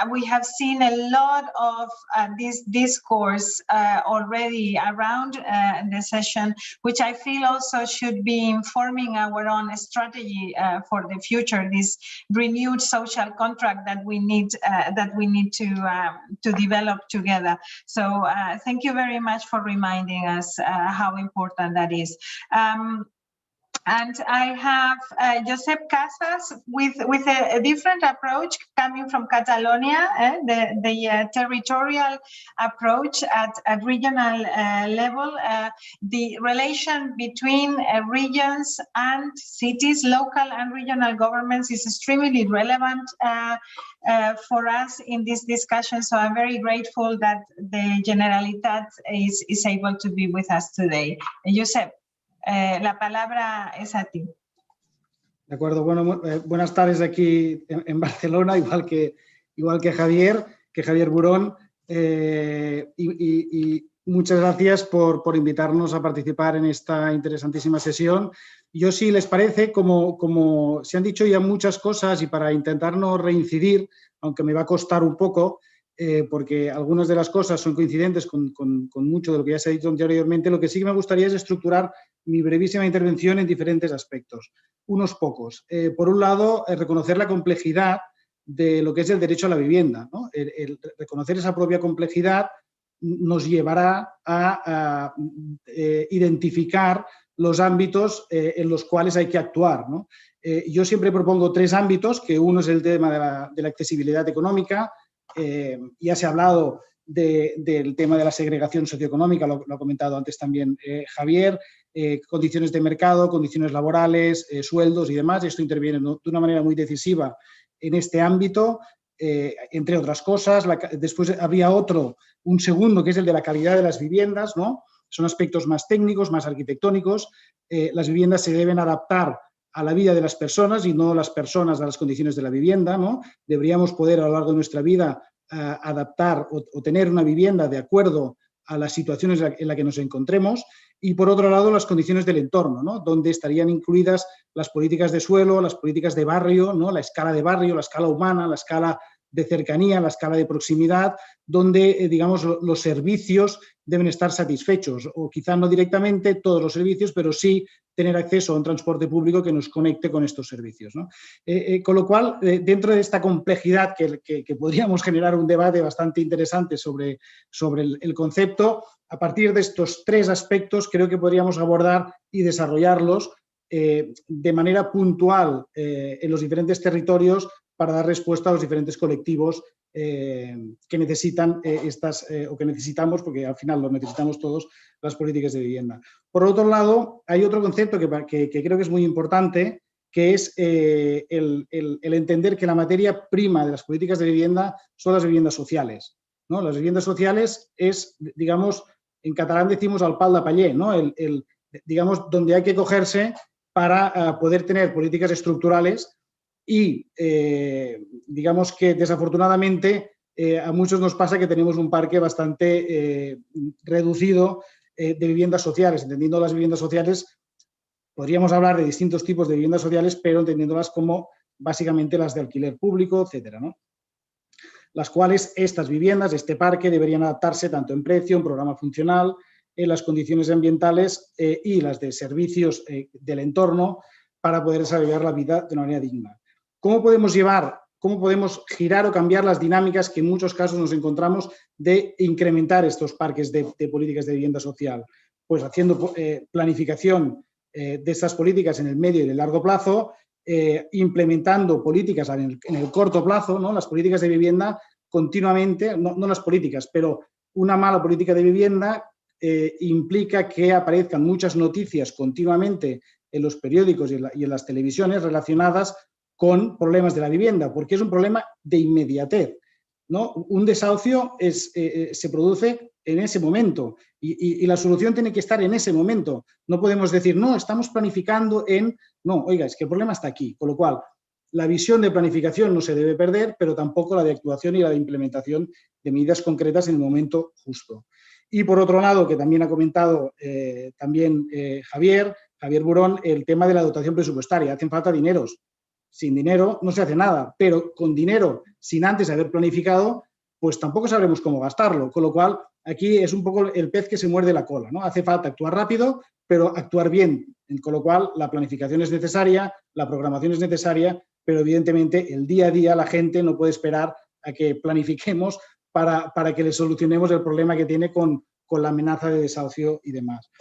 we have seen a lot of this discourse already around the session, which I feel also should be informing our own strategy for the future, this renewed social contract that we need to develop together. So thank you very much for reminding us how important that is. And I have Josep Casas with a different approach coming from Catalonia, the territorial approach at regional level. The relation between regions and cities, local and regional governments, is extremely relevant for us in this discussion. So I'm very grateful that the Generalitat is able to be with us today. Josep. La palabra es a ti. De acuerdo, bueno, buenas tardes aquí en Barcelona, igual que Javier Burón, y muchas gracias por invitarnos a participar en esta interesantísima sesión. Yo, si les parece, como se han dicho ya muchas cosas, y para intentar no reincidir, aunque me va a costar un poco, porque algunas de las cosas son coincidentes con mucho de lo que ya se ha dicho anteriormente, lo que sí que me gustaría es estructurar mi brevísima intervención en diferentes aspectos, unos pocos. Por un lado, reconocer la complejidad de lo que es el derecho a la vivienda, ¿no? El reconocer esa propia complejidad nos llevará a identificar los ámbitos en los cuales hay que actuar, ¿no? Yo siempre propongo tres ámbitos, que uno es el tema de la accesibilidad económica. Ya se ha hablado del tema de la segregación socioeconómica, lo ha comentado antes también Javier, condiciones de mercado, condiciones laborales, sueldos y demás. Esto interviene de una manera muy decisiva en este ámbito, entre otras cosas. Después habría un segundo, que es el de la calidad de las viviendas, ¿no? Son aspectos más técnicos, más arquitectónicos. Las viviendas se deben adaptar a la vida de las personas y no las personas a las condiciones de la vivienda, ¿no? Deberíamos poder a lo largo de nuestra vida adaptar o tener una vivienda de acuerdo a las situaciones en las que nos encontremos. Y por otro lado, las condiciones del entorno, ¿no? Donde estarían incluidas las políticas de suelo, las políticas de barrio, ¿no? La escala de barrio, la escala humana, la escala de cercanía, la escala de proximidad, donde, digamos, los servicios deben estar satisfechos, o quizá no directamente todos los servicios, pero sí tener acceso a un transporte público que nos conecte con estos servicios, ¿no? Con lo cual, dentro de esta complejidad que podríamos generar un debate bastante interesante sobre el concepto, a partir de estos tres aspectos creo que podríamos abordar y desarrollarlos de manera puntual en los diferentes territorios para dar respuesta a los diferentes colectivos que necesitan o que necesitamos, porque al final lo necesitamos todos, las políticas de vivienda. Por otro lado, hay otro concepto que creo que es muy importante, que es el entender que la materia prima de las políticas de vivienda son las viviendas sociales, ¿no? Las viviendas sociales es, digamos, en catalán decimos al pal de paller, ¿no? Digamos, donde hay que cogerse para poder tener políticas estructurales y, digamos que desafortunadamente a muchos nos pasa que tenemos un parque bastante reducido de viviendas sociales. Entendiendo las viviendas sociales, podríamos hablar de distintos tipos de viviendas sociales, pero entendiéndolas como básicamente las de alquiler público, etcétera, ¿no? Las cuales estas viviendas, este parque, deberían adaptarse tanto en precio, en programa funcional, en las condiciones ambientales y las de servicios del entorno para poder desarrollar la vida de una manera digna. ¿Cómo podemos girar o cambiar las dinámicas que en muchos casos nos encontramos de incrementar estos parques de políticas de vivienda social? Pues haciendo planificación de estas políticas en el medio y en el largo plazo, implementando políticas en el corto plazo, ¿no? Las políticas de vivienda continuamente, no las políticas, pero una mala política de vivienda implica que aparezcan muchas noticias continuamente en los periódicos y en las televisiones relacionadas con problemas de la vivienda, porque es un problema de inmediatez, ¿no? Un desahucio se produce en ese momento y la solución tiene que estar en ese momento. No podemos decir, no, estamos planificando No, oiga, es que el problema está aquí, con lo cual la visión de planificación no se debe perder, pero tampoco la de actuación y la de implementación de medidas concretas en el momento justo. Y por otro lado, que también ha comentado Javier Burón, el tema de la dotación presupuestaria. Hacen falta dineros. Sin dinero no se hace nada, pero con dinero, sin antes haber planificado, pues tampoco sabremos cómo gastarlo. Con lo cual, aquí es un poco el pez que se muerde la cola, ¿no? Hace falta actuar rápido, pero actuar bien. Con lo cual, la planificación es necesaria, la programación es necesaria, pero evidentemente el día a día la gente no puede esperar a que planifiquemos para que le solucionemos el problema que tiene con la amenaza de desahucio y demás.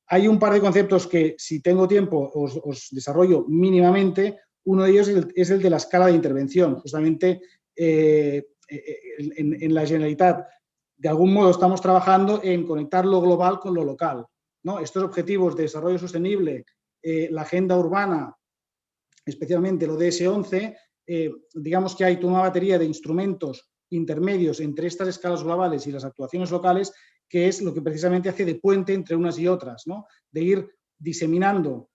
Hay un par de conceptos que, si tengo tiempo, os desarrollo mínimamente. Uno de ellos es el de la escala de intervención. Justamente en la Generalitat, de algún modo estamos trabajando en conectar lo global con lo local, ¿no? Estos objetivos de desarrollo sostenible, la agenda urbana, especialmente lo DS11, digamos que hay toda una batería de instrumentos intermedios entre estas escalas globales y las actuaciones locales, que es lo que precisamente hace de puente entre unas y otras, ¿no? De ir diseminando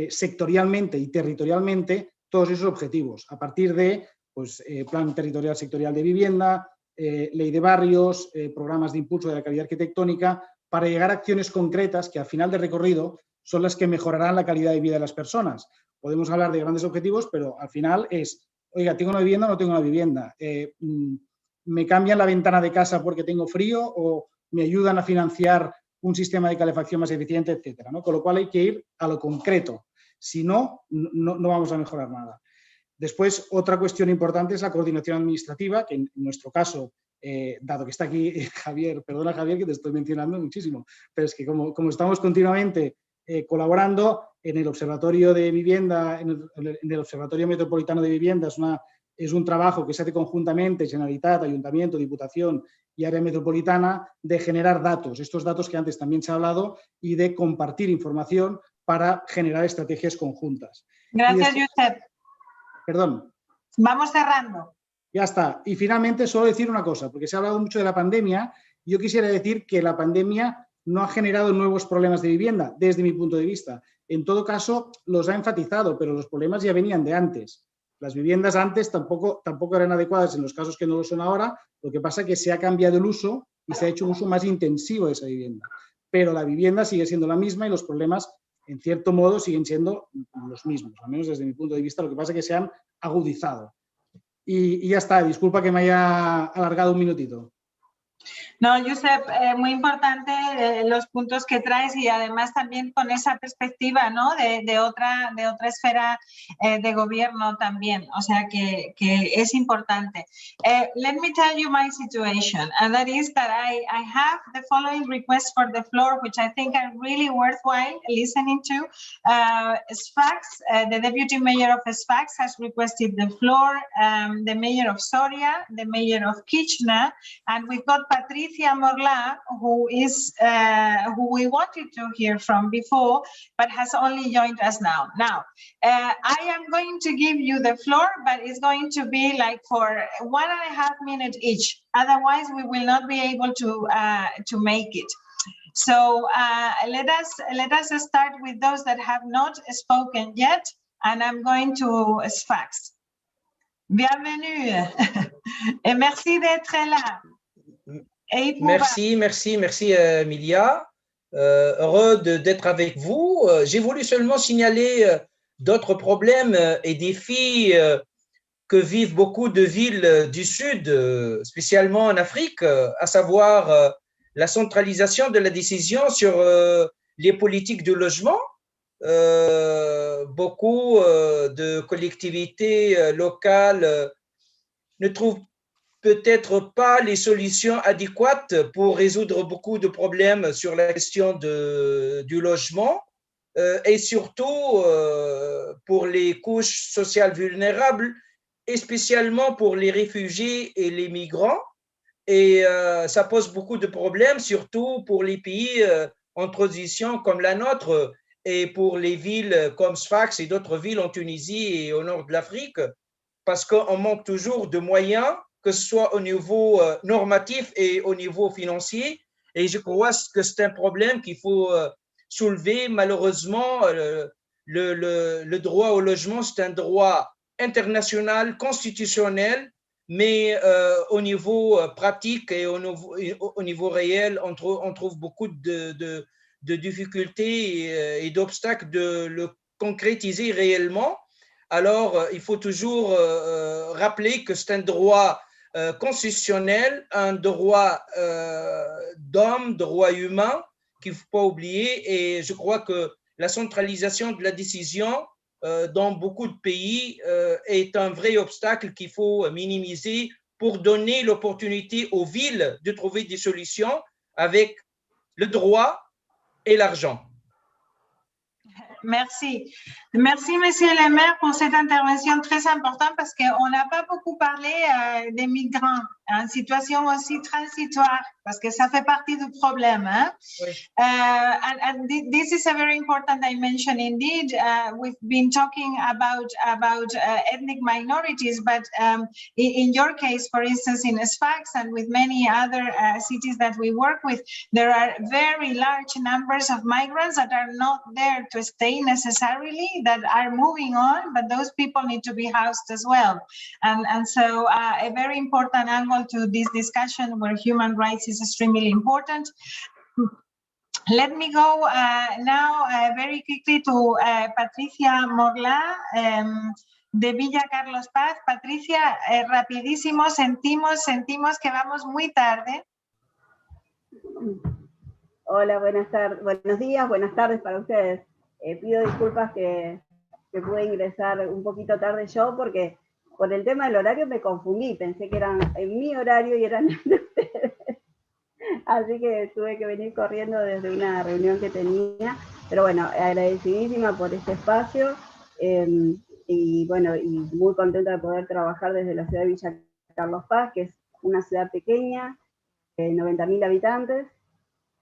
sectorialmente y territorialmente todos esos objetivos, a partir de plan territorial sectorial de vivienda, ley de barrios, programas de impulso de la calidad arquitectónica, para llegar a acciones concretas que al final del recorrido son las que mejorarán la calidad de vida de las personas. Podemos hablar de grandes objetivos, pero al final es, oiga, ¿tengo una vivienda o no tengo una vivienda? ¿Me cambian la ventana de casa porque tengo frío o me ayudan a financiar un sistema de calefacción más eficiente, etcétera, ¿no? Con lo cual hay que ir a lo concreto. Si no, no vamos a mejorar nada. Después, otra cuestión importante es la coordinación administrativa, que en nuestro caso, dado que está aquí Javier, perdona Javier que te estoy mencionando muchísimo, pero es que como estamos continuamente colaborando en el Observatorio de Vivienda, en el Observatorio Metropolitano de Vivienda, es un trabajo que se hace conjuntamente, Generalitat, Ayuntamiento, Diputación y Área Metropolitana, de generar datos, estos datos que antes también se ha hablado, y de compartir información para generar estrategias conjuntas. Gracias, Josep. Perdón. Vamos cerrando. Ya está. Y finalmente, solo decir una cosa, porque se ha hablado mucho de la pandemia. Yo quisiera decir que la pandemia no ha generado nuevos problemas de vivienda, desde mi punto de vista. En todo caso, los ha enfatizado, pero los problemas ya venían de antes. Las viviendas antes tampoco eran adecuadas en los casos que no lo son ahora. Lo que pasa es que se ha cambiado el uso y se ha hecho un uso más intensivo de esa vivienda. Pero la vivienda sigue siendo la misma y los problemas, en cierto modo, siguen siendo los mismos, al menos desde mi punto de vista. Lo que pasa es que se han agudizado. y ya está. Disculpa que me haya alargado un minutito. No, Josep, muy importante los puntos que traes y además también con esa perspectiva, ¿no? de otra esfera de gobierno también, o sea que es importante. Let me tell you my situation, and that is that I have the following requests for the floor, which I think are really worthwhile listening to. Sfax, the Deputy Mayor of Sfax has requested the floor, the Mayor of Soria, the Mayor of Kitchener, and we've got Patricia Morla, who we wanted to hear from before, but has only joined us now. Now, I am going to give you the floor, but it's going to be like for 1.5 minutes each. Otherwise, we will not be able to make it. So let us start with those that have not spoken yet, and I'm going to Sfax. Bienvenue et merci d'être là. Merci, Emilia. Heureux d'être avec vous. J'ai voulu seulement signaler d'autres problèmes et défis que vivent beaucoup de villes du Sud, spécialement en Afrique, à savoir la centralisation de la décision sur les politiques de logement. Beaucoup de collectivités locales ne trouvent peut-être pas les solutions adéquates pour résoudre beaucoup de problèmes sur la question du logement et surtout pour les couches sociales vulnérables et spécialement pour les réfugiés et les migrants. Et ça pose beaucoup de problèmes, surtout pour les pays en transition comme la nôtre et pour les villes comme Sfax et d'autres villes en Tunisie et au nord de l'Afrique, parce qu'on manque toujours de moyens, que ce soit au niveau normatif et au niveau financier. Et je crois que c'est un problème qu'il faut soulever. Malheureusement, le droit au logement, c'est un droit international, constitutionnel, mais au niveau pratique et au niveau réel, on trouve beaucoup de difficultés et d'obstacles de le concrétiser réellement. Alors, il faut toujours rappeler que c'est un droit constitutionnel, un droit d'homme, droit humain, qu'il ne faut pas oublier. Et je crois que la centralisation de la décision dans beaucoup de pays est un vrai obstacle qu'il faut minimiser pour donner l'opportunité aux villes de trouver des solutions avec le droit et l'argent. Merci. Merci, Monsieur le maire, pour cette intervention très importante parce qu'on n'a pas beaucoup parlé des migrants en situation aussi transitoire parce que ça fait partie du problème. Hein? Oui. And this is a very important dimension indeed. We've been talking about ethnic minorities, but in your case, for instance, in Sfax and with many other cities that we work with, there are very large numbers of migrants that are not there to stay necessarily, that are moving on, but those people need to be housed as well. And so a very important angle to this discussion where human rights is extremely important. Let me go now very quickly to Patricia Morla de Villa Carlos Paz. Patricia, rapidísimo, sentimos que vamos muy tarde. Hola, buenos días, buenas tardes para ustedes. Pido disculpas que pude ingresar un poquito tarde yo porque por el tema del horario me confundí, pensé que eran en mi horario y eran de ustedes. Así que tuve que venir corriendo desde una reunión que tenía, pero bueno, agradecidísima por este espacio y bueno, y muy contenta de poder trabajar desde la ciudad de Villa Carlos Paz, que es una ciudad pequeña, 90.000 habitantes,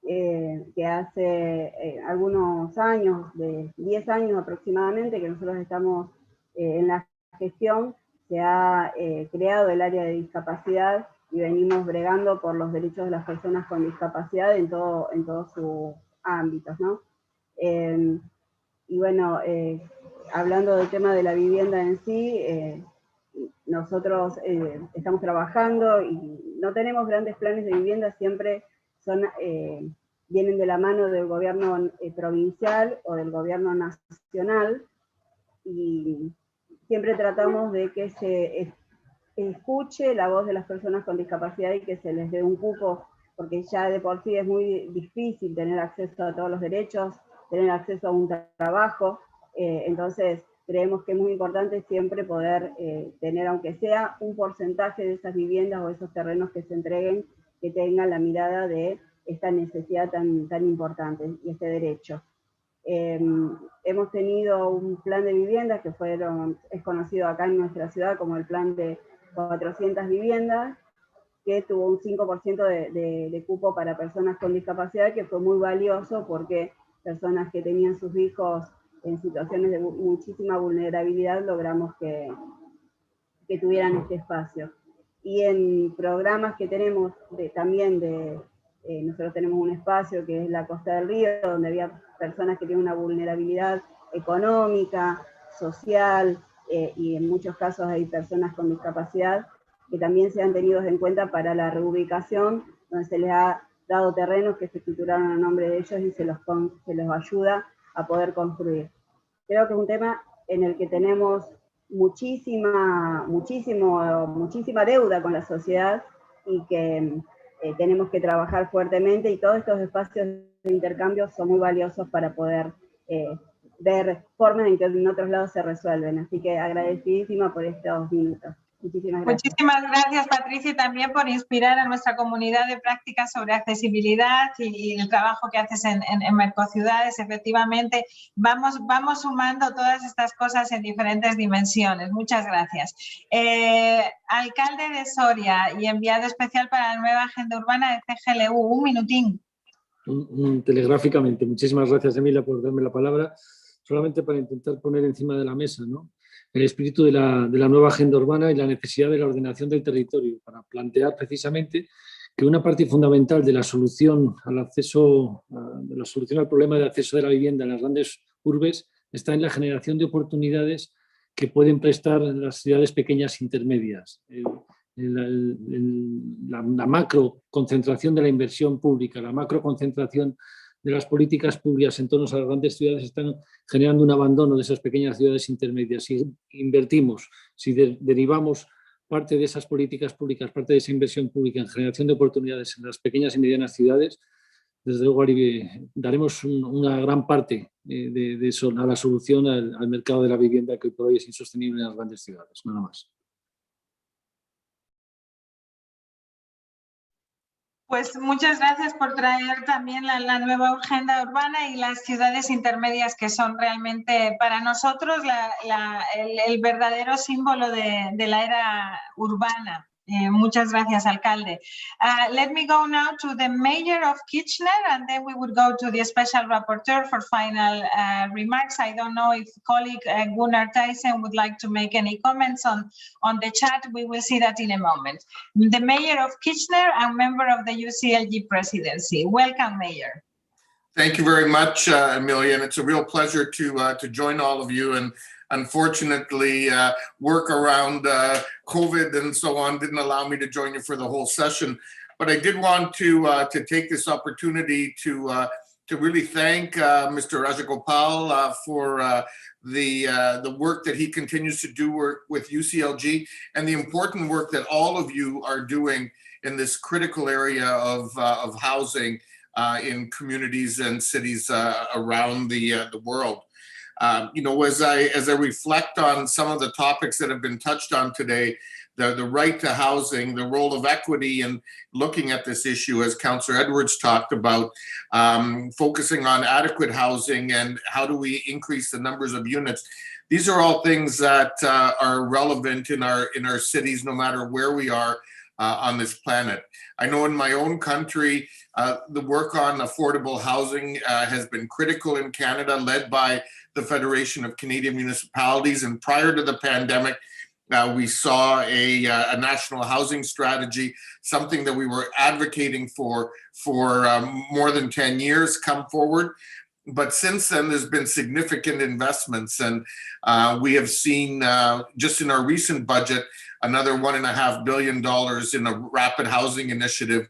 que hace algunos años, de 10 años aproximadamente, que nosotros estamos en la gestión, se ha creado el área de discapacidad y venimos bregando por los derechos de las personas con discapacidad en todos sus ámbitos, ¿no? Y bueno, hablando del tema de la vivienda en sí, nosotros estamos trabajando y no tenemos grandes planes de vivienda, siempre vienen de la mano del gobierno provincial o del gobierno nacional, y siempre tratamos de que escuche la voz de las personas con discapacidad y que se les dé un cupo, porque ya de por sí es muy difícil tener acceso a todos los derechos, tener acceso a un trabajo, entonces creemos que es muy importante siempre poder tener, aunque sea un porcentaje de esas viviendas o esos terrenos que se entreguen, que tengan la mirada de esta necesidad tan importante y este derecho. Hemos tenido un plan de viviendas que es conocido acá en nuestra ciudad como el plan de 400 viviendas, que tuvo un 5% de cupo para personas con discapacidad, que fue muy valioso porque personas que tenían sus hijos en situaciones de muchísima vulnerabilidad logramos que tuvieran este espacio. Y en programas que tenemos nosotros tenemos un espacio que es la Costa del Río, donde había personas que tienen una vulnerabilidad económica, social, y en muchos casos hay personas con discapacidad que también se han tenido en cuenta para la reubicación, donde se les ha dado terrenos que se escrituraron a nombre de ellos y se los ayuda a poder construir. Creo que es un tema en el que tenemos muchísima deuda con la sociedad y que tenemos que trabajar fuertemente, y todos estos espacios de intercambio son muy valiosos para poder ver formas en que en otros lados se resuelven. Así que agradecidísima por estos minutos. Muchísimas gracias. Muchísimas gracias, Patricia, y también por inspirar a nuestra comunidad de prácticas sobre accesibilidad y el trabajo que haces en Mercociudades. Efectivamente, vamos sumando todas estas cosas en diferentes dimensiones. Muchas gracias. Alcalde de Soria y enviado especial para la nueva agenda urbana de CGLU, un minutín. Telegráficamente. Muchísimas gracias, Emilia, por darme la palabra. Solamente para intentar poner encima de la mesa, ¿no?, el espíritu de la nueva agenda urbana y la necesidad de la ordenación del territorio, para plantear precisamente que una parte fundamental de la solución al problema de acceso de la vivienda en las grandes urbes está en la generación de oportunidades que pueden prestar las ciudades pequeñas e intermedias. La macro concentración de la inversión pública, la macro concentración de las políticas públicas en torno a las grandes ciudades están generando un abandono de esas pequeñas ciudades intermedias. Si invertimos, si derivamos parte de esas políticas públicas, parte de esa inversión pública en generación de oportunidades en las pequeñas y medianas ciudades, desde luego daremos una gran parte de eso a la solución al mercado de la vivienda, que hoy por hoy es insostenible en las grandes ciudades. Nada más. Pues muchas gracias por traer también la nueva agenda urbana y las ciudades intermedias, que son realmente para nosotros el verdadero símbolo de la era urbana. Muchas gracias, alcalde. Let me go now to the mayor of Kitchener, and then we would go to the special rapporteur for final remarks. I don't know if colleague Gunnar Thijssen would like to make any comments on the chat. We will see that in a moment. The mayor of Kitchener and member of the UCLG presidency. Welcome, Mayor. Thank you very much, Amelia, and it's a real pleasure to join all of you. And unfortunately, work around COVID and so on didn't allow me to join you for the whole session. But I did want to take this opportunity to really thank Mr. Rajagopal for the work that he continues to do with UCLG, and the important work that all of you are doing in this critical area of housing in communities and cities around the world. You know, as I reflect on some of the topics that have been touched on today, the right to housing, the role of equity in looking at this issue, as Councillor Edwards talked about, focusing on adequate housing and how do we increase the numbers of units. These are all things that are relevant in our cities, no matter where we are on this planet. I know in my own country, the work on affordable housing has been critical in Canada, led by the Federation of Canadian Municipalities. And prior to the pandemic, we saw a national housing strategy, something that we were advocating for more than 10 years, come forward. But since then, there's been significant investments, and we have seen just in our recent budget, another $1.5 billion in a rapid housing initiative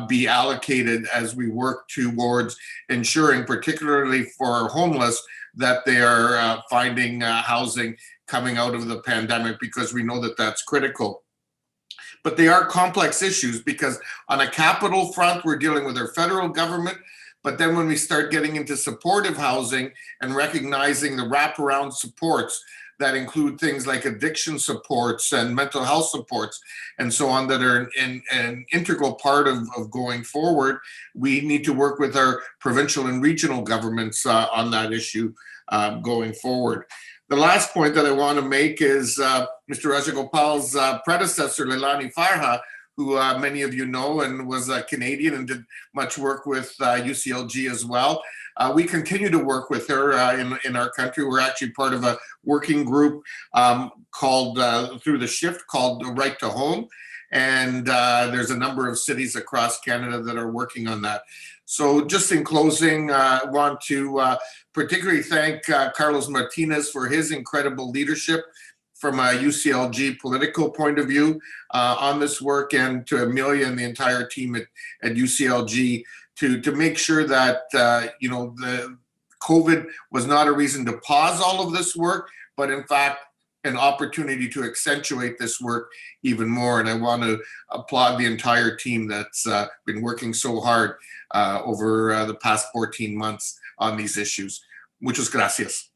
be allocated as we work towards ensuring, particularly for homeless, that they are finding housing coming out of the pandemic, because we know that that's critical. but they are complex issues because on a capital front, we're dealing with our federal government. But then when we start getting into supportive housing and recognizing the wraparound supports that include things like addiction supports and mental health supports and so on that are an integral part of going forward, we need to work with our provincial and regional governments on that issue going forward. The last point that I want to make is Mr. Rajagopal's predecessor, Leilani Farha, who many of you know and was a Canadian and did much work with UCLG as well. We continue to work with her in our country. We're actually part of a working group called Through the Shift called Right to Home. And there's a number of cities across Canada that are working on that. So just in closing, I want to particularly thank Carlos Martinez for his incredible leadership from a UCLG political point of view on this work, and to Amelia and the entire team at UCLG to make sure that the COVID was not a reason to pause all of this work, but in fact an opportunity to accentuate this work even more. And I want to applaud the entire team that's been working so hard over the past 14 months on these issues. Muchas gracias.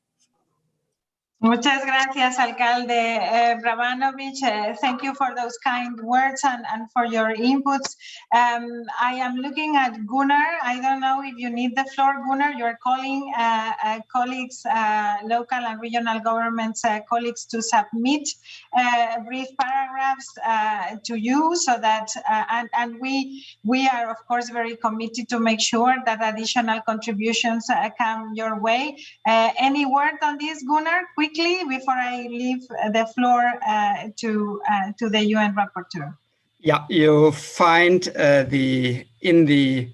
Muchas gracias, Alcalde Brabanovich. Thank you for those kind words and for your inputs. I am looking at Gunnar. I don't know if you need the floor, Gunnar. You're calling colleagues, local and regional governments, colleagues to submit brief paragraphs to you so that, and we are, of course, very committed to make sure that additional contributions come your way. Any word on this, Gunnar? Quickly, before I leave the floor to the UN rapporteur. Yeah, you'll find in the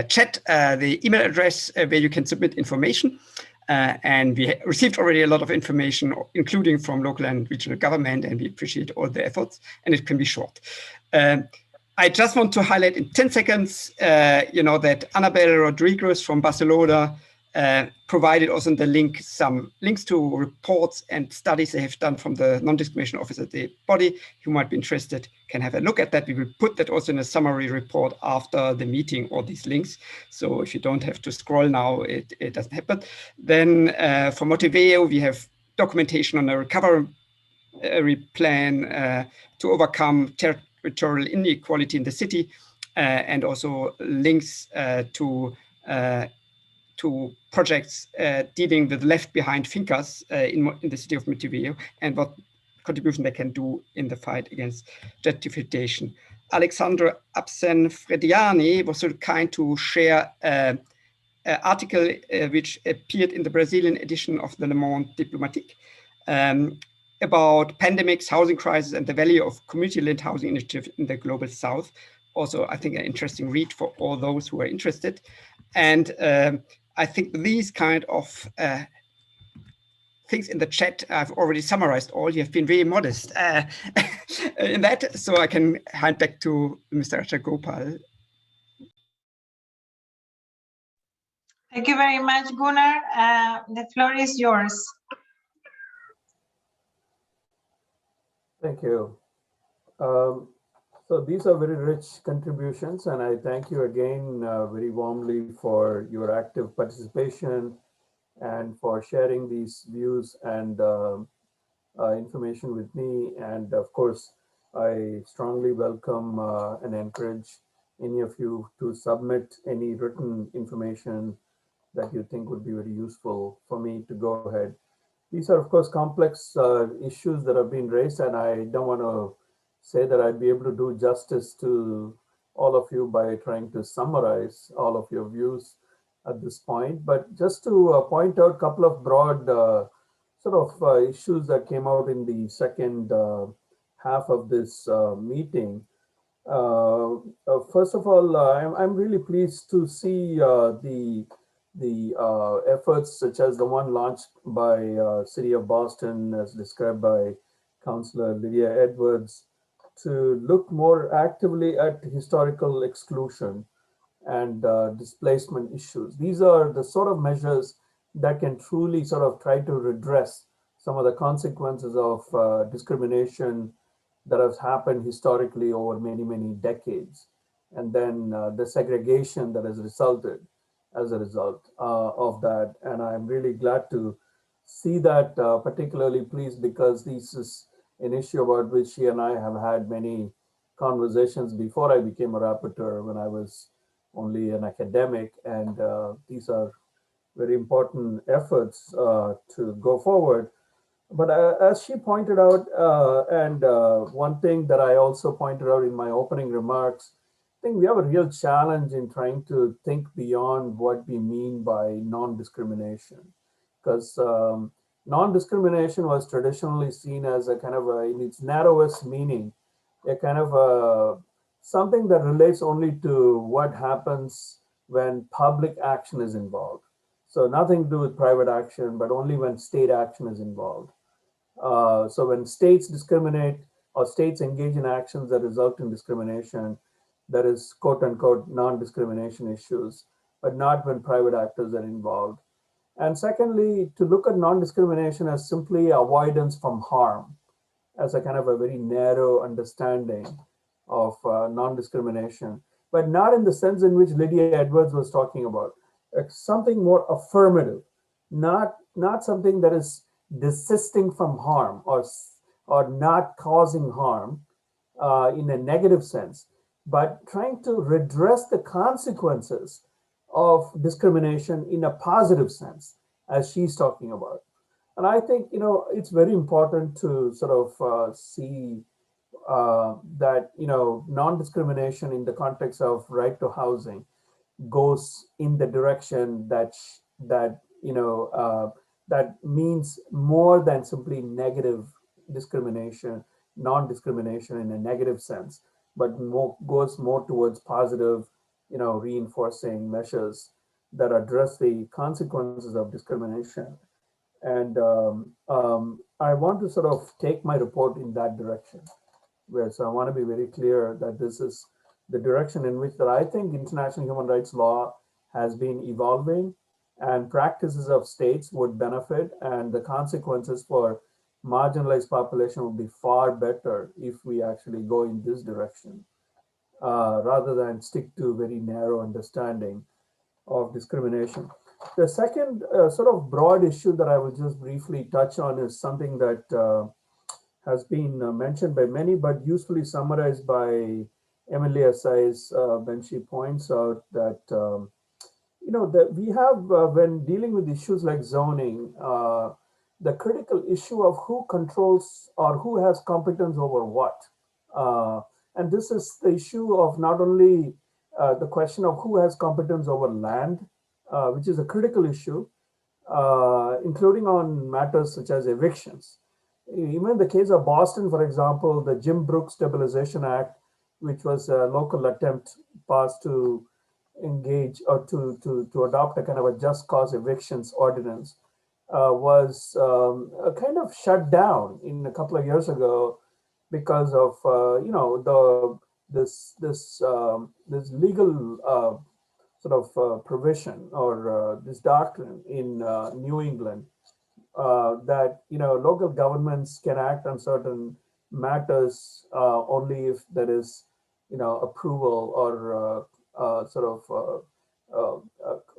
chat the email address where you can submit information. And we received already a lot of information, including from local and regional government, and we appreciate all the efforts, and it can be short. I just want to highlight in 10 seconds, that Annabelle Rodriguez from Barcelona provided also in the link some links to reports and studies they have done from the non-discrimination office at the body. Who might be interested can have a look at that. We will put that also in a summary report after the meeting, all these links. So if you don't have to scroll now, it doesn't happen. Then for Motiveo, we have documentation on a recovery plan to overcome territorial inequality in the city, and also links to projects dealing with left behind thinkers in the city of Motiveo, and what contribution they can do in the fight against gentrification. Alexandra Absen-Frediani was so kind to share an article which appeared in the Brazilian edition of the Le Monde Diplomatique about pandemics, housing crisis, and the value of community-led housing initiative in the global south. Also, I think an interesting read for all those who are interested. And I think these kind of things in the chat, I've already summarized all. You have been very modest in that, so I can hand back to Mr. Rajagopal. Thank you very much, Gunnar. The floor is yours. Thank you. So these are very rich contributions, and I thank you again very warmly for your active participation and for sharing these views and information with me. And of course, I strongly welcome and encourage any of you to submit any written information that you think would be very useful for me to go ahead. These are, of course, complex issues that have been raised, and I don't want to say that I'd be able to do justice to all of you by trying to summarize all of your views at this point. But just to point out a couple of broad issues that came out in the second half of this meeting. First of all, I'm really pleased to see the efforts such as the one launched by City of Boston, as described by Councillor Lydia Edwards, to look more actively at historical exclusion and displacement issues. These are the sort of measures that can truly sort of try to redress some of the consequences of discrimination that has happened historically over many, many decades. And then the segregation that has resulted as a result of that. And I'm really glad to see that, particularly pleased, because this is an issue about which she and I have had many conversations before I became a rapporteur, when I was only an academic. And these are very important efforts to go forward. But as she pointed out, and one thing that I also pointed out in my opening remarks, I think we have a real challenge in trying to think beyond what we mean by non-discrimination, because non-discrimination was traditionally seen as a kind of in its narrowest meaning, a kind of something that relates only to what happens when public action is involved. So nothing to do with private action, but only when state action is involved. So when states discriminate or states engage in actions that result in discrimination, that is quote unquote non-discrimination issues, but not when private actors are involved. And secondly, to look at non-discrimination as simply avoidance from harm, as a kind of a very narrow understanding of non-discrimination, but not in the sense in which Lydia Edwards was talking about. Something more affirmative, not something that is desisting from harm or not causing harm in a negative sense, but trying to redress the consequences of discrimination in a positive sense, as she's talking about. And I think, it's very important to sort of see that, non-discrimination in the context of right to housing goes in the direction that means more than simply negative discrimination, non-discrimination in a negative sense, but goes more towards positive, reinforcing measures that address the consequences of discrimination. And I want to sort of take my report in that direction. So I want to be very clear that this is the direction in which that I think international human rights law has been evolving, and practices of states would benefit, and the consequences for marginalized population would be far better if we actually go in this direction, rather than stick to very narrow understanding of discrimination. The second sort of broad issue that I will just briefly touch on is something that has been mentioned by many, but usefully summarized by Emilia Sais when she points out that, that we have, when dealing with issues like zoning, the critical issue of who controls or who has competence over what. And this is the issue of not only the question of who has competence over land, which is a critical issue, including on matters such as evictions. Even in the case of Boston, for example, the Jim Brooks Stabilization Act, which was a local attempt passed to engage or to adopt a kind of a just cause evictions ordinance, was kind of shut down in a couple of years ago because of this legal sort of provision or this doctrine in New England. That local governments can act on certain matters only if there is approval or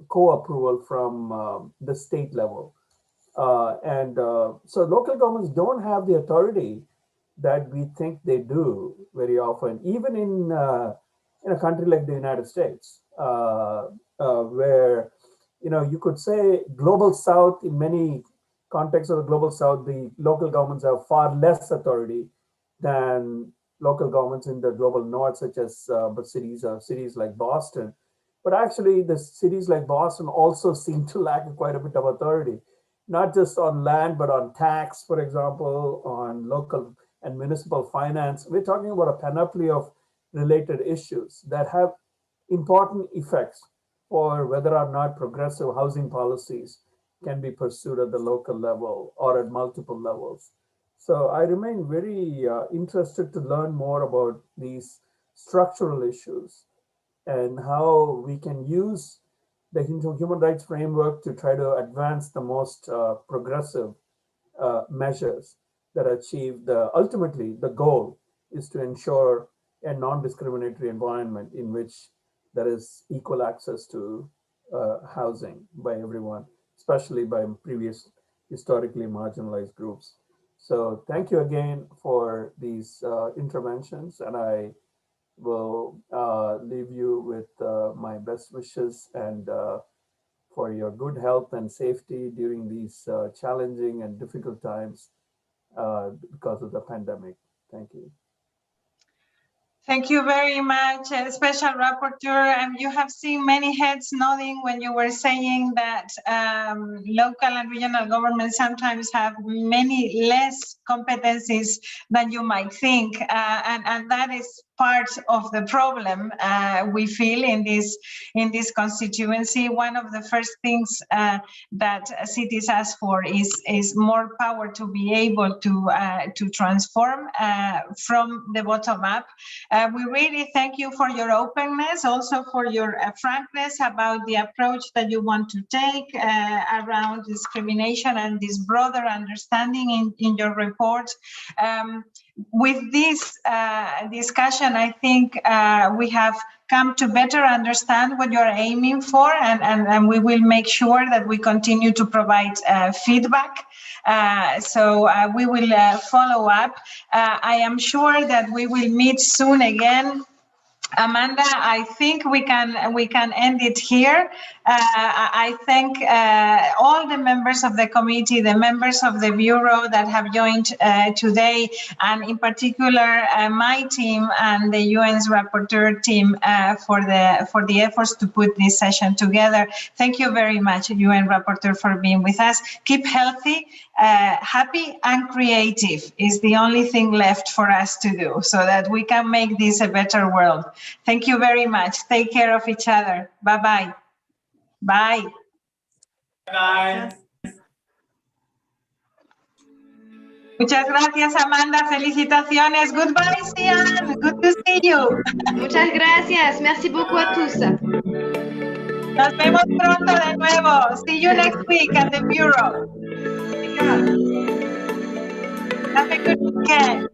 co-approval from the state level, and so local governments don't have the authority that we think they do very often, even in a country like the United States, where you could say global South, in many context of the global South, the local governments have far less authority than local governments in the global North, such as cities like Boston. But actually, the cities like Boston also seem to lack quite a bit of authority, not just on land, but on tax, for example, on local and municipal finance. We're talking about a panoply of related issues that have important effects for whether or not progressive housing policies can be pursued at the local level or at multiple levels. So I remain very interested to learn more about these structural issues and how we can use the human rights framework to try to advance the most progressive measures that achieve ultimately the goal is to ensure a non-discriminatory environment in which there is equal access to housing by everyone, especially by previous historically marginalized groups. So thank you again for these interventions, and I will leave you with my best wishes and for your good health and safety during these challenging and difficult times because of the pandemic. Thank you. Thank you very much, Special Rapporteur. You have seen many heads nodding when you were saying that local and regional governments sometimes have many less competencies than you might think, and that is part of the problem we feel in this constituency. One of the first things that cities ask for is more power to be able to transform from the bottom up. We really thank you for your openness, also for your frankness about the approach that you want to take around discrimination and this broader understanding in your report. With this discussion, I think we have come to better understand what you're aiming for, and we will make sure that we continue to provide feedback. So we will follow up. I am sure that we will meet soon again. Amanda, I think we can end it here. I thank all the members of the committee, the members of the Bureau that have joined today, and in particular my team and the UN's rapporteur team for the efforts to put this session together. Thank you very much, UN rapporteur, for being with us. Keep healthy, happy and creative is the only thing left for us to do so that we can make this a better world. Thank you very much. Take care of each other. Bye-bye. Bye. Bye. Muchas gracias, Amanda. Felicitaciones. Goodbye, Sian. Good to see you. Muchas gracias. Merci beaucoup à tous. Nos vemos pronto de nuevo. See you next week at the Bureau. Have a good weekend.